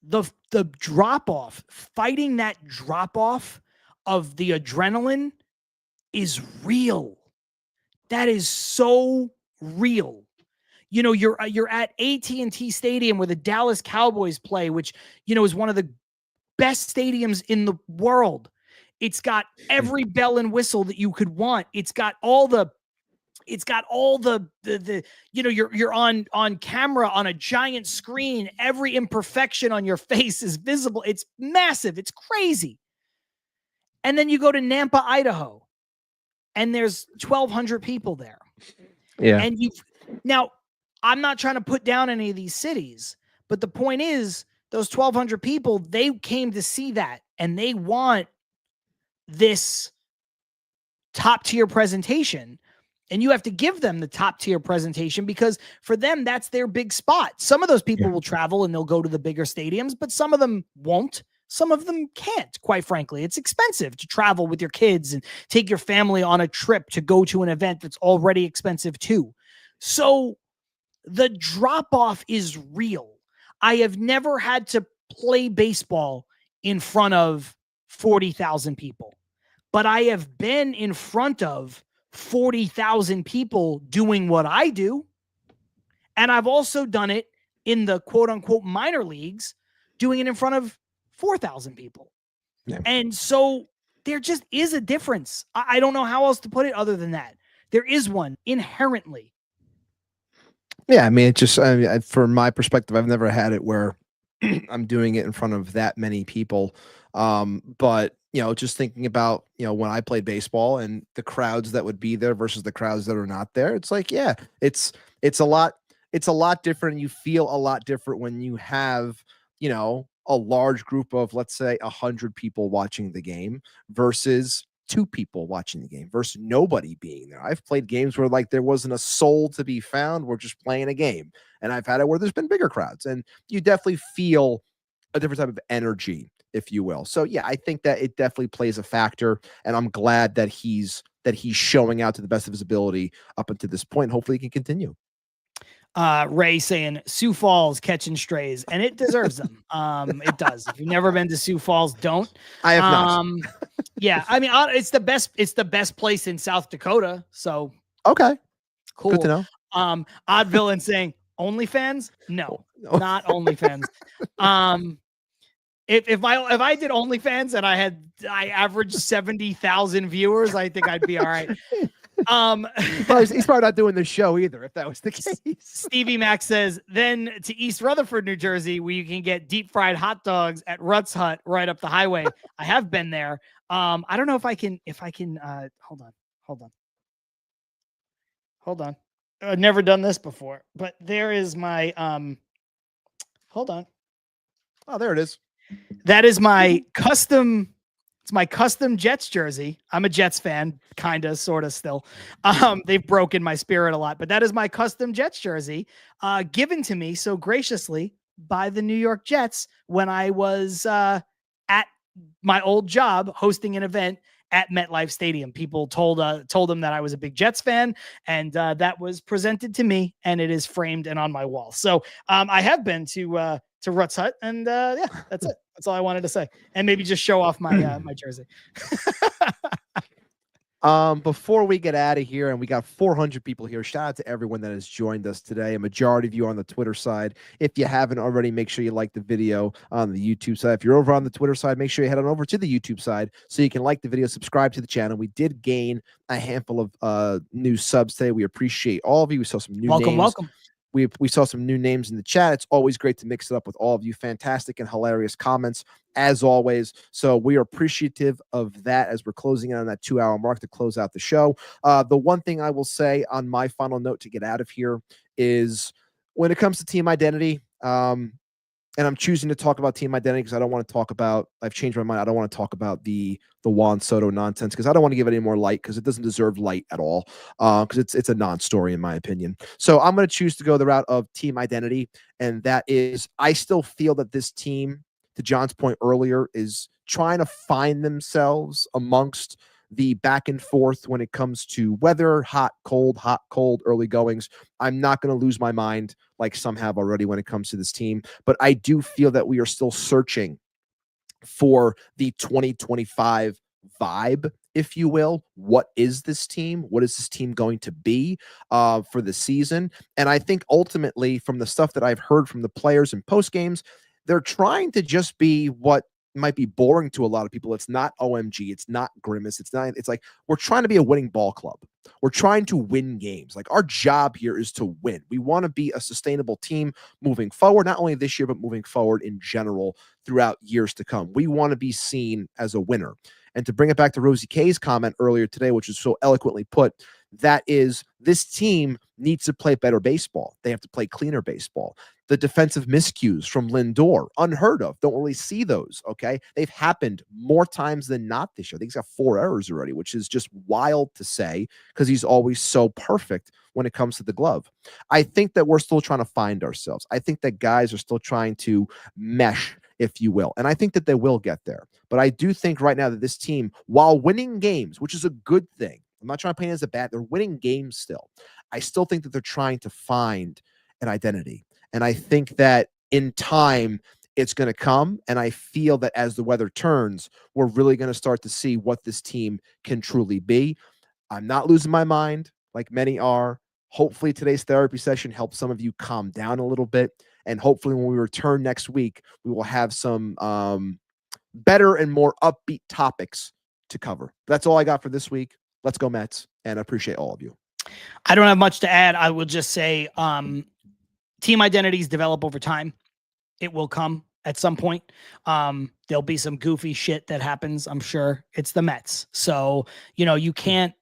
The drop-off, fighting that drop-off of the adrenaline is real. That is so real. You know, you're at AT&T Stadium where the Dallas Cowboys play, which, you know, is one of the best stadiums in the world. It's got every bell and whistle that you could want. It's got all the you know, you're on camera on a giant screen. Every imperfection on your face is visible. It's massive. It's crazy. And then you go to Nampa, Idaho, and there's 1,200 people there. Yeah. And now I'm not trying to put down any of these cities, but the point is those 1,200 people, they came to see that, and they want this top tier presentation. And you have to give them the top tier presentation because for them, that's their big spot. Some of those people will travel and they'll go to the bigger stadiums, but some of them won't. Some of them can't, quite frankly. It's expensive to travel with your kids and take your family on a trip to go to an event that's already expensive too. So the drop-off is real. I have never had to play baseball in front of 40,000 people, but I have been in front of 40,000 people doing what I do. And I've also done it in the quote unquote minor leagues, doing it in front of 4,000 people. Yeah. And so there just is a difference. I don't know how else to put it other than that. There is one inherently. Yeah. I mean, it just, from my perspective, I've never had it where I'm doing it in front of that many people. But you know, just thinking about, you know, when I played baseball and the crowds that would be there versus the crowds that are not there, it's like, yeah, it's a lot different. You feel a lot different when you have, you know, a large group of, let's say, 100 people watching the game versus 2 people watching the game versus nobody being there. I've played games where like there wasn't a soul to be found. We're just playing a game. And I've had it where there's been bigger crowds, and you definitely feel a different type of energy, if you will. So yeah, I think that it definitely plays a factor, and I'm glad that he's showing out to the best of his ability up until this point. Hopefully he can continue. Ray saying Sioux Falls catching strays, and it deserves them. It does. If you've never been to Sioux Falls, don't. I have not. Yeah, I mean, it's the best place in South Dakota. So okay, cool. Good to know. Odd Villain saying OnlyFans? No, not OnlyFans. If I did OnlyFans and I averaged 70,000 viewers, I think I'd be all right. He's probably not doing the show either, if that was the case. Stevie Mac says, then to East Rutherford, New Jersey, where you can get deep fried hot dogs at Rutt's Hut right up the highway. I have been there. I don't know if I can hold on. I've never done this before, but there is my hold on. Oh, there it is. That is my custom. It's my custom Jets jersey. I'm a Jets fan, kind of, sort of still. They've broken my spirit a lot, but that is my custom Jets jersey given to me so graciously by the New York Jets when I was at my old job hosting an event at MetLife Stadium. People told him that I was a big Jets fan, and that was presented to me, and it is framed and on my wall. So I have been to Rutt's Hut, and yeah, that's it. That's all I wanted to say, and maybe just show off my my jersey. Before we get out of here, and we got 400 people here, shout out to everyone that has joined us today. A majority of you on the Twitter side. If you haven't already, make sure you like the video on the YouTube side. If you're over on the Twitter side, make sure you head on over to the YouTube side so you can like the video, subscribe to the channel. We did gain a handful of new subs today. We appreciate all of you. We saw some new names. Welcome. We saw some new names in the chat. It's always great to mix it up with all of you. Fantastic and hilarious comments, as always. So we are appreciative of that as we're closing in on that 2-hour mark to close out the show. The one thing I will say on my final note to get out of here is when it comes to team identity, and I'm choosing to talk about team identity because I don't want to talk about, I've changed my mind. I don't want to talk about the Juan Soto nonsense because I don't want to give it any more light because it doesn't deserve light at all because it's a non-story in my opinion. So I'm going to choose to go the route of team identity, and that is I still feel that this team, to John's point earlier, is trying to find themselves amongst the back and forth when it comes to weather, hot, cold, early goings. I'm not going to lose my mind like some have already when it comes to this team, but I do feel that we are still searching for the 2025 vibe, if you will. What is this team? What is this team going to be for the season? And I think ultimately from the stuff that I've heard from the players in post games, they're trying to just be what might be boring to a lot of people. It's not OMG. It's not grimace. It's like we're trying to be a winning ball club. We're trying to win games. Like our job here is to win. We want to be a sustainable team moving forward, not only this year, but moving forward in general throughout years to come. We want to be seen as a winner. And to bring it back to Rosie K's comment earlier today, which is so eloquently put, that is, this team needs to play better baseball. They have to play cleaner baseball. The defensive miscues from Lindor, unheard of. Don't really see those, okay? They've happened more times than not this year. I think he's got 4 errors already, which is just wild to say because he's always so perfect when it comes to the glove. I think that we're still trying to find ourselves. I think that guys are still trying to mesh, if you will. And I think that they will get there. But I do think right now that this team, while winning games, which is a good thing, I'm not trying to paint it as a bad, they're winning games still. I still think that they're trying to find an identity. And I think that in time, it's going to come. And I feel that as the weather turns, we're really going to start to see what this team can truly be. I'm not losing my mind like many are. Hopefully today's therapy session helps some of you calm down a little bit. And hopefully when we return next week, we will have some better and more upbeat topics to cover. That's all I got for this week. Let's go Mets. And I appreciate all of you. I don't have much to add. I will just say team identities develop over time. It will come at some point. There'll be some goofy shit that happens. I'm sure it's the Mets. So, you can't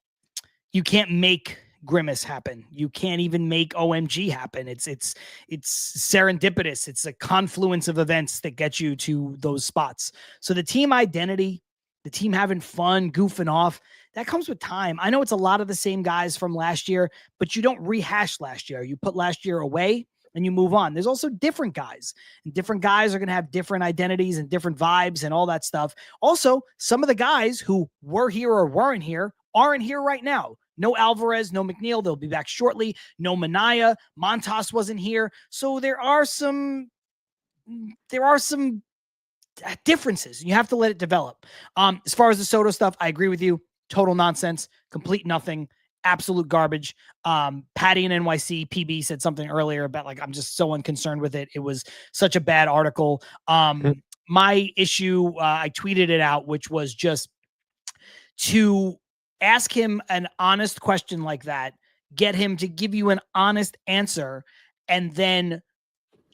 make grimace happen. You can't even make OMG happen. It's serendipitous. It's a confluence of events that get you to those spots. So the team identity, the team having fun, goofing off, that comes with time. I know it's a lot of the same guys from last year, but you don't rehash last year. You put last year away and you move on. There's also different guys, and different guys are going to have different identities and different vibes and all that stuff. Also, some of the guys who were here or weren't here aren't here right now. No Alvarez, no McNeil. They'll be back shortly. No Manaea. Montas wasn't here. So there are some differences. You have to let it develop. As far as the Soto stuff, I agree with you. Total nonsense, complete nothing, absolute garbage. Patty in NYC PB said something earlier about I'm just so unconcerned with it. It was such a bad article. My issue, I tweeted it out, which was just to ask him an honest question like that, get him to give you an honest answer, and then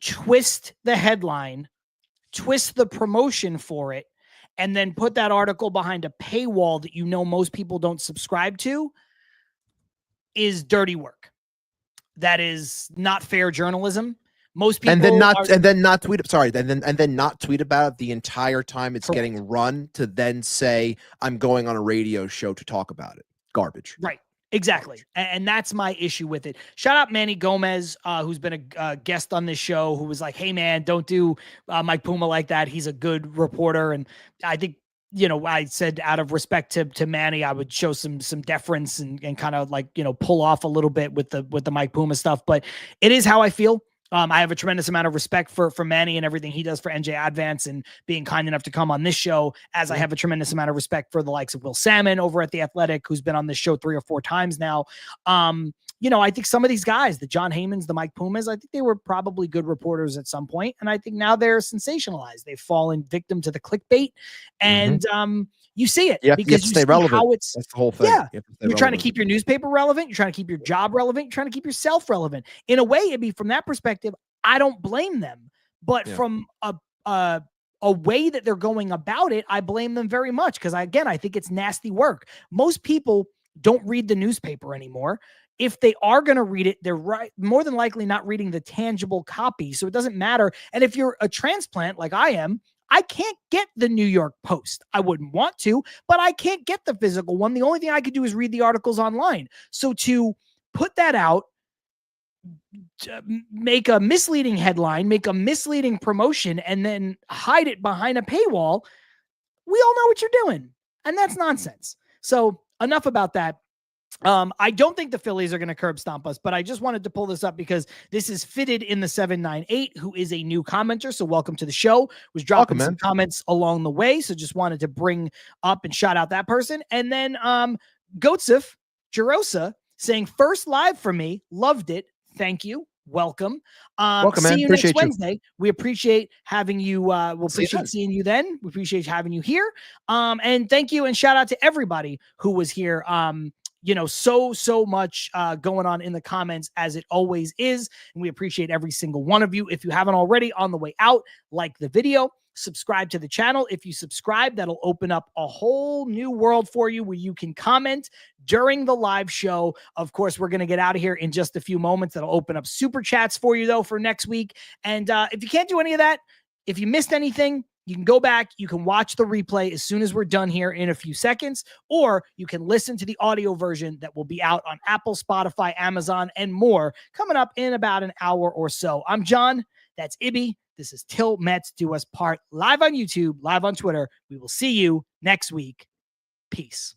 twist the headline, twist the promotion for it, and then put that article behind a paywall that most people don't subscribe to is dirty work. That is not fair journalism. Most people and then not tweet about it the entire time it's getting run to then say I'm going on a radio show to talk about it. Garbage. Right. Exactly. And that's my issue with it. Shout out Manny Gomez, who's been a guest on this show, who was like, hey man, don't do Mike Puma like that. He's a good reporter. And I think I said out of respect to Manny, I would show some deference and kind of like, pull off a little bit with the Mike Puma stuff, but it is how I feel. I have a tremendous amount of respect for Manny and everything he does for NJ Advance and being kind enough to come on this show, as I have a tremendous amount of respect for the likes of Will Salmon over at The Athletic, who's been on this show 3 or 4 times now. I think some of these guys, the John Heymans, the Mike Pumas, I think they were probably good reporters at some point, and I think now they're sensationalized. They've fallen victim to the clickbait, and you see it because you stay relevant. How it's that's the whole thing. Yeah, you're trying to keep your newspaper relevant. You're trying to keep your job relevant. You're trying to keep yourself relevant. In a way, it'd be from that perspective, I don't blame them, but from a way that they're going about it, I blame them very much because I think it's nasty work. Most people don't read the newspaper anymore. If they are going to read it, they're more than likely not reading the tangible copy. So it doesn't matter. And if you're a transplant like I am, I can't get the New York Post. I wouldn't want to, but I can't get the physical one. The only thing I could do is read the articles online. So to put that out, make a misleading headline, make a misleading promotion, and then hide it behind a paywall, we all know what you're doing. And that's nonsense. So enough about that. I don't think the Phillies are going to curb stomp us, but I just wanted to pull this up because this is Fitted in the 798, who is a new commenter. So welcome to the show. Was dropping some comments along the way. So just wanted to bring up and shout out that person. And then Goatsif Jerosa saying, first live for me. Loved it. Thank you. Welcome. Welcome, see man. you Appreciate next Wednesday. We appreciate having you. We'll appreciate seeing you then. We appreciate having you here. And thank you and shout out to everybody who was here. So much going on in the comments, as it always is. And we appreciate every single one of you. If you haven't already, on the way out, like the video, subscribe to the channel. If you subscribe, that'll open up a whole new world for you where you can comment during the live show. Of course, we're going to get out of here in just a few moments. That'll open up super chats for you, though, for next week. And if you can't do any of that, if you missed anything, you can go back, you can watch the replay as soon as we're done here in a few seconds, or you can listen to the audio version that will be out on Apple, Spotify, Amazon, and more coming up in about an hour or so. I'm John. That's Ibby. This is Til Mets Do Us Part, live on YouTube, live on Twitter. We will see you next week. Peace.